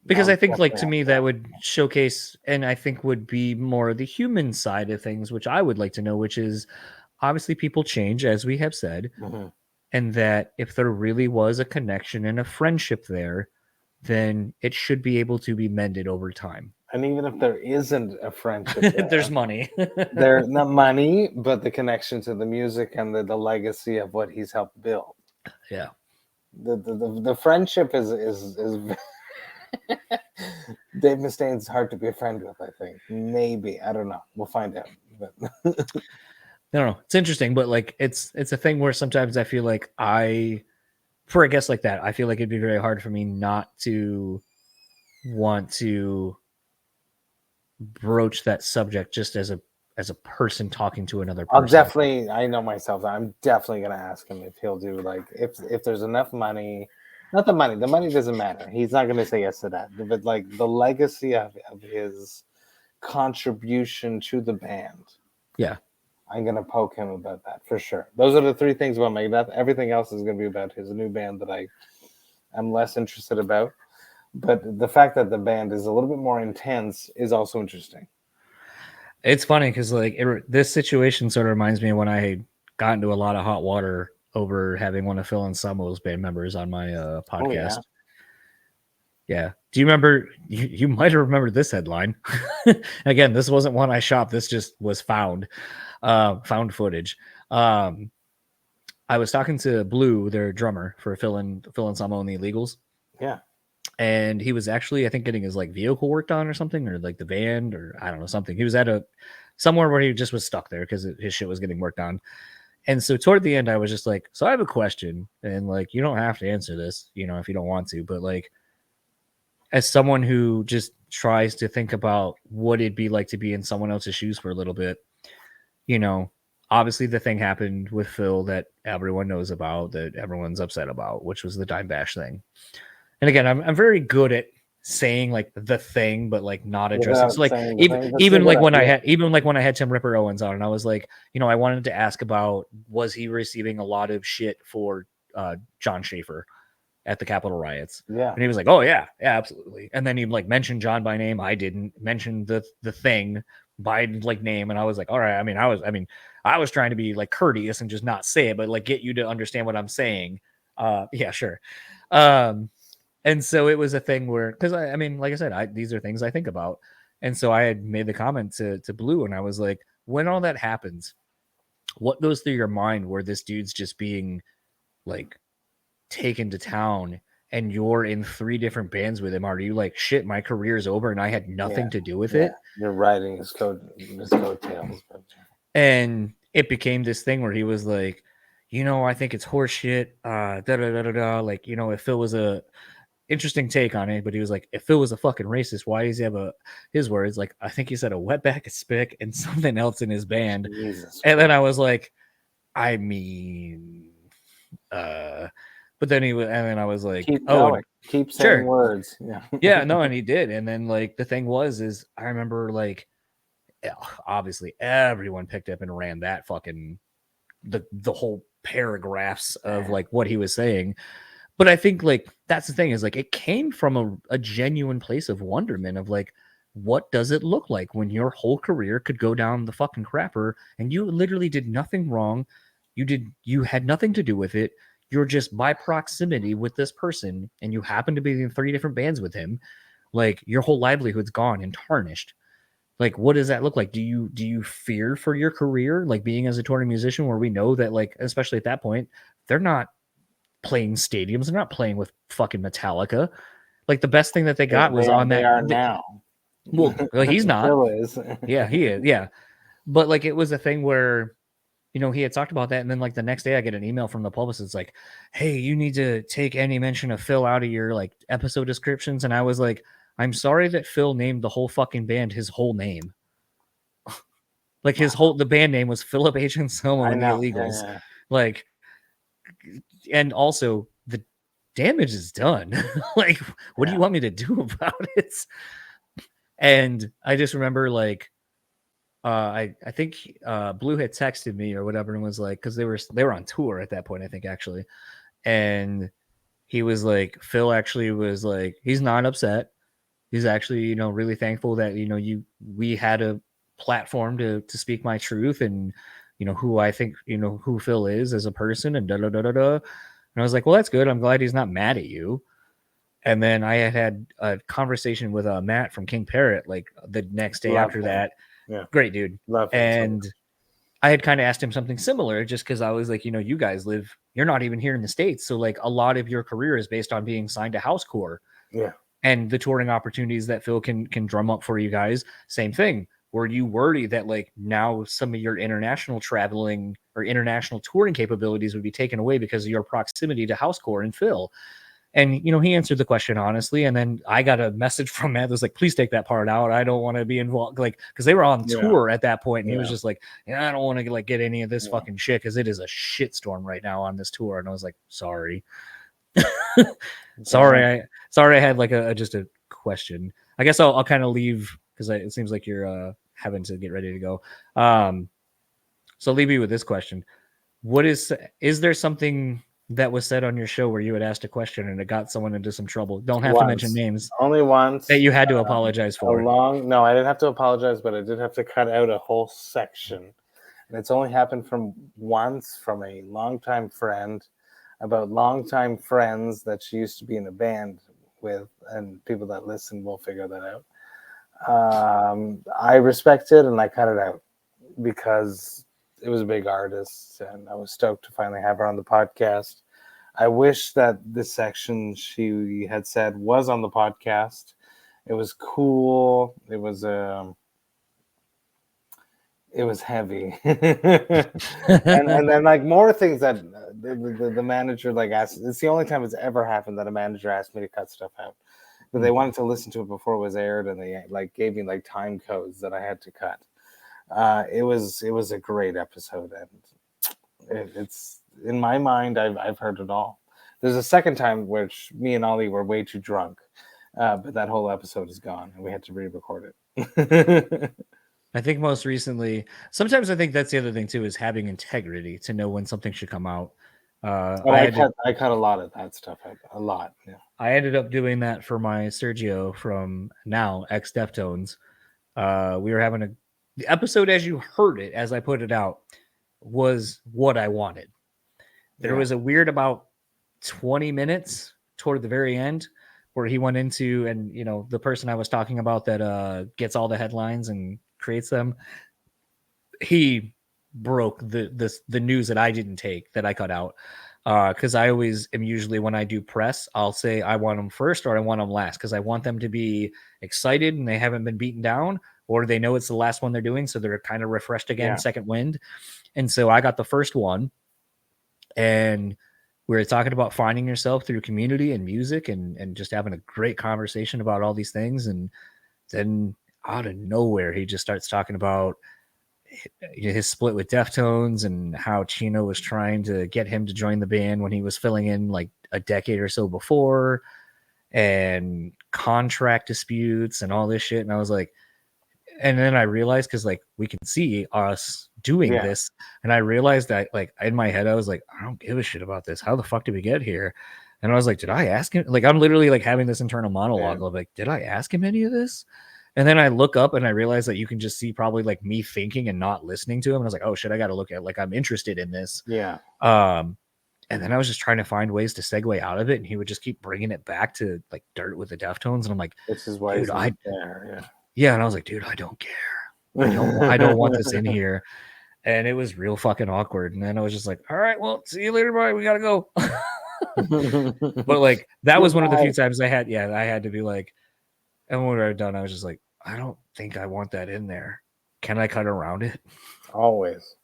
Because I'll I think, like, definitely to ask me, that. that would showcase, and I think would be more the human side of things, which I would like to know, which is, obviously people change, as we have said, and that if there really was a connection and a friendship there, then it should be able to be mended over time. And even if there isn't a friendship there, There's money. there's not money, but the connection to the music and the legacy of what he's helped build. Yeah. The friendship is Dave Mustaine's hard to be a friend with, I think. Maybe. I don't know. We'll find out. But I don't know. It's interesting, but like it's a thing where sometimes I feel like for a guest like that, I feel like it'd be very hard for me not to want to broach that subject just as a person talking to another I'll person. definitely, I know myself, I'm definitely gonna ask him if he'll do, like, if there's enough money. Not the money doesn't matter. He's not gonna say yes to that. But like the legacy of his contribution to the band. Yeah. I'm gonna poke him about that for sure. Those are the three things about Megadeth. Everything else is gonna be about his new band that I'm less interested about. But the fact that the band is a little bit more intense is also interesting. It's funny because like this situation sort of reminds me of when I got into a lot of hot water over having one of Phil and Samo's band members on my podcast. Oh, yeah. Yeah. Do you remember? You might have remembered this headline. Again, this wasn't one I shot. This just was found footage. I was talking to Blue, their drummer for Phil and Samo and the Illegals. Yeah. And he was actually, I think, getting his like vehicle worked on or something, or like the band, or I don't know, something. He was at somewhere where he just was stuck there because his shit was getting worked on. And so toward the end, I was just like, so I have a question, and like, you don't have to answer this, you know, if you don't want to, but like, as someone who just tries to think about what it'd be like to be in someone else's shoes for a little bit, you know, obviously the thing happened with Phil that everyone knows about, that everyone's upset about, which was the Dime Bash thing. And again, I'm very good at saying like the thing, but like not addressing. So like even like when I had Tim Ripper Owens on, and I was like, you know, I wanted to ask about, was he receiving a lot of shit for John Schaefer at the Capitol riots? Yeah. And he was like, oh yeah, absolutely. And then he like mentioned John by name. I didn't mention the thing by like name. And I was like, all right. I was trying to be like courteous and just not say it, but like get you to understand what I'm saying. Yeah, sure. And so it was a thing where, because I mean, like I said, these are things I think about. And so I had made the comment to Blue, and I was like, when all that happens, what goes through your mind where this dude's just being like taken to town and you're in 3 different bands with him? Are you like, shit, my career's over and I had nothing to do with it? You're riding his coattails. And it became this thing where he was like, you know, I think it's horseshit. Like, you know, if Phil was a interesting take on it, but he was like, if Phil was a fucking racist, why does he have his words, like, I think he said a wetback, a spick, and something else in his band. Jesus and then I was like, I mean, but then I was like, keep saying words. Yeah, no, and he did. And then like the thing is I remember like, obviously everyone picked up and ran that fucking the whole paragraphs of like what he was saying. But I think like that's the thing, is like it came from a genuine place of wonderment of like, what does it look like when your whole career could go down the fucking crapper and you literally did nothing wrong? You had nothing to do with it. You're just by proximity with this person and you happen to be in 3 different bands with him. Like your whole livelihood's gone and tarnished. Like, what does that look like? Do you fear for your career, like being as a touring musician, where we know that, like, especially at that point, they're not playing stadiums, they're not playing with fucking Metallica. Like the best thing that they got was on They that. are now. Well, he's not. Phil is. Yeah, he is. Yeah, but like it was a thing where he had talked about that, and then like the next day I get an email from the publicist. It's like, hey, you need to take any mention of Phil out of your like episode descriptions. And I was like, I'm sorry that Phil named the whole fucking band his whole name. Like the band name was Philip H. Anselmo and the Illegals. Yeah. Like, and also the damage is done. Like, what do you want me to do about it? And I just remember like, I think Blue had texted me or whatever and was like, because they were on tour at that point, I think actually, and he was like, Phil actually was like, he's not upset. He's actually really thankful that we had a platform to speak my truth and who I think who Phil is as a person and da da da da da. And I was like, well, that's good. I'm glad he's not mad at you. And then I had a conversation with Matt from King Parrot like the next day after that. Yeah. Great dude. Love him and so I had kind of asked him something similar just because I was like, you guys you're not even here in the States. So like a lot of your career is based on being signed to housecore. Yeah. And the touring opportunities that Phil can drum up for you guys. Same thing. Were you worried that like now some of your international traveling or international touring capabilities would be taken away because of your proximity to housecore and Phil? And, he answered the question honestly. And then I got a message from Matt that was like, please take that part out. I don't want to be involved. Like, because they were on tour at that point. And he was just like, I don't want to like get any of this fucking shit because it is a shitstorm right now on this tour. And I was like, sorry. sorry. I had like just a question. I guess I'll kind of leave because it seems like you're having to get ready to go. So I'll leave you with this question. Is there something that was said on your show where you had asked a question and it got someone into some trouble? Don't have to mention names. Only once. That you had to apologize for. No, I didn't have to apologize, but I did have to cut out a whole section. And it's only happened once from a longtime friend about longtime friends that she used to be in a band with, and people that listen will figure that out. I respect it and I cut it out because it was a big artist, and I was stoked to finally have her on the podcast. I wish that this section she had said was on the podcast. It was cool. It was heavy, and then like more things that the manager like asked. It's the only time it's ever happened that a manager asked me to cut stuff out, but they wanted to listen to it before it was aired, and they like gave me like time codes that I had to cut. It was a great episode, and it's in my mind. I've heard it all. There's a second time which me and Ollie were way too drunk, but that whole episode is gone, and we had to re-record it. I think most recently, sometimes I think that's the other thing too, is having integrity to know when something should come out. I cut a lot of that stuff out, a lot. Yeah. I ended up doing that for my Sergio from now ex Deftones. We were having the episode as you heard it, as I put it out, was what I wanted. There was a weird about 20 minutes toward the very end where he went into, and the person I was talking about that gets all the headlines and creates them, he broke the news that I didn't take, that I cut out. Because I always am, usually when I do press, I'll say I want them first or I want them last, because I want them to be excited and they haven't been beaten down, or they know it's the last one they're doing, so they're kind of refreshed again, second wind. And so I got the first one, and we were talking about finding yourself through community and music and just having a great conversation about all these things. And then out of nowhere, he just starts talking about his split with Deftones and how Chino was trying to get him to join the band when he was filling in like a decade or so before, and contract disputes and all this shit. And I was like, and then I realized, because like we can see us doing this, and I realized that like in my head I was like, I don't give a shit about this. How the fuck did we get here? And I was like, did I ask him? Like I'm literally like having this internal monologue of like, did I ask him any of this? And then I look up and I realize that you can just see probably like me thinking and not listening to him. And I was like, oh shit, I got to look at, like, I'm interested in this. Yeah. And then I was just trying to find ways to segue out of it, and he would just keep bringing it back to like Dirt with the Deftones, and I'm like, This is why dude, he's not there. yeah, and I was like, dude, I don't care. Yeah. I don't want this in here. And it was real fucking awkward. And then I was just like, all right, well, see you later, bye. We gotta go. But like that was one of the few times I had to be like, and when we were done, I was just like, I don't think I want that in there. Can I cut around it? Always.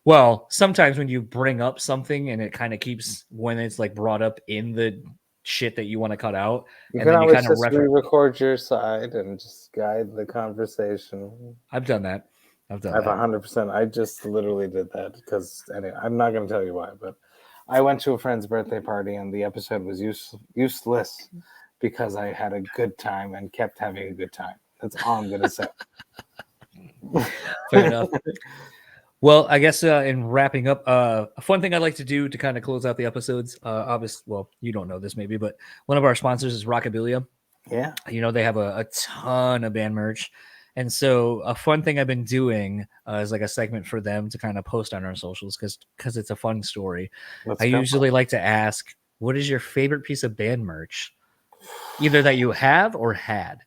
Well, sometimes when you bring up something and it kind of keeps when it's like brought up in the shit that you want to cut out, You and can then you always kind of just re-record your side and just guide the conversation. I've done that. I've 100%. I just literally did that because anyway, I'm not going to tell you why, but I went to a friend's birthday party and the episode was useless because I had a good time and kept having a good time. That's all I'm going to say. Fair enough. Well, I guess in wrapping up, a fun thing I like to do to kind of close out the episodes, well, you don't know this maybe, but one of our sponsors is Rockabilia. Yeah. You know, they have a ton of band merch. And so a fun thing I've been doing is like a segment for them to kind of post on our socials because it's a fun story. I usually like to ask, what is your favorite piece of band merch? Either that you have or had.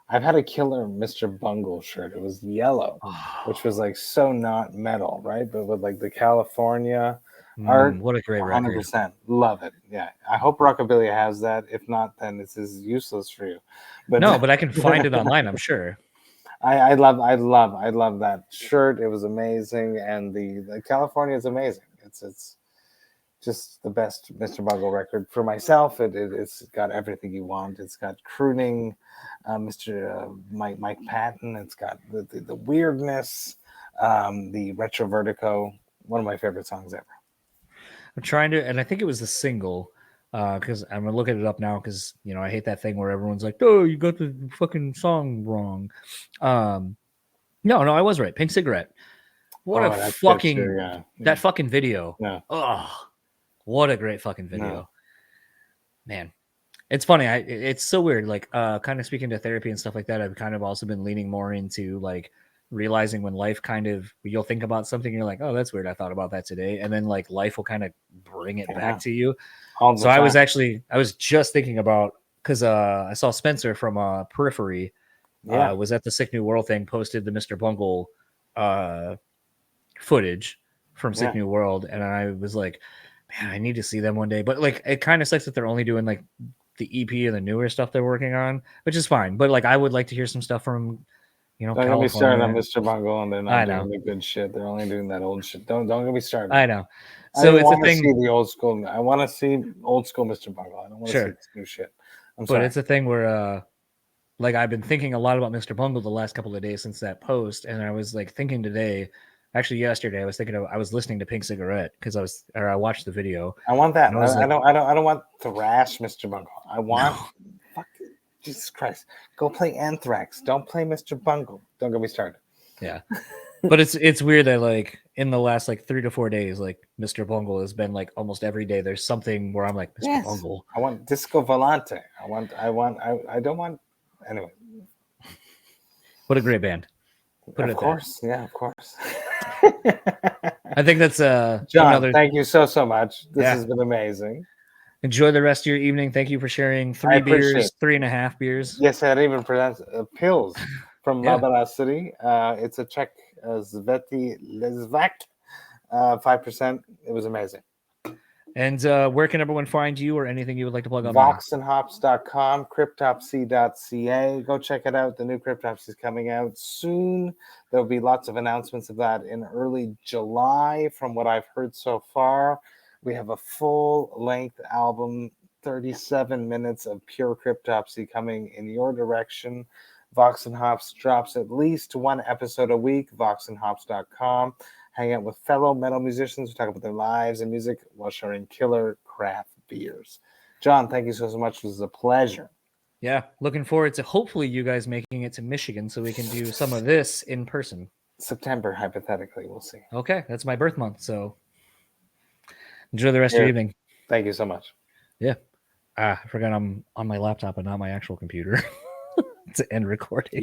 I've had a killer Mr. Bungle shirt. It was yellow, which was like so not metal, right? But with like the California art. What a great 100%. Record. Love it. Yeah. I hope Rockabilia has that. If not, then this is useless for you. But I can find it online, I'm sure. I love that shirt. It was amazing. And the California is amazing. It's just the best Mr. Bungle record for myself. It's got everything you want. It's got crooning, Mike Patton. It's got the weirdness, the retro vertigo. One of my favorite songs ever. I'm trying to, and I think it was the single, because I'm gonna look it up now because I hate that thing where everyone's like, "Oh, you got the fucking song wrong." No, I was right. Pink Cigarette. What a fucking picture, that fucking video. Yeah. Oh, what a great fucking video. Man, it's funny. It's so weird. Like, kind of speaking to therapy and stuff like that, I've kind of also been leaning more into like realizing when life you'll think about something, you're like, oh, that's weird. I thought about that today. And then like life will kind of bring it back to you. So I was just thinking about, because I saw Spencer from Periphery was at the Sick New World thing, posted the Mr. Bungle footage from Sick New World. And I was like, man, I need to see them one day. But like, it kind of sucks that they're only doing like the EP and the newer stuff they're working on, which is fine. But like, I would like to hear some stuff from, don't get me started on Mr. Bungle, and they're not doing the good shit. They're only doing that old shit. Don't get me started. I know. So it's a thing. See the old school. I want to see old school Mr. Bungle. I don't want to see this new shit. But it's a thing where, like, I've been thinking a lot about Mr. Bungle the last couple of days since that post, and I was like thinking today. Actually, yesterday I was listening to Pink Cigarette because I watched the video. I want that. I don't want thrash Mr. Bungle. I want. No. Jesus Christ! Go play Anthrax. Don't play Mr. Bungle. Don't get me started. Yeah, but it's weird that like in the last like 3 to 4 days, like Mr. Bungle has been like almost every day. There's something where I'm like, Mr. Bungle. I want Disco Volante. I don't want. Anyway. What a great band. Of course. Yeah, of course. I think that's John. Thank you so much. This has been amazing. Enjoy the rest of your evening. Thank you for sharing 3 beers, 3.5 beers. Yes, I had even pronounced pills from Mabara City. It's a Czech Sveti Lezvak, 5%. It was amazing. And where can everyone find you or anything you would like to plug on? voxandhops.com, cryptopsy.ca. Go check it out. The new Cryptopsy is coming out soon. There'll be lots of announcements of that in early July from what I've heard so far. We have a full-length album, 37 minutes of pure Cryptopsy coming in your direction. Vox and Hops drops at least 1 episode a week, voxandhops.com. Hang out with fellow metal musicians who talk about their lives and music while sharing killer craft beers. John, thank you so much. This was a pleasure. Yeah, looking forward to hopefully you guys making it to Michigan so we can do some of this in person. September, hypothetically, we'll see. Okay, that's my birth month, so enjoy the rest of your evening. Thank you so much. Yeah. I forgot I'm on my laptop and not my actual computer to end recording.